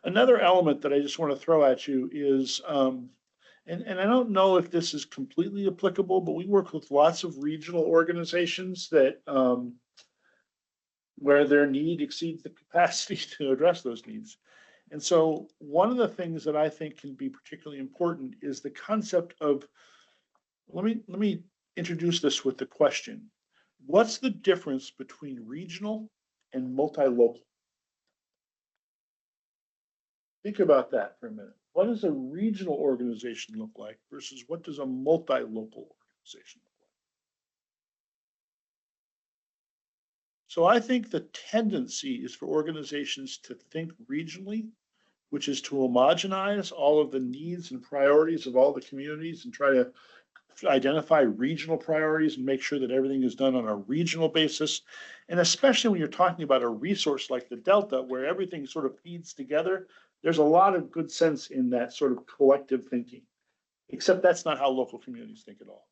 Another element that I just want to throw at you is, and I don't know if this is completely applicable, but we work with lots of regional organizations that where their need exceeds the capacity to address those needs. And so one of the things that I think can be particularly important is the concept of, let me introduce this with the question, what's the difference between regional and multi-local? Think about that for a minute. What does a regional organization look like versus what does a multi-local organization look like? So I think the tendency is for organizations to think regionally, which is to homogenize all of the needs and priorities of all the communities and try to identify regional priorities and make sure that everything is done on a regional basis. And especially when you're talking about a resource like the Delta, where everything sort of feeds together, there's a lot of good sense in that sort of collective thinking, except that's not how local communities think at all.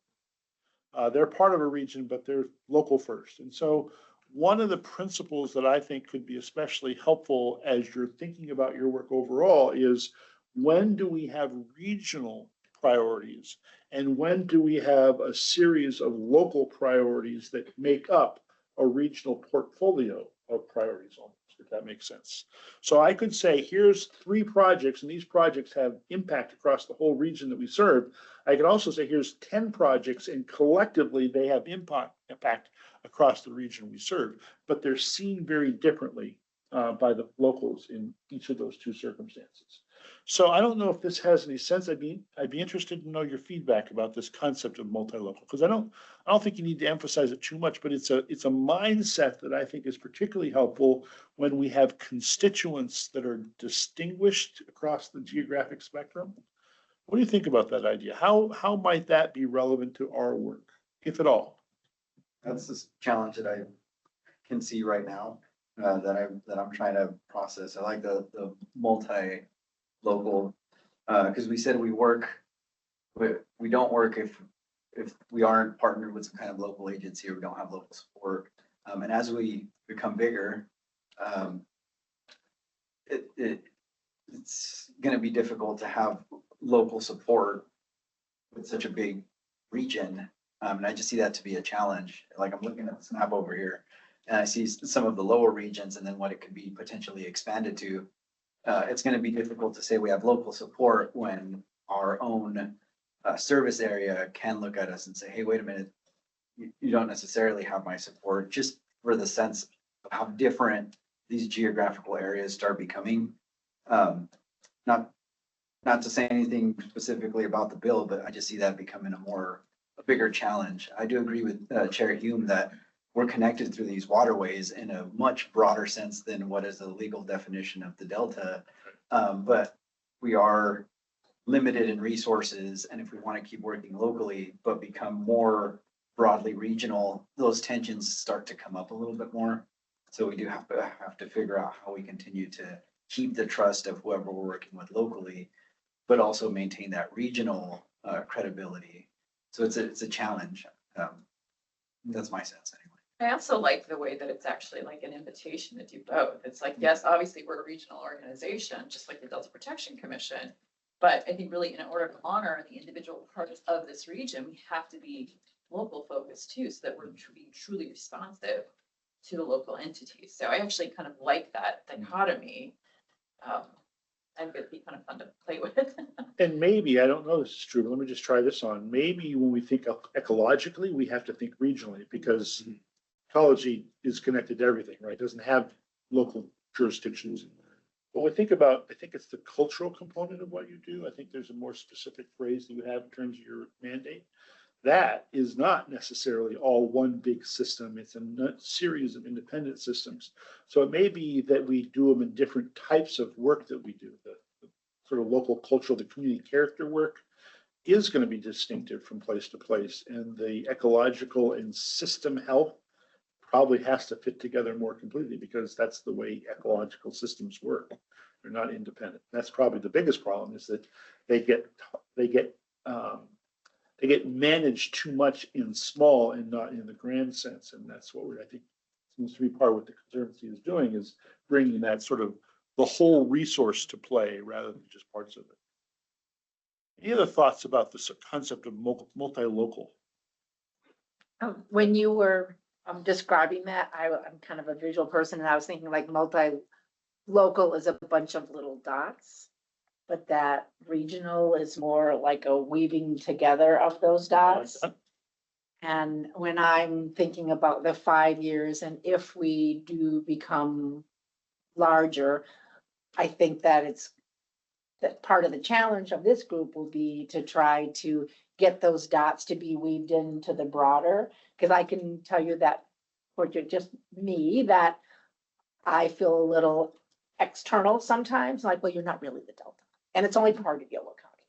They're part of a region, but they're local first. And so one of the principles that I think could be especially helpful as you're thinking about your work overall is, when do we have regional priorities and when do we have a series of local priorities that make up a regional portfolio of priorities, almost, if that makes sense. So I could say, here's 3 projects and these projects have impact across the whole region that we serve. I could also say, here's 10 projects and collectively they have impact across the region we serve, but they're seen very differently by the locals in each of those 2 circumstances. So I don't know if this has any sense. I'd be interested to know your feedback about this concept of multi-local, because I don't think you need to emphasize it too much, but it's a mindset that I think is particularly helpful when we have constituents that are distinguished across the geographic spectrum. What do you think about that idea? How might that be relevant to our work, if at all? That's the challenge that I can see right now, that I'm trying to process. I like the multi-local, because we said we work we don't work if we aren't partnered with some kind of local agency or we don't have local support. And as we become bigger, it's going to be difficult to have local support with such a big region. And I just see that to be a challenge. Like I'm looking at this map over here and I see some of the lower regions and then what it could be potentially expanded to. It's going to be difficult to say we have local support when our own service area can look at us and say, hey, wait a minute, you don't necessarily have my support, just for the sense of how different these geographical areas start becoming. Not to say anything specifically about the bill, but I just see that becoming a bigger challenge. I do agree with Chair Hume that we're connected through these waterways in a much broader sense than what is the legal definition of the Delta. But we are limited in resources, and if we want to keep working locally but become more broadly regional, those tensions start to come up a little bit more. So we do have to figure out how we continue to keep the trust of whoever we're working with locally, but also maintain that regional credibility. So it's a challenge. That's my sense anyway. I also like the way that it's actually like an invitation to do both. It's like, yes, obviously we're a regional organization, just like the Delta Protection Commission. But I think really in order to honor the individual parts of this region, we have to be local focused too, so that we're being truly responsive to the local entities. So I actually kind of like that dichotomy. And it'd be kind of fun to play with. And maybe, I don't know this is true, but let me just try this on. Maybe when we think ecologically, we have to think regionally because ecology is connected to everything, right? It doesn't have local jurisdictions. But we think about, I think it's the cultural component of what you do. I think there's a more specific phrase that you have in terms of your mandate. That is not necessarily all one big system. It's a series of independent systems. So it may be that we do them in different types of work that we do. The sort of local cultural, the community character work is going to be distinctive from place to place. And the ecological and system health probably has to fit together more completely because that's the way ecological systems work. They're not independent. That's probably the biggest problem is that they get managed too much in small and not in the grand sense. And that's what I think seems to be part of what the Conservancy is doing is bringing that sort of the whole resource to play rather than just parts of it. Any other thoughts about this concept of multi-local? When you were describing that, I'm kind of a visual person and I was thinking like multi-local is a bunch of little dots, but that regional is more like a weaving together of those dots. And when I'm thinking about the 5 years and if we do become larger, I think that that part of the challenge of this group will be to try to get those dots to be weaved into the broader, because I can tell you that for just me, that I feel a little external sometimes, like, well, you're not really the Delta. And it's only part of Yolo County.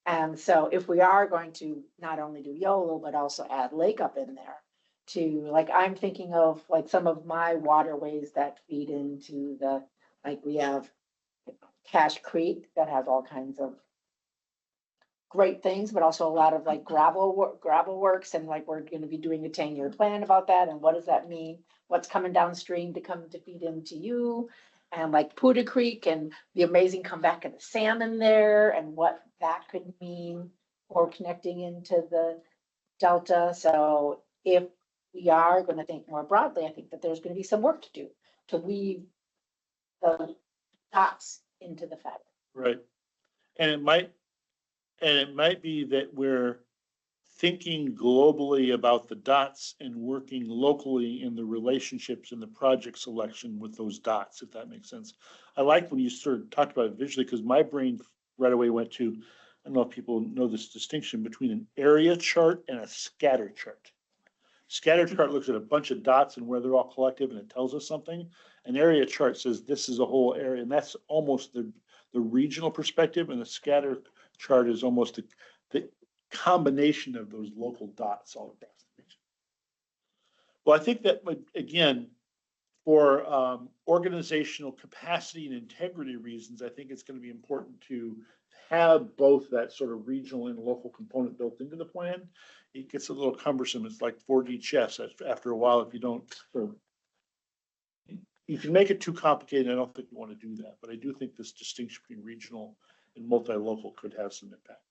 And so if we are going to not only do Yolo, but also add Lake up in there to, like, I'm thinking of like some of my waterways that feed into like we have Cache Creek that has all kinds of great things, but also a lot of like gravel works. And like, we're going to be doing a 10-year plan about that. And what does that mean? What's coming downstream to come to feed into you? And like Puda Creek and the amazing comeback of the salmon there and what that could mean for connecting into the Delta. So if we are going to think more broadly, I think that there's going to be some work to do to weave the dots into the fabric. Right. And it might be that we're thinking globally about the dots and working locally in the relationships and the project selection with those dots, if that makes sense. I like when you sort of talked about it visually because my brain right away went to, I don't know if people know this distinction between an area chart and a scatter chart. Scatter chart looks at a bunch of dots and where they're all collective and it tells us something. An area chart says this is a whole area, and that's almost the regional perspective, and the scatter chart is almost the combination of those local dots all across the region. Well, I think that, again, for organizational capacity and integrity reasons, I think it's going to be important to have both that sort of regional and local component built into the plan, it gets a little cumbersome. It's like 4D chess after a while if you don't sort of, you can make it too complicated. I don't think you want to do that, but I do think this distinction between regional and multi-local could have some impact.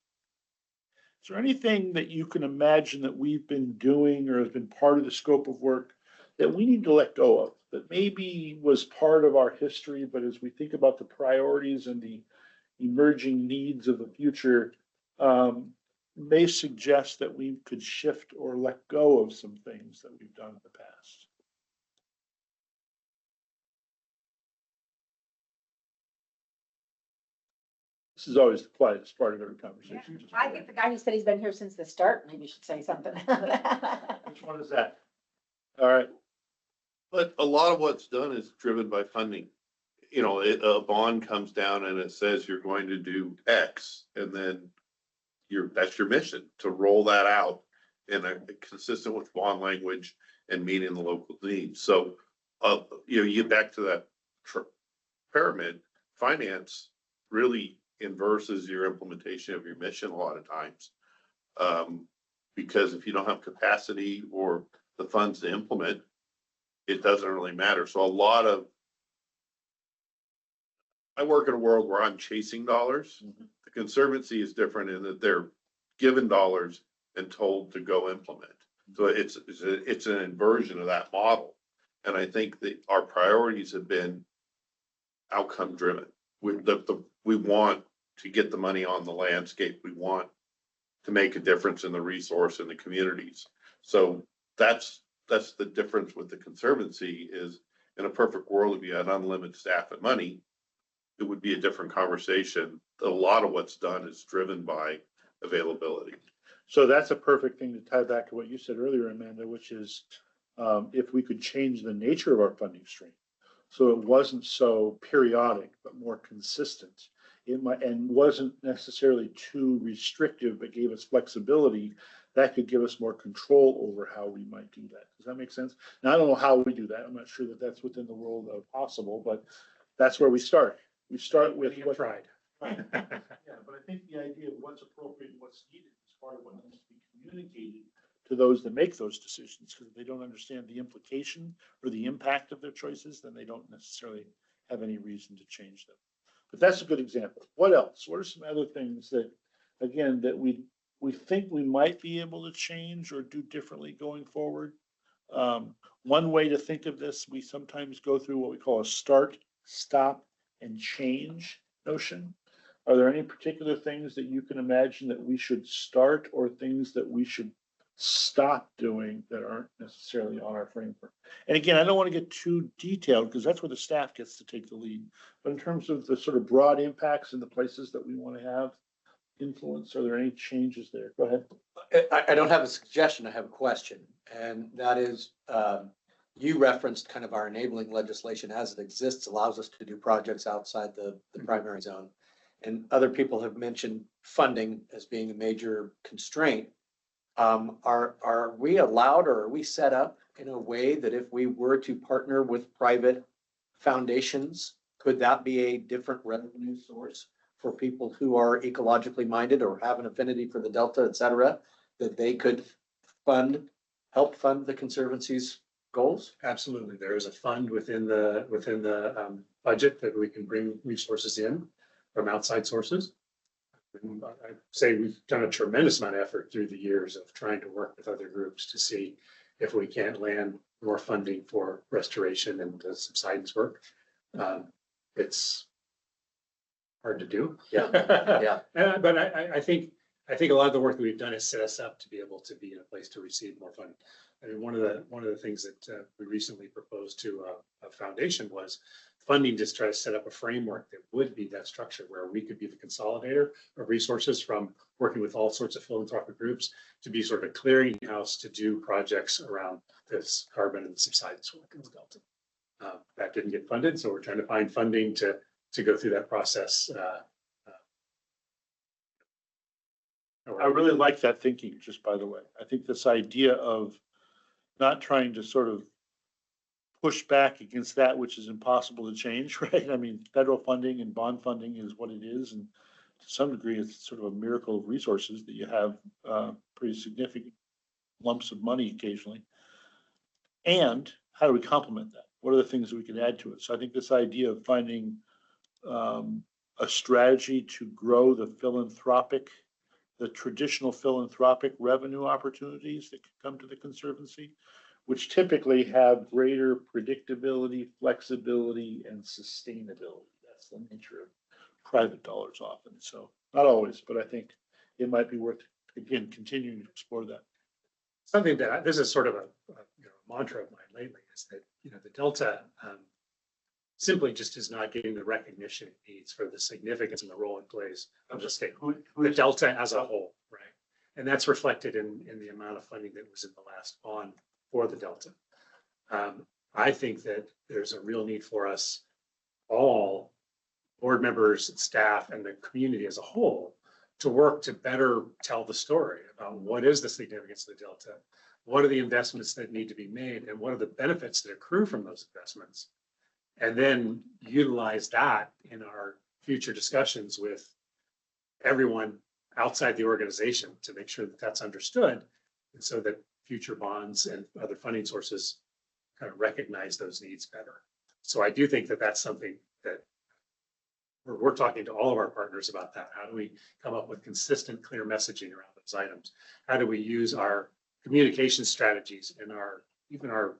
Is there anything that you can imagine that we've been doing or has been part of the scope of work that we need to let go of, that maybe was part of our history, but as we think about the priorities and the emerging needs of the future, may suggest that we could shift or let go of some things that we've done in the past? This is always the quietest part of every conversation. I think the guy who said he's been here since the start, maybe should say something. Which one is that? All right. But a lot of what's done is driven by funding. You know, a bond comes down and it says you're going to do X, and then that's your mission, to roll that out in a consistent with bond language and meeting the local needs. So, you know, you get back to that pyramid, finance really inverses your implementation of your mission a lot of times. Because if you don't have capacity or the funds to implement, it doesn't really matter. So I work in a world where I'm chasing dollars. Mm-hmm. The Conservancy is different in that they're given dollars and told to go implement. So it's an inversion of that model. And I think that our priorities have been outcome driven. We want to get the money on the landscape. We want to make a difference in the resource in the communities. So that's the difference with the Conservancy. Is in a perfect world, if you had unlimited staff and money, it would be a different conversation. A lot of what's done is driven by availability. So that's a perfect thing to tie back to what you said earlier, Amanda, which is if we could change the nature of our funding stream, so it wasn't so periodic, but more consistent. It might, and wasn't necessarily too restrictive, but gave us flexibility. That could give us more control over how we might do that. Does that make sense? Now, I don't know how we do that. I'm not sure that that's within the world of possible, but that's where we start. We start with what tried. Yeah, but I think the idea of what's appropriate and what's needed is part of what needs to be communicated to those that make those decisions, because if they don't understand the implication or the impact of their choices, then they don't necessarily have any reason to change them. But that's a good example. What else? What are some other things that, again, that we think we might be able to change or do differently going forward? One way to think of this, we sometimes go through what we call a start, stop, and change notion. Are there any particular things that you can imagine that we should start, or things that we should stop doing that aren't necessarily on our framework? And again, I don't want to get too detailed because that's where the staff gets to take the lead. But in terms of the sort of broad impacts in the places that we want to have influence, are there any changes there? Go ahead. I don't have a suggestion, I have a question. And that is, you referenced kind of our enabling legislation as it exists allows us to do projects outside the primary zone. And other people have mentioned funding as being a major constraint. Are we allowed, or are we set up in a way that if we were to partner with private foundations, could that be a different revenue source for people who are ecologically minded or have an affinity for the Delta, et cetera, that they could help fund the Conservancy's goals? Absolutely. There is a fund within the budget that we can bring resources in from outside sources. I'd say we've done a tremendous amount of effort through the years of trying to work with other groups to see if we can't land more funding for restoration and subsidence work. It's hard to do. Yeah. But I think a lot of the work that we've done has set us up to be able to be in a place to receive more funding. I mean, one of the things that we recently proposed to a foundation was funding to try to set up a framework that would be that structure where we could be the consolidator of resources from working with all sorts of philanthropic groups to be sort of a clearinghouse to do projects around this carbon and subsidence work in the Delta. That didn't get funded, so we're trying to find funding to go through that process. I really like that thinking, just by the way. I think this idea of not trying to sort of push back against that which is impossible to change, right? I mean, federal funding and bond funding is what it is. And to some degree, it's sort of a miracle of resources that you have pretty significant lumps of money occasionally. And how do we complement that? What are the things that we can add to it? So I think this idea of finding a strategy to grow the traditional philanthropic revenue opportunities that can come to the Conservancy, which typically have greater predictability, flexibility, and sustainability. That's the nature of private dollars often. So not always, but I think it might be worth, again, continuing to explore that. Something that, this is sort of a mantra of mine lately, is that, the Delta simply just is not getting the recognition it needs for the significance and the role it plays of the state. The Delta as a whole, right? And that's reflected in the amount of funding that was in the last bond for the Delta. I think that there's a real need for us all, board members, staff, and the community as a whole, to work to better tell the story about what is the significance of the Delta, what are the investments that need to be made, and what are the benefits that accrue from those investments. And then utilize that in our future discussions with everyone outside the organization to make sure that that's understood, and so that future bonds and other funding sources kind of recognize those needs better. So I do think that that's something that we're talking to all of our partners about that. How do we come up with consistent, clear messaging around those items? How do we use our communication strategies and even our, I'm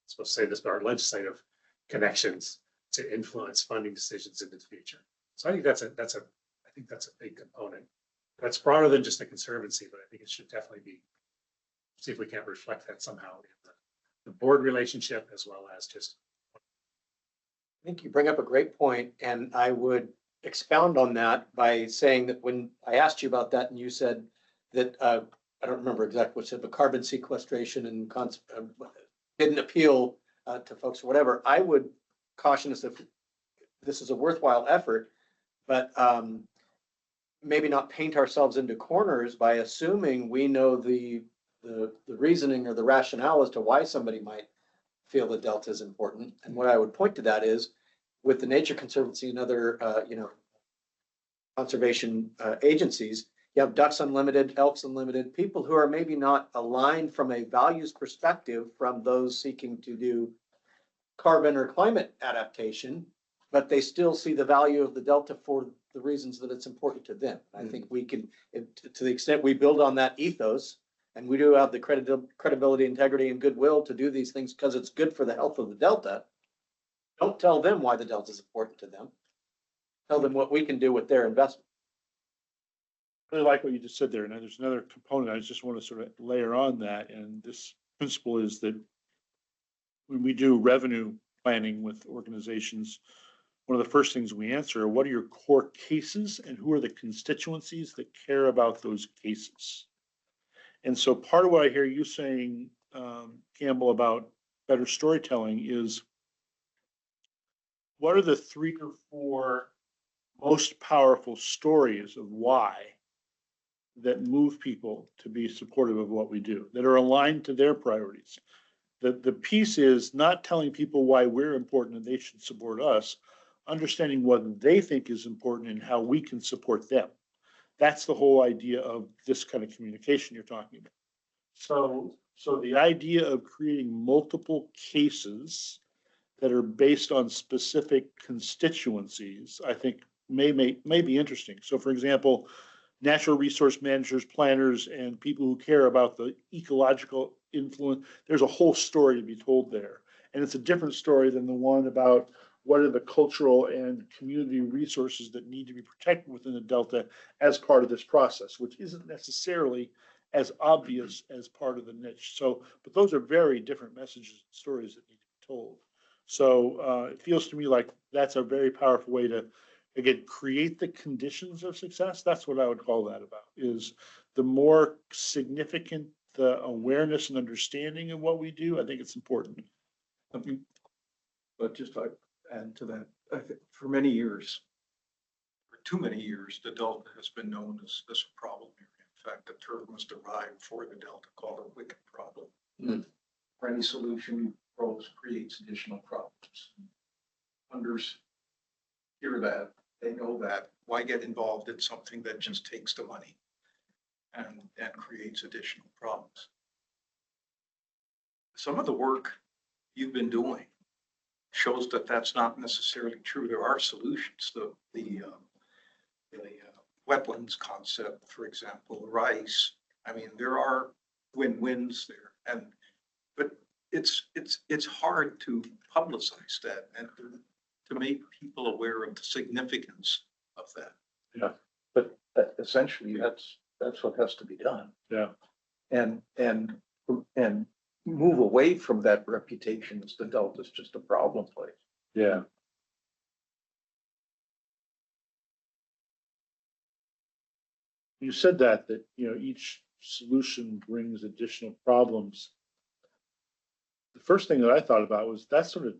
supposed to say this, but our legislative connections to influence funding decisions into the future? So I think that's a big component. That's broader than just the Conservancy, but I think it should definitely be, see if we can't reflect that somehow in the board relationship, as well as just. I think you bring up a great point, and I would expound on that by saying that when I asked you about that, and you said that, I don't remember exactly what you said, but carbon sequestration and didn't appeal to folks or whatever, I would caution us if this is a worthwhile effort, but maybe not paint ourselves into corners by assuming we know the reasoning or the rationale as to why somebody might feel the Delta is important. And what I would point to that is, with the Nature Conservancy and other conservation agencies, you have Ducks Unlimited, Elks Unlimited, people who are maybe not aligned from a values perspective from those seeking to do carbon or climate adaptation, but they still see the value of the Delta for the reasons that it's important to them. I think we can, to the extent we build on that ethos, and we do have the credibility, integrity, and goodwill to do these things because it's good for the health of the Delta. Don't tell them why the Delta is important to them. Tell them what we can do with their investment. I really like what you just said there. And there's another component I just want to sort of layer on that. And this principle is that when we do revenue planning with organizations, one of the first things we answer are, what are your core cases and who are the constituencies that care about those cases? And so part of what I hear you saying, Campbell, about better storytelling is, what are the 3 or 4 most powerful stories of why that move people to be supportive of what we do, that are aligned to their priorities? The piece is not telling people why we're important and they should support us, understanding what they think is important and how we can support them. That's the whole idea of this kind of communication you're talking about. So the idea of creating multiple cases that are based on specific constituencies, I think may be interesting. So for example, natural resource managers, planners, and people who care about the ecological influence, there's a whole story to be told there. And it's a different story than the one about what are the cultural and community resources that need to be protected within the Delta as part of this process, which isn't necessarily as obvious as part of the niche. So, but those are very different messages and stories that need to be told. So it feels to me like that's a very powerful way to, again, create the conditions of success. That's what I would call that about, is the more significant the awareness and understanding of what we do, I think it's important. But just to add to that, I think for many years, for too many years, the Delta has been known as this problem area. In fact, the term was derived for the Delta called a wicked problem. For any solution creates additional problems. Funders hear that, they know that. Why get involved in something that just takes the money and creates additional problems? Some of the work you've been doing shows that that's not necessarily true. There are solutions. The wetlands concept, for example, rice. I mean, there are win-wins there, but it's hard to publicize that and to make people aware of the significance of that. Yeah, but essentially that's what has to be done. Yeah. And move away from that reputation as the Delta's just a problem place. Yeah. You said that, you know, each solution brings additional problems. The first thing that I thought about was that sort of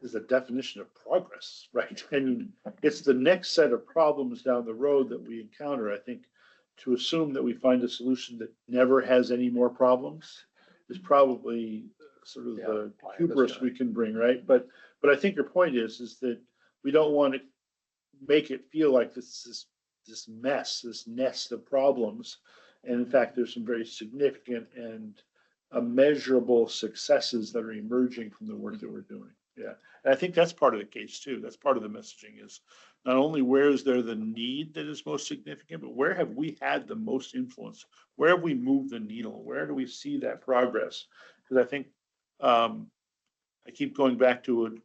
is a definition of progress, right? I mean, it's the next set of problems down the road that we encounter. I think to assume that we find a solution that never has any more problems is probably sort of the hubris we can bring, right? But I think your point is that we don't want to make it feel like this mess, this nest of problems. And in fact, there's some very significant and measurable successes that are emerging from the work that we're doing. Yeah, and I think that's part of the case too. That's part of the messaging is not only where is there the need that is most significant, but where have we had the most influence? Where have we moved the needle? Where do we see that progress? Because I think I keep going back to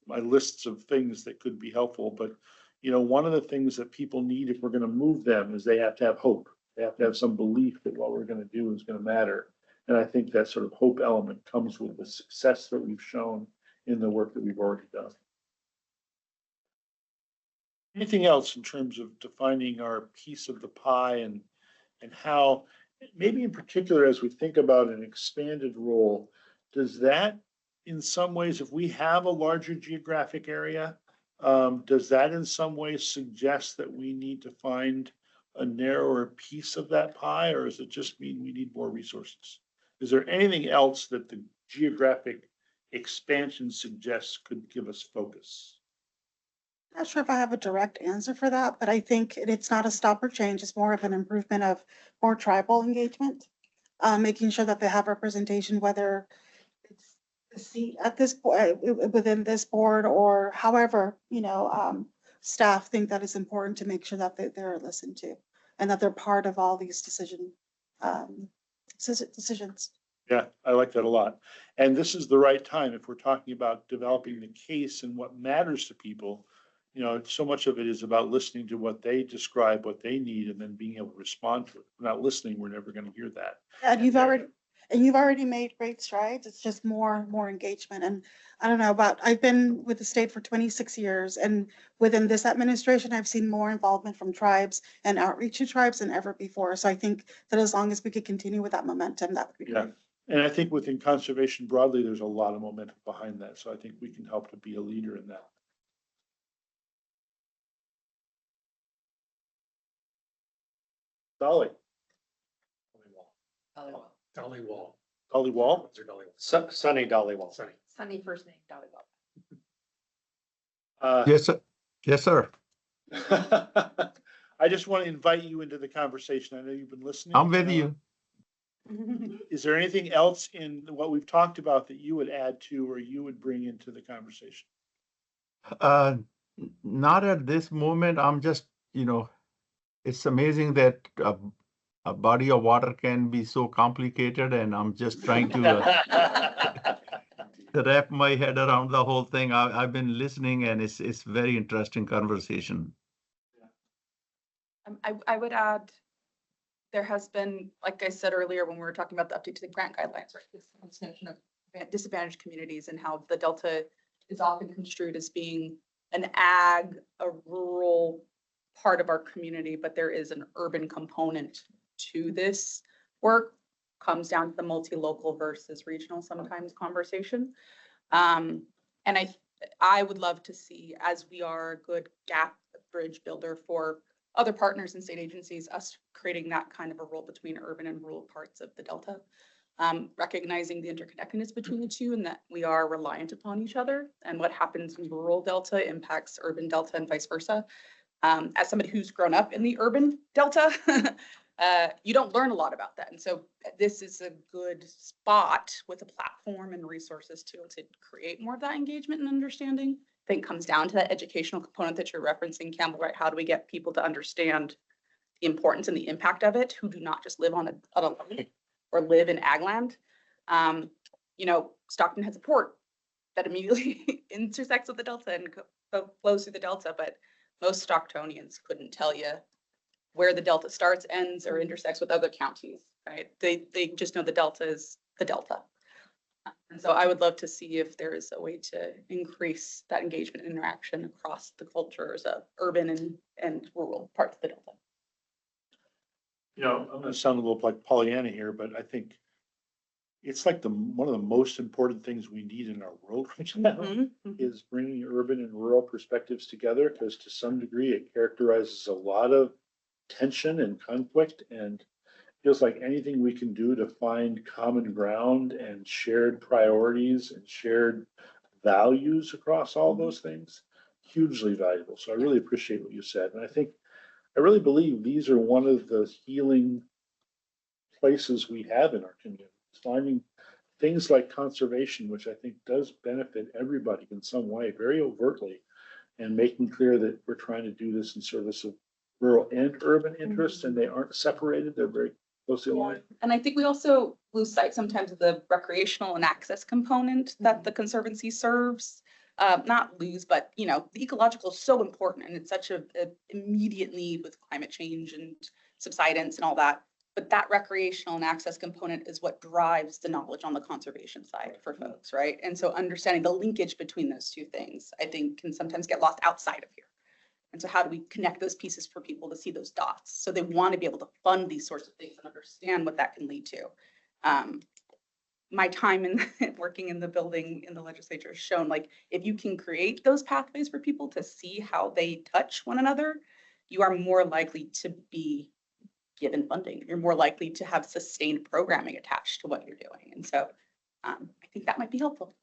my lists of things that could be helpful, but you know, one of the things that people need if we're going to move them is they have to have hope. They have to have some belief that what we're going to do is going to matter. And I think that sort of hope element comes with the success that we've shown in the work that we've already done. Anything else in terms of defining our piece of the pie and how, maybe in particular, as we think about an expanded role, does that in some ways, if we have a larger geographic area, does that in some ways suggest that we need to find a narrower piece of that pie, or does it just mean we need more resources? Is there anything else that the geographic expansion suggests could give us focus? Not sure if I have a direct answer for that, but I think it's not a stop or change. It's more of an improvement of more tribal engagement, making sure that they have representation, whether it's a seat at this point within this board or however, you know, staff think that it's important to make sure that they're listened to and that they're part of all these decisions. Yeah, I like that a lot. And this is the right time if we're talking about developing the case and what matters to people. You know, so much of it is about listening to what they describe, what they need, and then being able to respond to it. If we're not listening, we're never going to hear that. And you've already made great strides. It's just more engagement. And I don't know about, I've been with the state for 26 years, and within this administration, I've seen more involvement from tribes and outreach to tribes than ever before. So I think that as long as we could continue with that momentum, that would be great. And I think within conservation broadly, there's a lot of momentum behind that. So I think we can help to be a leader in that. Dolly. Dollywall. Sunny Dollywall. Sunny first name, Dollywall. Yes, sir. Yes, sir. I just want to invite you into the conversation. I know you've been listening. I'm with you. Is there anything else in what we've talked about that you would add to or you would bring into the conversation? Not at this moment. I'm just, you know, it's amazing that a body of water can be so complicated, and I'm just trying to wrap my head around the whole thing. I've been listening, and it's very interesting conversation. I would add, there has been, like I said earlier, when we were talking about the update to the grant guidelines, right? This extension of disadvantaged communities and how the Delta is often construed as being an ag, a rural part of our community, but there is an urban component to this work. Comes down to the multi-local versus regional sometimes conversation. And I would love to see, as we are a good gap bridge builder for other partners and state agencies, us creating that kind of a role between urban and rural parts of the Delta, recognizing the interconnectedness between the two and that we are reliant upon each other, and what happens in rural Delta impacts urban Delta and vice versa. As somebody who's grown up in the urban delta, you don't learn a lot about that. And so this is a good spot with a platform and resources to create more of that engagement and understanding. I think it comes down to that educational component that you're referencing, Campbell, right? How do we get people to understand the importance and the impact of it, who do not just live on a lake or live in ag land? You know, Stockton has a port that immediately intersects with the delta and flows through the delta, but most Stocktonians couldn't tell you where the delta starts, ends, or intersects with other counties, right? They just know the delta is the delta. And so I would love to see if there is a way to increase that engagement and interaction across the cultures of urban and rural parts of the delta. You know, I'm gonna sound a little like Pollyanna here, but I think it's like one of the most important things we need in our world right now is bringing urban and rural perspectives together, because to some degree it characterizes a lot of tension and conflict, and feels like anything we can do to find common ground and shared priorities and shared values across all those things, hugely valuable. So I really appreciate what you said. And I really believe these are one of the healing places we have in our community. Finding things like conservation, which I think does benefit everybody in some way, very overtly, and making clear that we're trying to do this in service of rural and urban interests, and they aren't separated, they're very closely aligned. And I think we also lose sight sometimes of the recreational and access component that the Conservancy serves. Not lose, but you know, the ecological is so important, and it's such a immediate need with climate change and subsidence and all that. But that recreational and access component is what drives the knowledge on the conservation side for folks, right? And so understanding the linkage between those two things, I think, can sometimes get lost outside of here. And so how do we connect those pieces for people to see those dots? So they want to be able to fund these sorts of things and understand what that can lead to. My time in working in the building in the legislature has shown, like, if you can create those pathways for people to see how they touch one another, you are more likely to be given funding. You're more likely to have sustained programming attached to what you're doing. And so I think that might be helpful.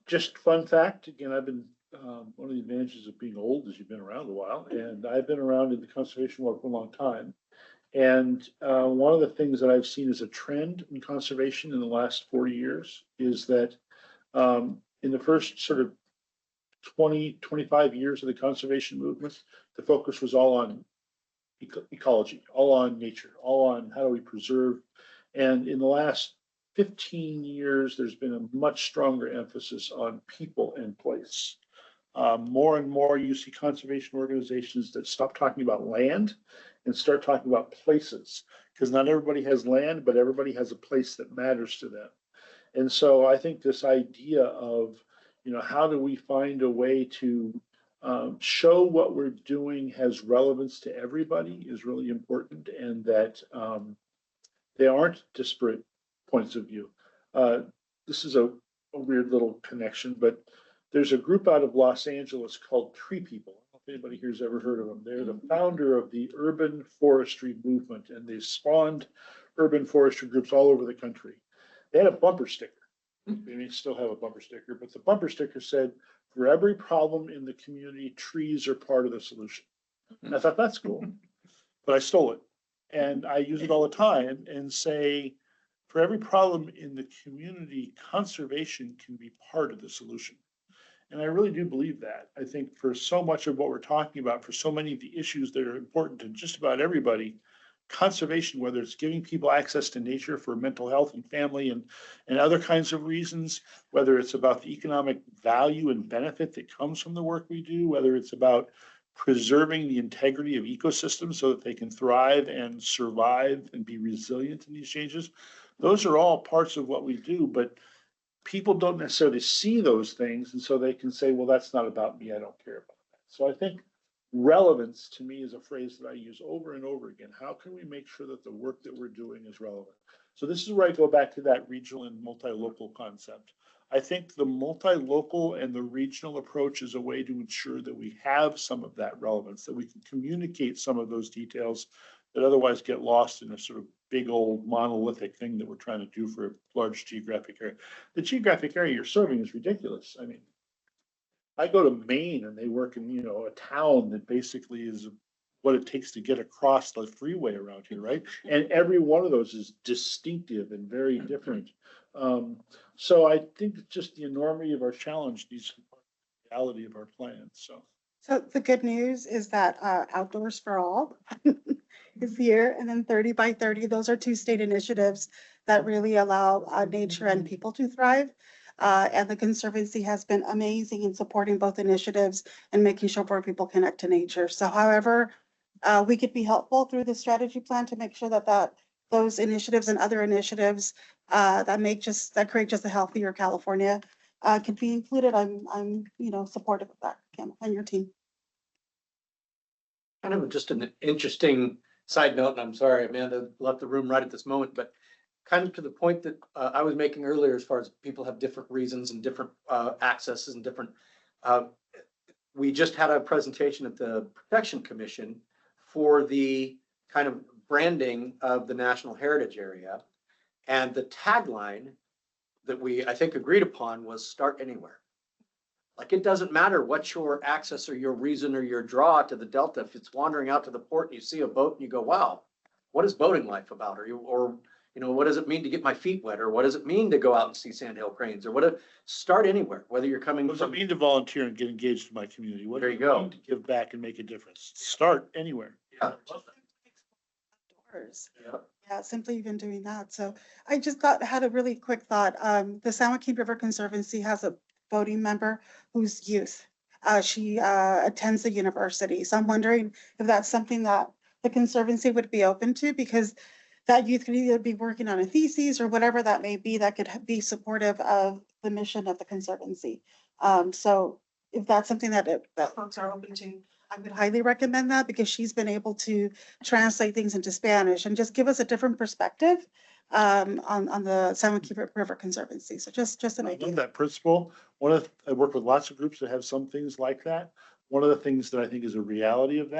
Just fun fact, again, I've been, one of the advantages of being old is you've been around a while, and I've been around in the conservation work for a long time. And one of the things that I've seen as a trend in conservation in the last 40 years is that in the first sort of 20, 25 years of the conservation movement, the focus was all on ecology, all on nature, all on how do we preserve. And in the last 15 years, there's been a much stronger emphasis on people and place. More and more you see conservation organizations that stop talking about land and start talking about places, because not everybody has land, but everybody has a place that matters to them. And so I think this idea of, you know, how do we find a way to show what we're doing has relevance to everybody is really important, and that they aren't disparate points of view. This is a weird little connection, but there's a group out of Los Angeles called Tree People. I don't know if anybody here has ever heard of them. They're the founder of the urban forestry movement, and they spawned urban forestry groups all over the country. They had a bumper sticker. They may still have a bumper sticker, but the bumper sticker said, "For every problem in the community, trees are part of the solution." And I thought, that's cool, but I stole it. And I use it all the time and say, for every problem in the community, conservation can be part of the solution. And I really do believe that. I think for so much of what we're talking about, for so many of the issues that are important to just about everybody, conservation, whether it's giving people access to nature for mental health and family and other kinds of reasons, whether it's about the economic value and benefit that comes from the work we do, whether it's about preserving the integrity of ecosystems so that they can thrive and survive and be resilient in these changes, those are all parts of what we do. But people don't necessarily see those things, and so they can say, well, that's not about me, I don't care about that. So I think relevance to me is a phrase that I use over and over again. How can we make sure that the work that we're doing is relevant? So this is where I go back to that regional and multi-local concept. I think the multi-local and the regional approach is a way to ensure that we have some of that relevance, that we can communicate some of those details that otherwise get lost in a sort of big old monolithic thing that we're trying to do for a large geographic area. The geographic area you're serving is ridiculous. I mean, I go to Maine and they work in, a town that basically is what it takes to get across the freeway around here, right? And every one of those is distinctive and very different. So I think just the enormity of our challenge needs to be the reality of our plans, so. So the good news is that Outdoors for All is here, and then 30 by 30, those are two state initiatives that really allow nature and people to thrive. And the Conservancy has been amazing in supporting both initiatives and making sure more people connect to nature. So however, we could be helpful through the strategy plan to make sure that those initiatives and other initiatives that create just a healthier California can be included. I'm supportive of that, Kim, and your team. Kind of just an interesting side note, and I'm sorry, Amanda left the room right at this moment, but kind of to the point that I was making earlier, as far as people have different reasons and different accesses and different. We just had a presentation at the Protection Commission for the kind of branding of the National Heritage Area, and the tagline that we, I think, agreed upon was "Start Anywhere." Like, it doesn't matter what your access or your reason or your draw to the Delta. If it's wandering out to the port and you see a boat and you go, wow, what is boating life about? Or what does it mean to get my feet wet? Or what does it mean to go out and see sandhill cranes? Or start anywhere, whether you're coming What does it mean to volunteer and get engaged in my community? What There you does it go. mean to give back and make a difference? Start anywhere. Yeah. Outdoors. Yeah. Yeah, simply even doing that. So I just had a really quick thought. The San Joaquin River Conservancy has a voting member who's youth. She attends the university. So I'm wondering if that's something that the Conservancy would be open to, because that youth could either be working on a thesis or whatever that may be that could be supportive of the mission of the Conservancy. So if that's something that folks are open to, I would highly recommend that, because she's been able to translate things into Spanish and just give us a different perspective on the San Joaquin River Conservancy. So just an I idea. love that principle. I work with lots of groups that have some things like that. One of the things that I think is a reality of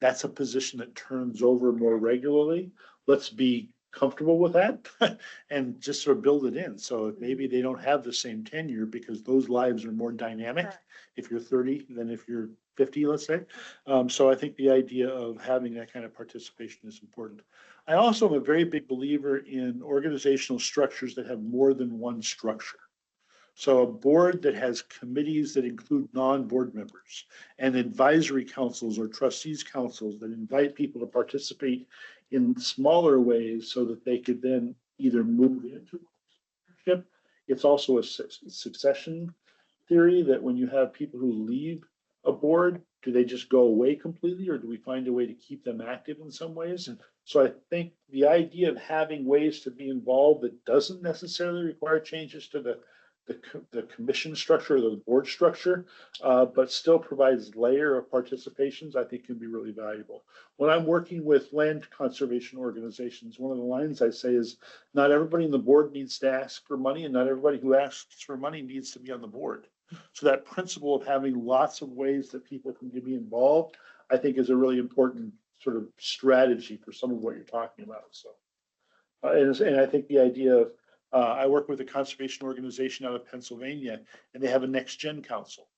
that's a position that turns over more regularly. Let's be comfortable with that and just sort of build it in. So maybe they don't have the same tenure because those lives are more dynamic if you're 30 than if you're 50, let's say. So I think the idea of having that kind of participation is important. I also am a very big believer in organizational structures that have more than one structure. So a board that has committees that include non-board members and advisory councils or trustees councils that invite people to participate in smaller ways so that they could then either move into leadership. It's also a succession theory that when you have people who leave a board, do they just go away completely, or do we find a way to keep them active in some ways? And so I think the idea of having ways to be involved that doesn't necessarily require changes to the commission structure or the board structure, but still provides layer of participations, I think can be really valuable. When I'm working with land conservation organizations, one of the lines I say is not everybody in the board needs to ask for money, and not everybody who asks for money needs to be on the board. So that principle of having lots of ways that people can be involved, I think is a really important sort of strategy for some of what you're talking about. So, and I think the idea of, I work with a conservation organization out of Pennsylvania, and they have a next gen council,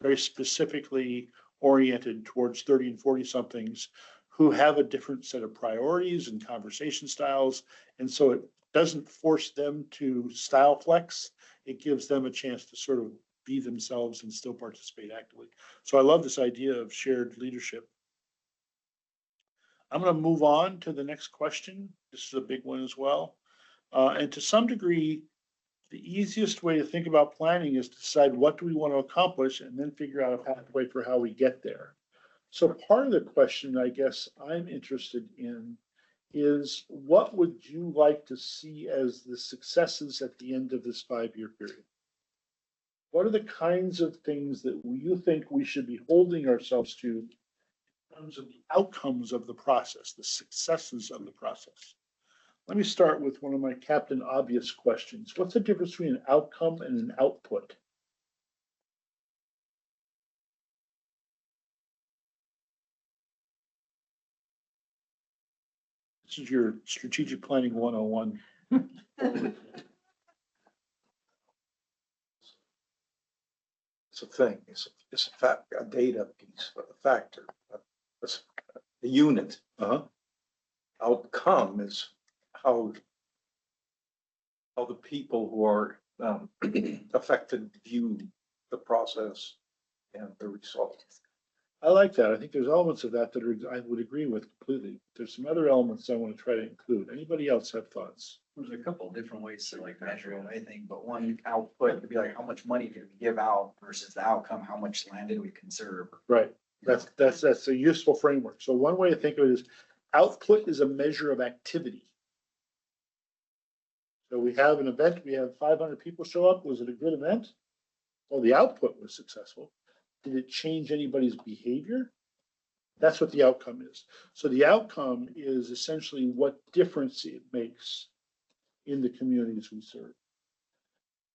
very specifically oriented towards 30 and 40 somethings who have a different set of priorities and conversation styles. And so it doesn't force them to style flex. It gives them a chance to sort of be themselves and still participate actively. So I love this idea of shared leadership. I'm going to move on to the next question. This is a big one as well. And to some degree, the easiest way to think about planning is to decide what do we want to accomplish and then figure out a pathway for how we get there. So part of the question I guess I'm interested in is, what would you like to see as the successes at the end of this 5-year period? What are the kinds of things that you think we should be holding ourselves to in terms of the outcomes of the process, the successes of the process? Let me start with one of my Captain Obvious questions. What's the difference between an outcome and an output? This is your strategic planning 101. it's a thing, it's a fact, a data piece, a factor, a unit. Outcome is how the people who are affected view the process and the result. I like that. I think there's elements of that that are, I would agree with completely. There's some other elements I want to try to include. Anybody else have thoughts? There's a couple of different ways to like measure it, I think, but one output would be like, how much money did we give out versus the outcome, how much land did we conserve? Right. That's a useful framework. So one way to think of it is output is a measure of activity. So we have an event, we have 500 people show up. Was it a good event? Well, the output was successful. Did it change anybody's behavior? That's what the outcome is. So the outcome is essentially what difference it makes in the communities we serve.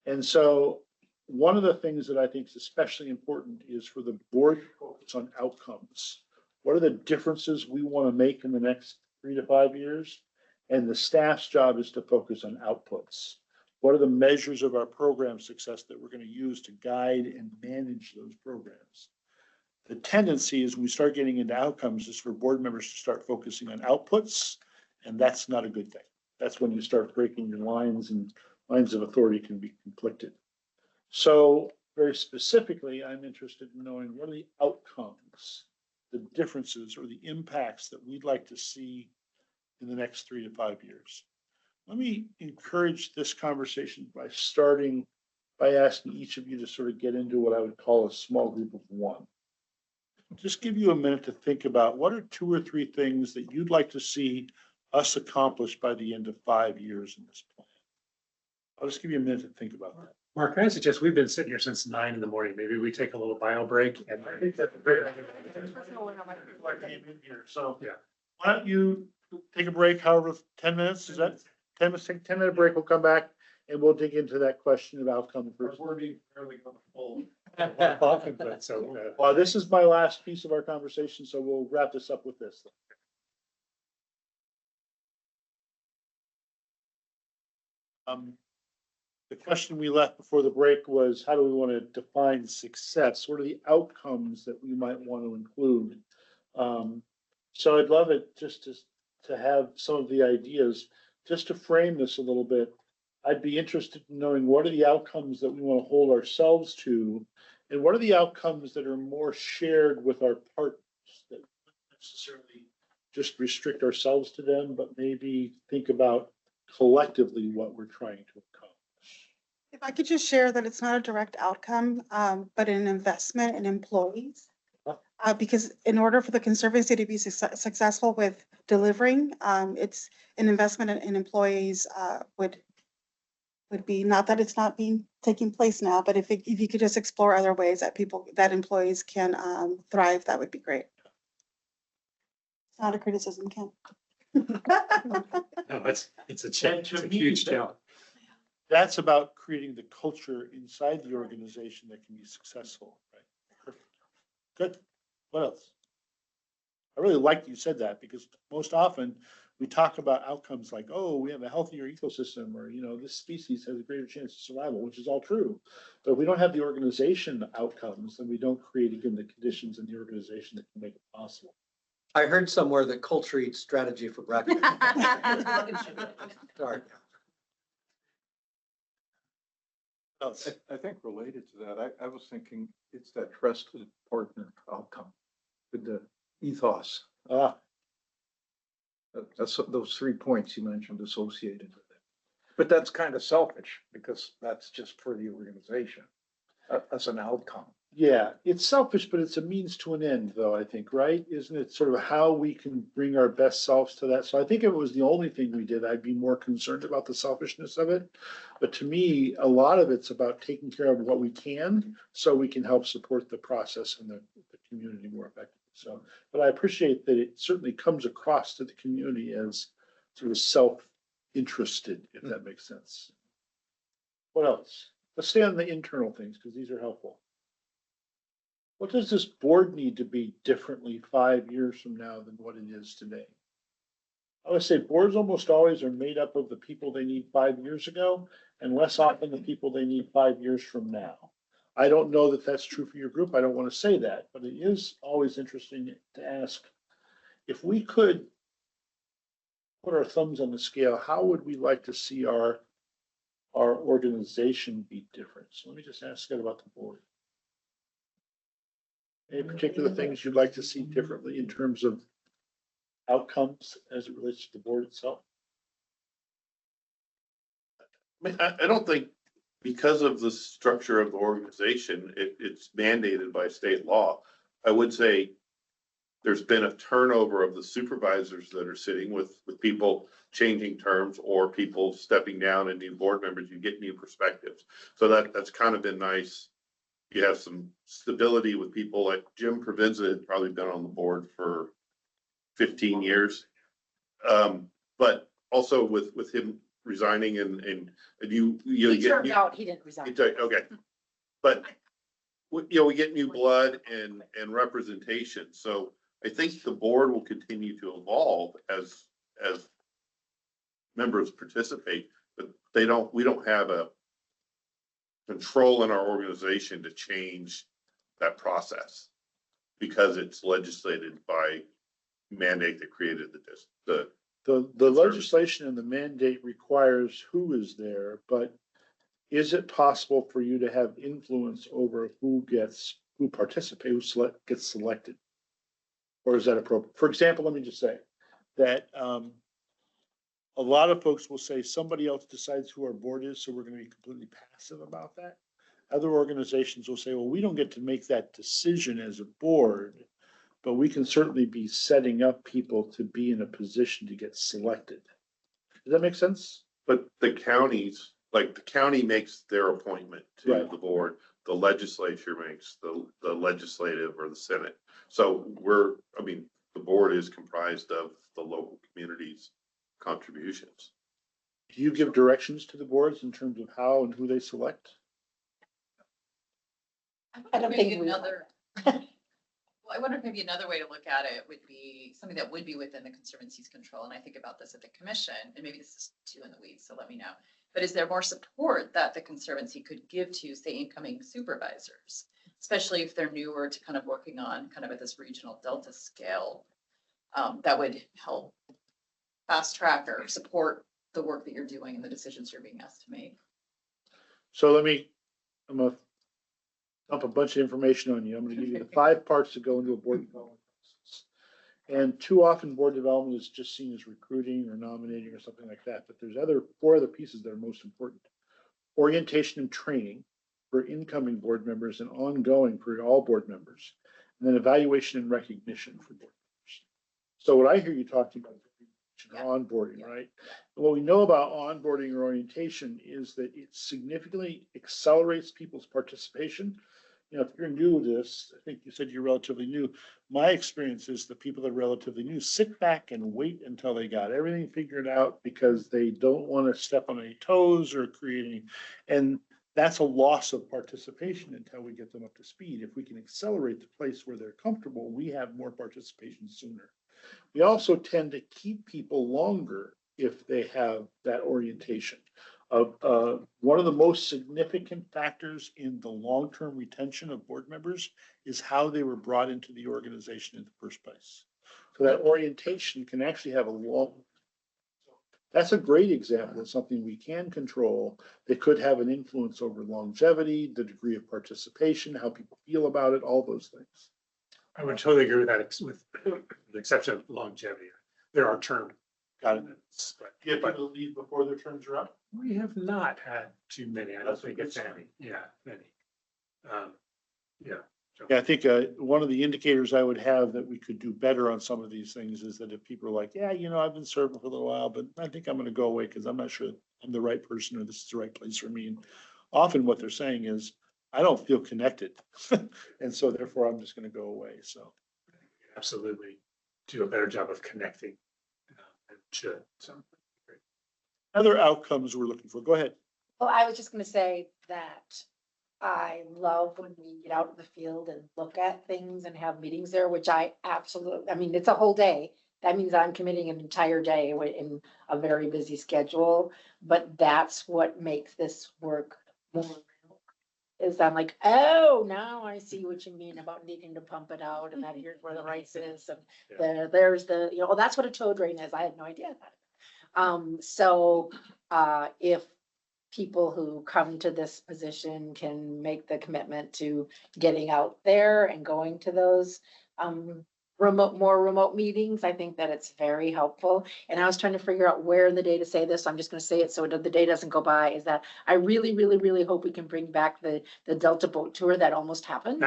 And so one of the things that I think is especially important is for the board to focus on outcomes. What are the differences we want to make in the next 3 to 5 years? And the staff's job is to focus on outputs. What are the measures of our program success that we're going to use to guide and manage those programs? The tendency is when we start getting into outcomes is for board members to start focusing on outputs, and that's not a good thing. That's when you start breaking your lines, and lines of authority can be conflicted. So very specifically, I'm interested in knowing what are the outcomes, the differences or the impacts that we'd like to see in the next 3 to 5 years. Let me encourage this conversation by starting by asking each of you to sort of get into what I would call a small group of one. Just give you a minute to think about what are 2 or 3 things that you'd like to see us accomplish by the end of 5 years in this plan. I'll just give you a minute to think about that. Mark, can I suggest, we've been sitting here since 9 in the morning. Maybe we take a little bio break and. I think that's a great idea. So yeah, why don't you take a break, however, 10 minutes, is that 10 minutes, take a 10-minute break, we'll come back and we'll dig into that question of outcome first. We're being fairly full. So, well, this is my last piece of our conversation, so we'll wrap this up with this. The question we left before the break was, how do we want to define success? What are the outcomes that we might want to include? So I'd love it just to have some of the ideas. Just to frame this a little bit, I'd be interested in knowing what are the outcomes that we want to hold ourselves to, and what are the outcomes that are more shared with our partners that don't necessarily just restrict ourselves to them, but maybe think about collectively what we're trying to accomplish. If I could just share that it's not a direct outcome, but an investment in employees. Because in order for the Conservancy to be successful with delivering, it's an investment in employees would be, not that it's not taking place now, but if you could just explore other ways that employees can thrive, that would be great. It's not a criticism, Ken. No, it's a challenge. It's a huge challenge. That's about creating the culture inside the organization that can be successful, right? Perfect. Good. What else? I really like you said that, because most often we talk about outcomes like, oh, we have a healthier ecosystem, or, this species has a greater chance of survival, which is all true. But if we don't have the organization outcomes, then we don't create, again, the conditions in the organization that can make it possible. I heard somewhere that culture eats strategy for breakfast. Sorry. I think related to that, I was thinking it's that trusted partner outcome with the ethos. That's those 3 points you mentioned associated with it. But that's kind of selfish, because that's just for the organization as an outcome. Yeah, it's selfish, but it's a means to an end, though, I think, right? Isn't it sort of how we can bring our best selves to that? So I think if it was the only thing we did, I'd be more concerned about the selfishness of it. But to me, a lot of it's about taking care of what we can so we can help support the process and the community more effectively. So, but I appreciate that it certainly comes across to the community as sort of self-interested, if that makes sense. What else? Let's stay on the internal things, because these are helpful. What does this board need to be differently 5 years from now than what it is today? I would say boards almost always are made up of the people they need 5 years ago, and less often the people they need 5 years from now. I don't know that that's true for your group. I don't want to say that, but it is always interesting to ask if we could put our thumbs on the scale, how would we like to see our organization be different? So let me just ask that about the board. Any particular things you'd like to see differently in terms of outcomes as it relates to the board itself? I mean, I don't think because of the structure of the organization, it's mandated by state law. I would say there's been a turnover of the supervisors that are sitting with people changing terms or people stepping down and new board members. You get new perspectives. So that's kind of been nice. You have some stability with people like Jim Provenza had probably been on the board for 15 years. But also with him resigning and you He get turned out, he didn't resign. okay. But we get new blood and representation. So I think the board will continue to evolve as members participate, but we don't have a control in our organization to change that process because it's legislated by mandate that created The legislation and the mandate requires who is there, but is it possible for you to have influence over who participates, who gets selected? Or is that appropriate? For example, let me just say that a lot of folks will say somebody else decides who our board is, so we're going to be completely passive about that. Other organizations will say, well, we don't get to make that decision as a board, but we can certainly be setting up people to be in a position to get selected. Does that make sense? But the counties, like the county makes their appointment to the board, the legislature makes the legislative or the Senate. So the board is comprised of the local communities' contributions. Do you give directions to the boards in terms of how and who they select? I don't think we. Well, I wonder if maybe another way to look at it would be something that would be within the Conservancy's control. And I think about this at the commission, and maybe this is too in the weeds, so let me know. But is there more support that the Conservancy could give to, say, incoming supervisors, especially if they're newer to kind of working on kind of at this regional Delta scale, that would help fast track or support the work that you're doing and the decisions you're being asked to make? So I'm going to dump a bunch of information on you. I'm going to give you the 5 parts that go into a board development process. And too often board development is just seen as recruiting or nominating or something like that. But there's 4 other pieces that are most important. Orientation and training for incoming board members and ongoing for all board members. And then evaluation and recognition for board members. So what I hear you talking about is onboarding, right? What we know about onboarding or orientation is that it significantly accelerates people's participation. You know, if you're new to this, I think you said you're relatively new. My experience is the people that are relatively new sit back and wait until they got everything figured out because they don't want to step on any toes or create any, and that's a loss of participation until we get them up to speed. If we can accelerate the place where they're comfortable, we have more participation sooner. We also tend to keep people longer if they have that orientation. One of the most significant factors in the long-term retention of board members is how they were brought into the organization in the first place. So that orientation can actually have a long. That's a great example of something we can control that could have an influence over longevity, the degree of participation, how people feel about it, all those things. I would totally agree with that, with the exception of longevity. There are term elements. But do you have people leave before their terms are up? We have not had too many. I don't think it's any. Yeah, many. Yeah, I think one of the indicators I would have that we could do better on some of these things is that if people are like, yeah, you know, I've been serving for a little while, but I think I'm going to go away because I'm not sure I'm the right person or this is the right place for me. And often what they're saying is, I don't feel connected. And so therefore I'm just going to go away. So absolutely do a better job of connecting. And should. So great. Other outcomes we're looking for. Go ahead. Well, I was just going to say that I love when we get out in the field and look at things and have meetings there, which I mean, it's a whole day. That means I'm committing an entire day in a very busy schedule, but that's what makes this work more real. is I'm like, oh, now I see what you mean about needing to pump it out and that here's where the rice is and there's the, you know, oh, that's what a tow drain is. I had no idea that. So if people who come to this position can make the commitment to getting out there and going to those more remote meetings, I think that it's very helpful. And I was trying to figure out where in the data say this, so I'm just gonna say it so the day doesn't go by, is that I really, really, really hope we can bring back the Delta boat tour that almost happened.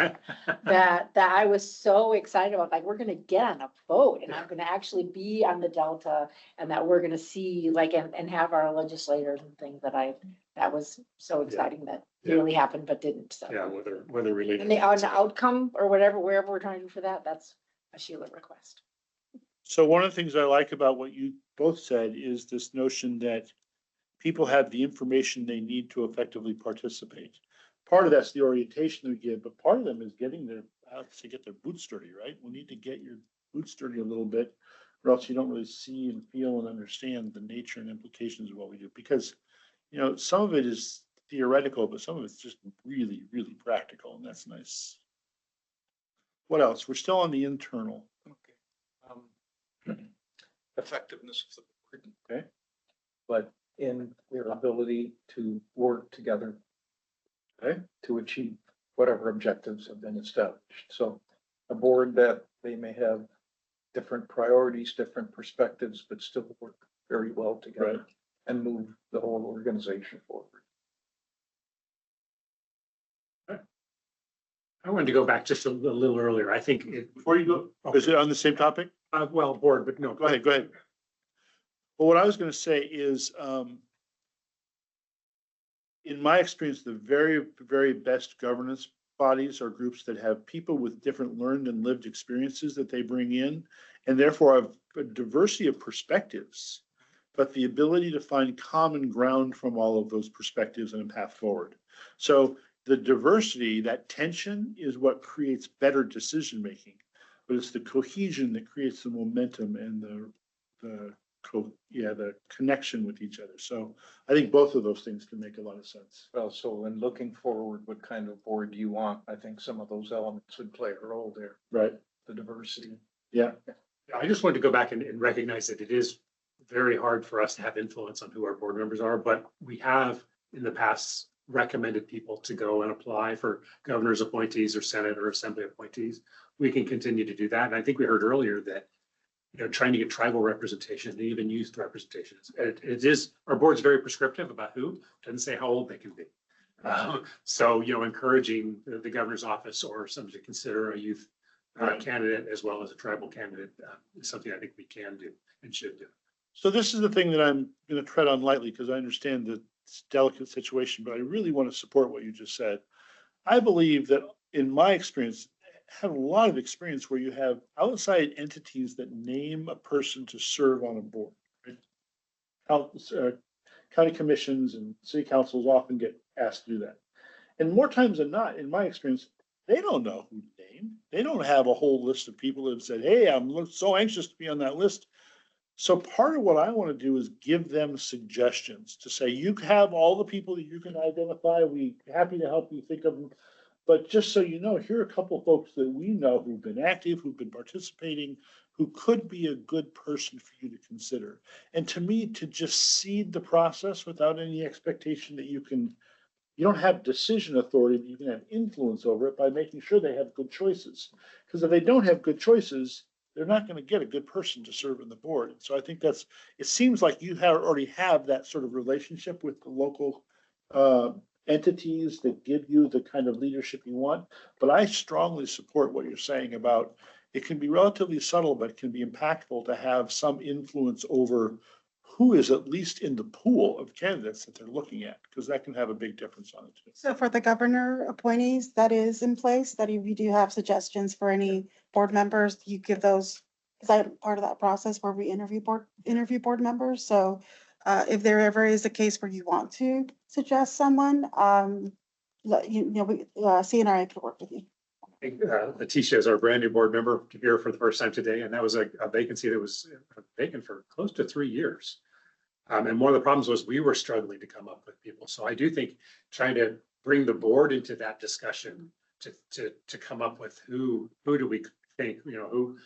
that I was so excited about, like, we're gonna get on a boat and I'm gonna actually be on the Delta and that we're gonna see, like, and have our legislators and things that was so exciting that really happened but didn't, so. Yeah, weather related. And the outcome or whatever, wherever we're trying to do for that, that's a Sheila request. So one of the things I like about what you both said is this notion that people have the information they need to effectively participate. Part of that's the orientation we give, but part of them is getting their, to get their boots dirty, right? We need to get your boots dirty a little bit, or else you don't really see and feel and understand the nature and implications of what we do. Because, you know, some of it is theoretical, but some of it's just really, really practical, and that's nice. What else? We're still on the internal. Effectiveness of the board. Okay. But in their ability to work together. Okay. To achieve whatever objectives have been established. So a board that they may have different priorities, different perspectives, but still work very well together and move the whole organization forward. I wanted to go back just a little earlier. I think before you go, is it on the same topic? Well, board, but no. Go ahead. Well, what I was going to say is, in my experience, the very, very best governance bodies are groups that have people with different learned and lived experiences that they bring in, and therefore have a diversity of perspectives, but the ability to find common ground from all of those perspectives and a path forward. So the diversity, that tension, is what creates better decision making, but it's the cohesion that creates the momentum and the connection with each other. So I think both of those things can make a lot of sense. Well, so in looking forward, what kind of board do you want? I think some of those elements would play a role there. Right. The diversity. Yeah. I just wanted to go back and recognize that it is very hard for us to have influence on who our board members are, but we have in the past recommended people to go and apply for governor's appointees or Senate or Assembly appointees. We can continue to do that. And I think we heard earlier that, you know, trying to get tribal representation and even youth representation. It is, our board's very prescriptive about who, doesn't say how old they can be. So, you know, encouraging the governor's office or somebody to consider a youth candidate as well as a tribal candidate is something I think we can do and should do. So this is the thing that I'm going to tread on lightly because I understand the delicate situation, but I really want to support what you just said. I believe that in my experience, have a lot of experience where you have outside entities that name a person to serve on a board. Right? County commissions and city councils often get asked to do that. And more times than not, in my experience, they don't know who to name. They don't have a whole list of people that have said, hey, I'm so anxious to be on that list. So part of what I want to do is give them suggestions to say, you have all the people that you can identify. We're happy to help you think of them. But just so you know, here are a couple of folks that we know who've been active, who've been participating, who could be a good person for you to consider. And to me, to just seed the process without any expectation that you don't have decision authority, but you can have influence over it by making sure they have good choices. Because if they don't have good choices, they're not going to get a good person to serve on the board. So I think it seems like you already have that sort of relationship with the local entities that give you the kind of leadership you want. But I strongly support what you're saying about it can be relatively subtle, but it can be impactful to have some influence over who is at least in the pool of candidates that they're looking at, because that can have a big difference on it too. So for the governor appointees that is in place, that if you do have suggestions for any board members, you give those, because I'm part of that process where we interview board members. So if there ever is a case where you want to suggest someone, CNRI could work with you. Letitia is our brand new board member here for the first time today, and that was a vacancy that was vacant for close to 3 years. And one of the problems was we were struggling to come up with people. So I do think trying to bring the board into that discussion to come up with who do we think, who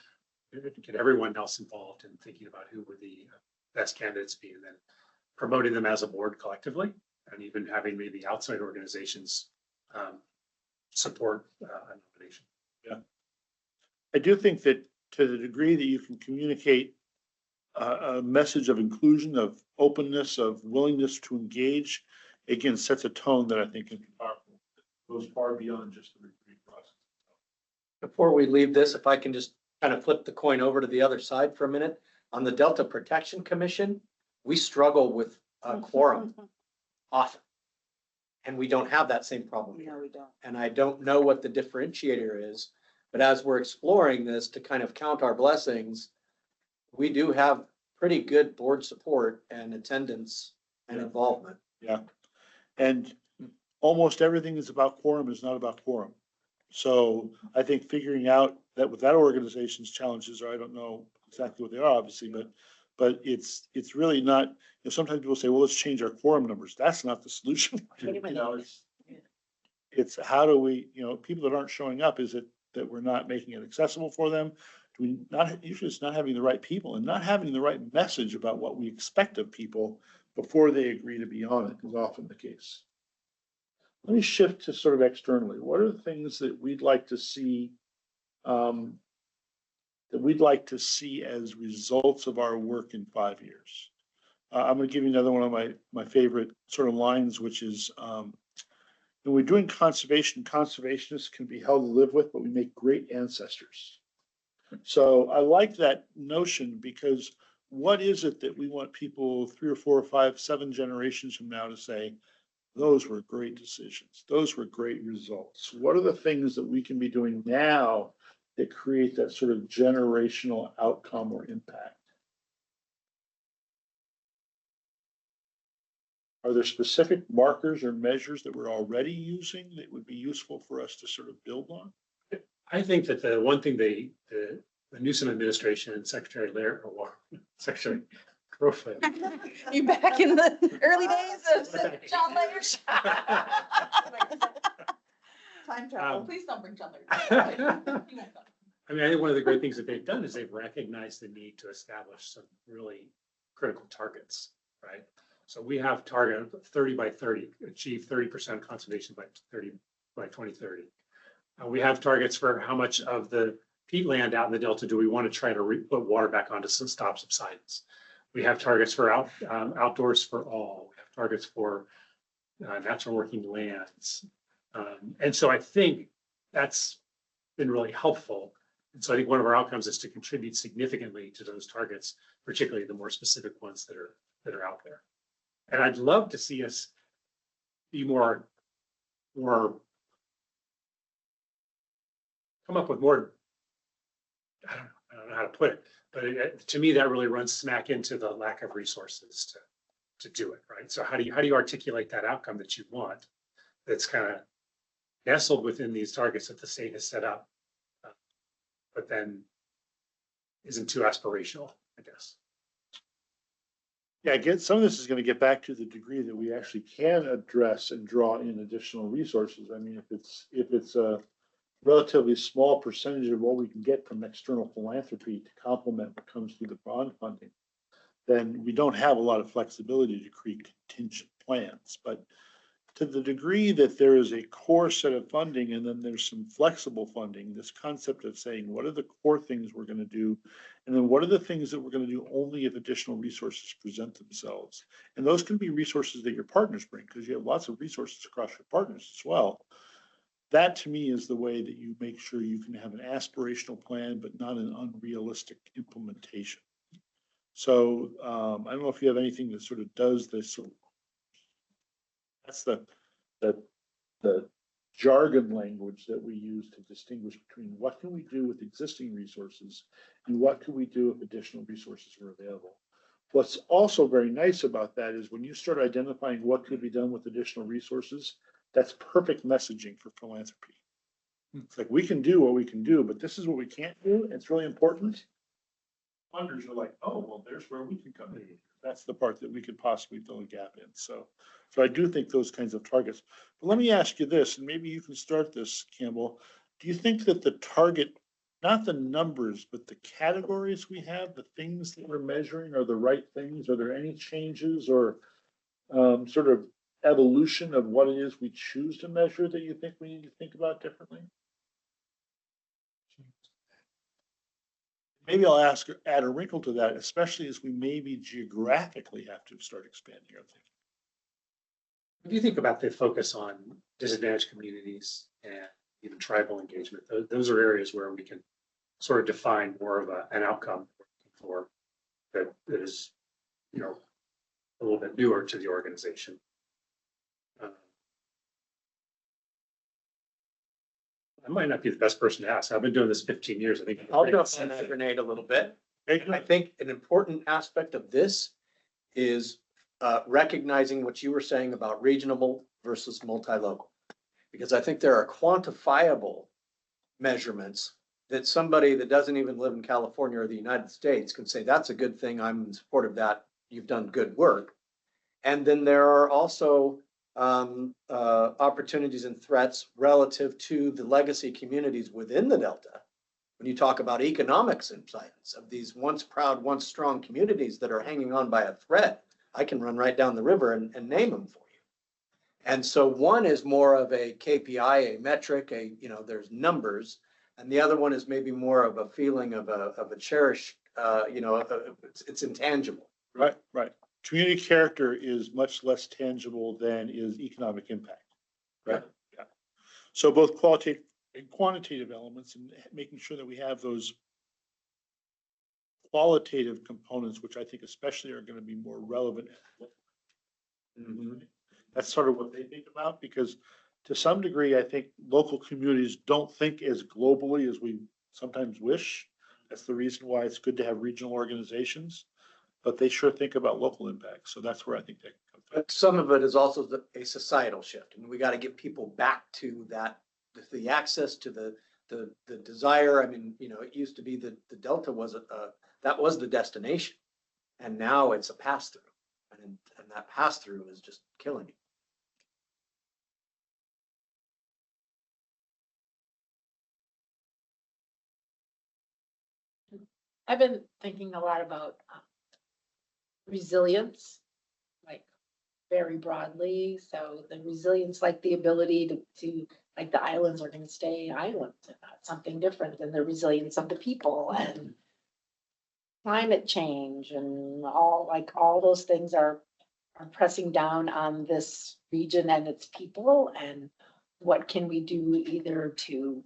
get everyone else involved in thinking about who would the best candidates be, and then promoting them as a board collectively, and even having maybe outside organizations support a nomination. Yeah. I do think that to the degree that you can communicate a message of inclusion, of openness, of willingness to engage, again, sets a tone that I think can be powerful. It goes far beyond just the recruiting process. Before we leave this, if I can just kind of flip the coin over to the other side for a minute. On the Delta Protection Commission, we struggle with quorum often. And we don't have that same problem here. No, we don't. And I don't know what the differentiator is, but as we're exploring this to kind of count our blessings, we do have pretty good board support and attendance and involvement. Yeah. And almost everything that's about quorum is not about quorum. So I think figuring out that with that organization's challenges, or I don't know exactly what they are, obviously, but it's really not, sometimes people say, well, let's change our quorum numbers. That's not the solution. It's how do we, people that aren't showing up, is it that we're not making it accessible for them? Do we not, usually it's not having the right people and not having the right message about what we expect of people before they agree to be on it is often the case. Let me shift to sort of externally. What are the things that we'd like to see as results of our work in 5 years? I'm going to give you another one of my favorite sort of lines, which is when we're doing conservation, conservationists can be held to live with, but we make great ancestors. So I like that notion, because what is it that we want people 3 or 4 or 5, 7 generations from now to say, those were great decisions. Those were great results. What are the things that we can be doing now that create that sort of generational outcome or impact? Are there specific markers or measures that we're already using that would be useful for us to sort of build on? I think that the one thing the Newsom administration and Secretary Laird, or Secretary Crowfoot. You back in the early days of John Layers? Time travel. Please don't bring John Layers. I mean, I think one of the great things that they've done is they've recognized the need to establish some really critical targets, right? So we have target 30 by 30, achieve 30% conservation by 2030. We have targets for how much of the peatland out in the Delta do we want to try to put water back on to stop subsidence. We have targets for outdoors for all. We have targets for natural working lands. And so I think that's been really helpful. And so I think one of our outcomes is to contribute significantly to those targets, particularly the more specific ones that are out there. And I'd love to see us be more come up with more, I don't know how to put it, but to me, that really runs smack into the lack of resources to do it, right? So how do you articulate that outcome that you want that's kind of nestled within these targets that the state has set up, but then isn't too aspirational, I guess. Yeah, again, some of this is going to get back to the degree that we actually can address and draw in additional resources. I mean, if it's a relatively small percentage of what we can get from external philanthropy to complement what comes through the bond funding, then we don't have a lot of flexibility to create contingent plans. But to the degree that there is a core set of funding and then there's some flexible funding, this concept of saying, what are the core things we're going to do? And then what are the things that we're going to do only if additional resources present themselves? And those can be resources that your partners bring, because you have lots of resources across your partners as well. That to me is the way that you make sure you can have an aspirational plan, but not an unrealistic implementation. So I don't know if you have anything that sort of does this. That's the jargon language that we use to distinguish between what can we do with existing resources and what can we do if additional resources are available. What's also very nice about that is when you start identifying what could be done with additional resources, that's perfect messaging for philanthropy. It's like, we can do what we can do, but this is what we can't do. It's really important. funders are like, oh, well, there's where we can come in. That's the part that we could possibly fill a gap in. So I do think those kinds of targets. But let me ask you this, and maybe you can start this, Campbell. Do you think that the target, not the numbers, but the categories we have, the things that we're measuring are the right things? Are there any changes or sort of evolution of what it is we choose to measure that you think we need to think about differently? Maybe I'll add a wrinkle to that, especially as we maybe geographically have to start expanding our thinking. If you think about the focus on disadvantaged communities and even tribal engagement, those are areas where we can sort of define more of an outcome for that is, you know, a little bit newer to the organization. I might not be the best person to ask. I've been doing this 15 years. I think I'll jump on that grenade a little bit. I think an important aspect of this is recognizing what you were saying about regional versus multi-local. Because I think there are quantifiable measurements that somebody that doesn't even live in California or the United States can say, that's a good thing, I'm in support of that, you've done good work. And then there are also opportunities and threats relative to the legacy communities within the Delta. When you talk about economic insights of these once proud, once strong communities that are hanging on by a thread, I can run right down the river and name them for you. And so one is more of a KPI, a metric, there's numbers, and the other one is maybe more of a feeling of a cherished, it's intangible. Right. Community character is much less tangible than is economic impact, right? Yeah. So both qualitative and quantitative elements, and making sure that we have those qualitative components, which I think especially are going to be more relevant. That's sort of what they think about, because to some degree, I think local communities don't think as globally as we sometimes wish. That's the reason why it's good to have regional organizations. But they sure think about local impact. So that's where I think that comes from. But some of it is also a societal shift. And we got to get people back to that, the access to the desire. I mean, it used to be that the Delta was that was the destination. And now it's a pass through. And that pass through is just killing you. I've been thinking a lot about resilience, like very broadly. So the resilience, like the ability to like the islands are going to stay islands and not something different than the resilience of the people, and climate change and all those things are pressing down on this region and its people. And what can we do either to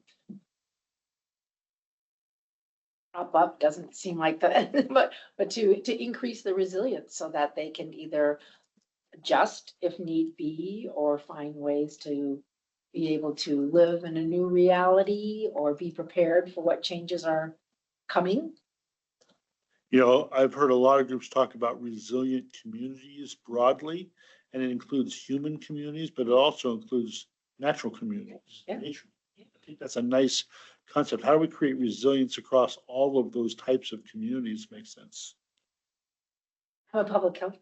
up doesn't seem like that, but to increase the resilience so that they can either adjust if need be, or find ways to be able to live in a new reality or be prepared for what changes are coming. I've heard a lot of groups talk about resilient communities broadly, and it includes human communities, but it also includes natural communities. Yeah. Nature. I think that's a nice concept. How do we create resilience across all of those types of communities? Makes sense. I'm a public health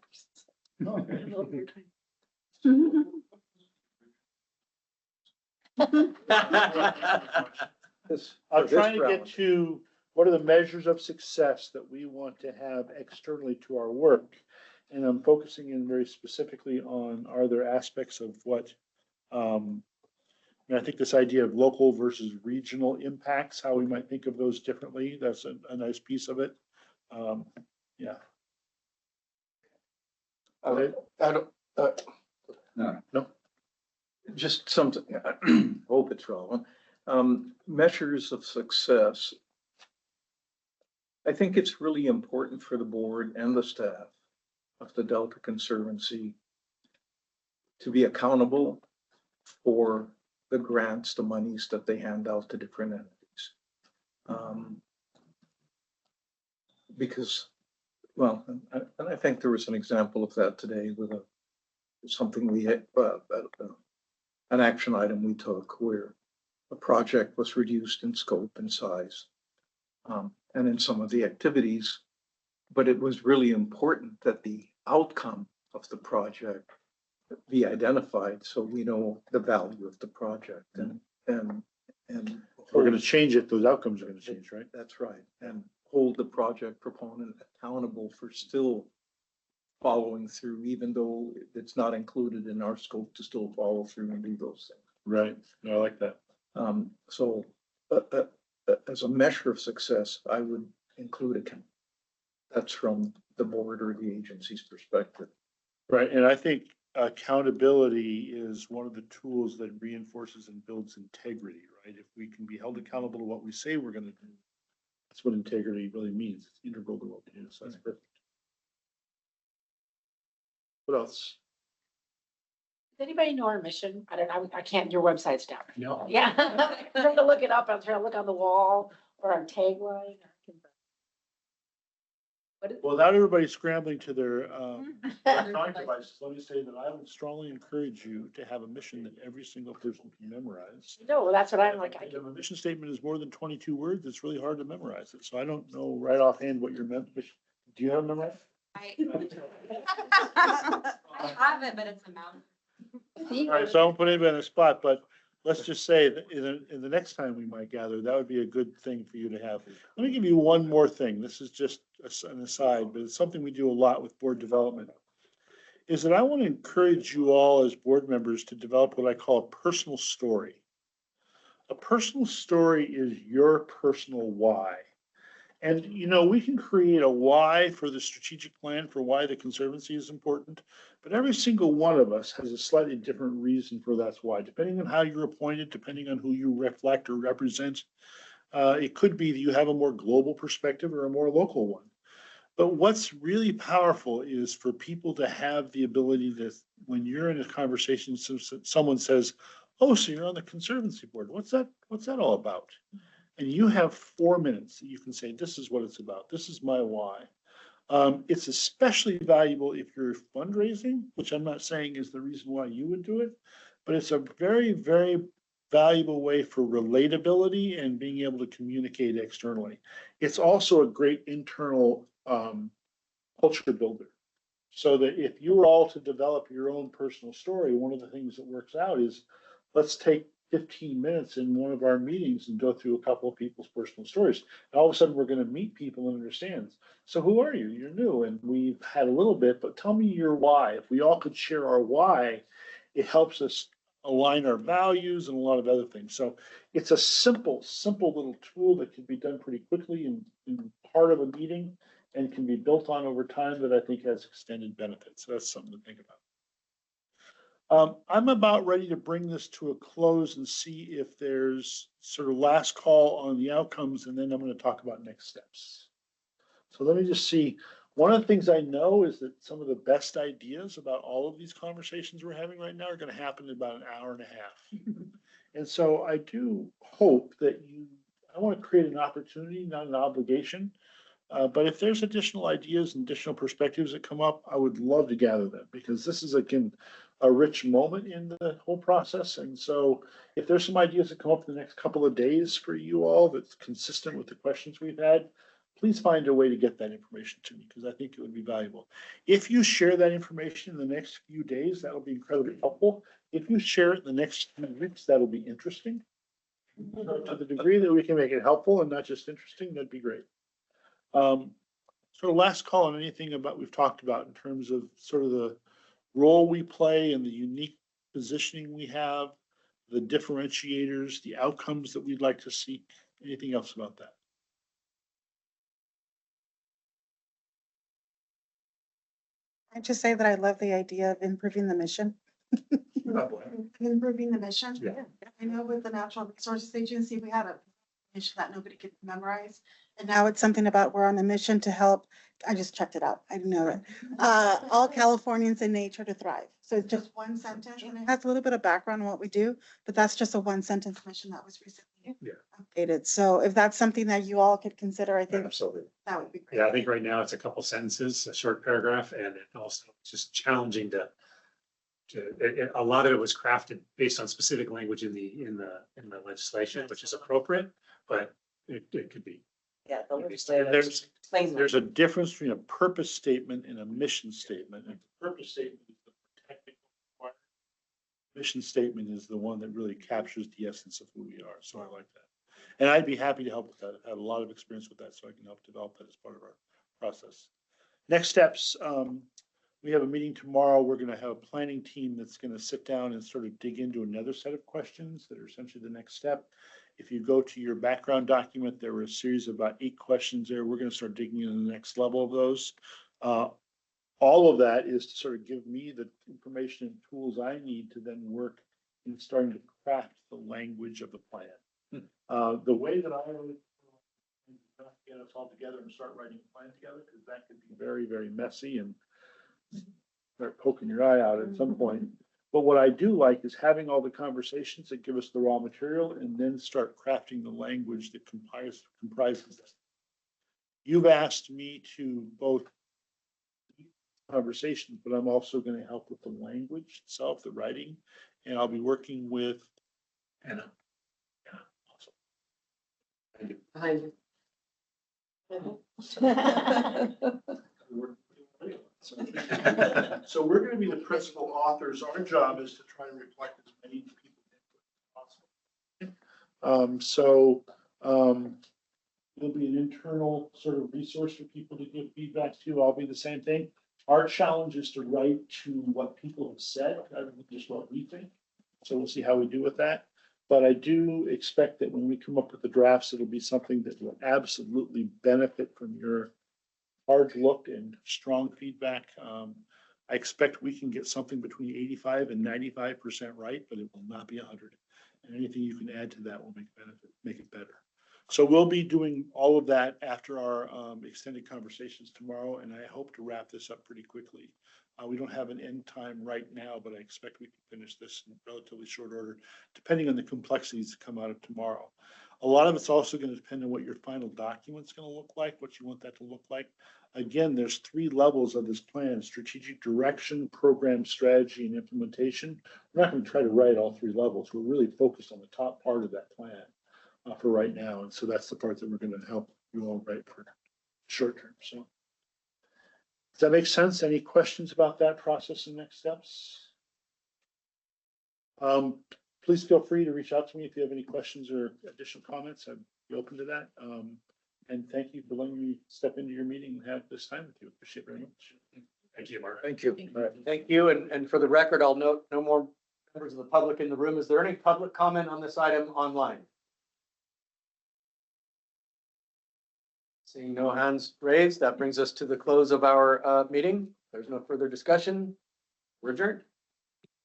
I'm trying to get to what are the measures of success that we want to have externally to our work. And I'm focusing in very specifically on, are there aspects of what, I think this idea of local versus regional impacts, how we might think of those differently. That's a nice piece of it. Yeah. No. Just something, hope it's relevant. Measures of success. I think it's really important for the board and the staff of the Delta Conservancy to be accountable for the grants, the monies that they hand out to different entities. Because, and I think there was an example of that today with something we had, an action item we took where a project was reduced in scope and size. And in some of the activities, but it was really important that the outcome of the project be identified so we know the value of the project and If we're gonna change it, those outcomes are gonna change, right? that's right. And hold the project proponent accountable for still following through, even though it's not included in our scope to still follow through and do those things. Right, no, I like that. So as a measure of success, I would include account. That's from the board or the agency's perspective. Right, and I think accountability is one of the tools that reinforces and builds integrity, right? If we can be held accountable to what we say we're gonna do, that's what integrity really means. It's integral to what we do, so that's perfect. What else? Does anybody know our mission? I don't know, I can't, your website's down. No. Yeah, I'm trying to look it up, I'm trying to look on the wall or our tagline. Without everybody scrambling to their electronic devices, let me say that I would strongly encourage you to have a mission that every single person can memorize. No, that's what I'm like. If a mission statement is more than 22 words, it's really hard to memorize it. So I don't know right offhand what your mission. Do you have it memorized? I have it, but it's a mountain. All right, so I won't put anybody on the spot, but let's just say that in the next time we might gather, that would be a good thing for you to have. Let me give you one more thing. This is just an aside, but it's something we do a lot with board development. Is that I want to encourage you all as board members to develop what I call a personal story. A personal story is your personal why. And, you know, we can create a why for the strategic plan for why the Conservancy is important, but every single one of us has a slightly different reason for that's why, depending on how you're appointed, depending on who you reflect or represent. It could be that you have a more global perspective or a more local one. But what's really powerful is for people to have the ability to, when you're in a conversation, someone says, oh, so you're on the Conservancy board. What's that all about? And you have 4 minutes that you can say, this is what it's about. This is my why. It's especially valuable if you're fundraising, which I'm not saying is the reason why you would do it, but it's a very, very valuable way for relatability and being able to communicate externally. It's also a great internal culture builder. So that if you were all to develop your own personal story, one of the things that works out is let's take 15 minutes in one of our meetings and go through a couple of people's personal stories. And all of a sudden we're going to meet people and understand. So who are you? You're new and we've had a little bit, but tell me your why. If we all could share our why, it helps us align our values and a lot of other things. So it's a simple little tool that can be done pretty quickly in part of a meeting and can be built on over time that I think has extended benefits. So that's something to think about. I'm about ready to bring this to a close and see if there's sort of last call on the outcomes, and then I'm going to talk about next steps. So let me just see. One of the things I know is that some of the best ideas about all of these conversations we're having right now are going to happen in about an hour and a half. And so I do hope that I want to create an opportunity, not an obligation. But if there's additional ideas and additional perspectives that come up, I would love to gather them because this is, again, a rich moment in the whole process. And so if there's some ideas that come up in the next couple of days for you all that's consistent with the questions we've had, please find a way to get that information to me because I think it would be valuable. If you share that information in the next few days, that will be incredibly helpful. If you share it in the next few weeks, that'll be interesting. To the degree that we can make it helpful and not just interesting, that'd be great. Sort of last call on anything about we've talked about in terms of sort of the role we play and the unique positioning we have, the differentiators, the outcomes that we'd like to seek. Anything else about that? I just say that I love the idea of improving the mission. Improving the mission. Yeah. I know with the Natural Resources Agency, we had a mission that nobody could memorize. And now it's something about we're on a mission to help. I just checked it out. I didn't know it. All Californians in nature to thrive. So it's just one sentence and it has a little bit of background on what we do, but that's just a one sentence mission that was recently updated. So if that's something that you all could consider, I think Absolutely. that would be great. Yeah, I think right now it's a couple sentences, a short paragraph, and it also it's just challenging a lot of it was crafted based on specific language in the legislation, which is appropriate, but it could be Yeah, the And legislative. there's a difference between a purpose statement and a mission statement. And the purpose statement is the technical requirement. Mission statement is the one that really captures the essence of who we are. So I like that. And I'd be happy to help with that. I've had a lot of experience with that, so I can help develop that as part of our process. Next steps, we have a meeting tomorrow. We're going to have a planning team that's going to sit down and sort of dig into another set of questions that are essentially the next step. If you go to your background document, there were a series of about 8 questions there. We're going to start digging into the next level of those. All of that is to sort of give me the information and tools I need to then work in starting to craft the language of the plan. The way that I would get us all together and start writing a plan together, because that could be very, very messy and start poking your eye out at some point. But what I do like is having all the conversations that give us the raw material and then start crafting the language that comprises it. You've asked me to both conversations, but I'm also going to help with the language itself, the writing, and I'll be working with Anna. Yeah, awesome. Thank you. Behind you. So we're going to be the principal authors. Our job is to try and reflect as many people as possible. There'll be an internal sort of resource for people to give feedback to. I'll be the same thing. Our challenge is to write to what people have said, rather than just what we think. So we'll see how we do with that. But I do expect that when we come up with the drafts, it'll be something that will absolutely benefit from your hard look and strong feedback. I expect we can get something between 85 and 95% right, but it will not be 100. And anything you can add to that will make it better. So we'll be doing all of that after our extended conversations tomorrow, and I hope to wrap this up pretty quickly. We don't have an end time right now, but I expect we can finish this in relatively short order, depending on the complexities that come out of tomorrow. A lot of it's also going to depend on what your final document's going to look like, what you want that to look like. Again, there's 3 levels of this plan: strategic direction, program strategy, and implementation. We're not going to try to write all 3 levels. We're really focused on the top part of that plan for right now. And so that's the part that we're going to help you all write for short term. So does that make sense? Any questions about that process and next steps? Please feel free to reach out to me if you have any questions or additional comments. I'd be open to that. And thank you for letting me step into your meeting and have this time with you. Appreciate it very much. Thank you, Mark. Thank you. All right. Thank you. And for the record, I'll note no more members of the public in the room. Is there any public comment on this item online? Seeing no hands raised, that brings us to the close of our meeting. There's no further discussion. We're adjourned.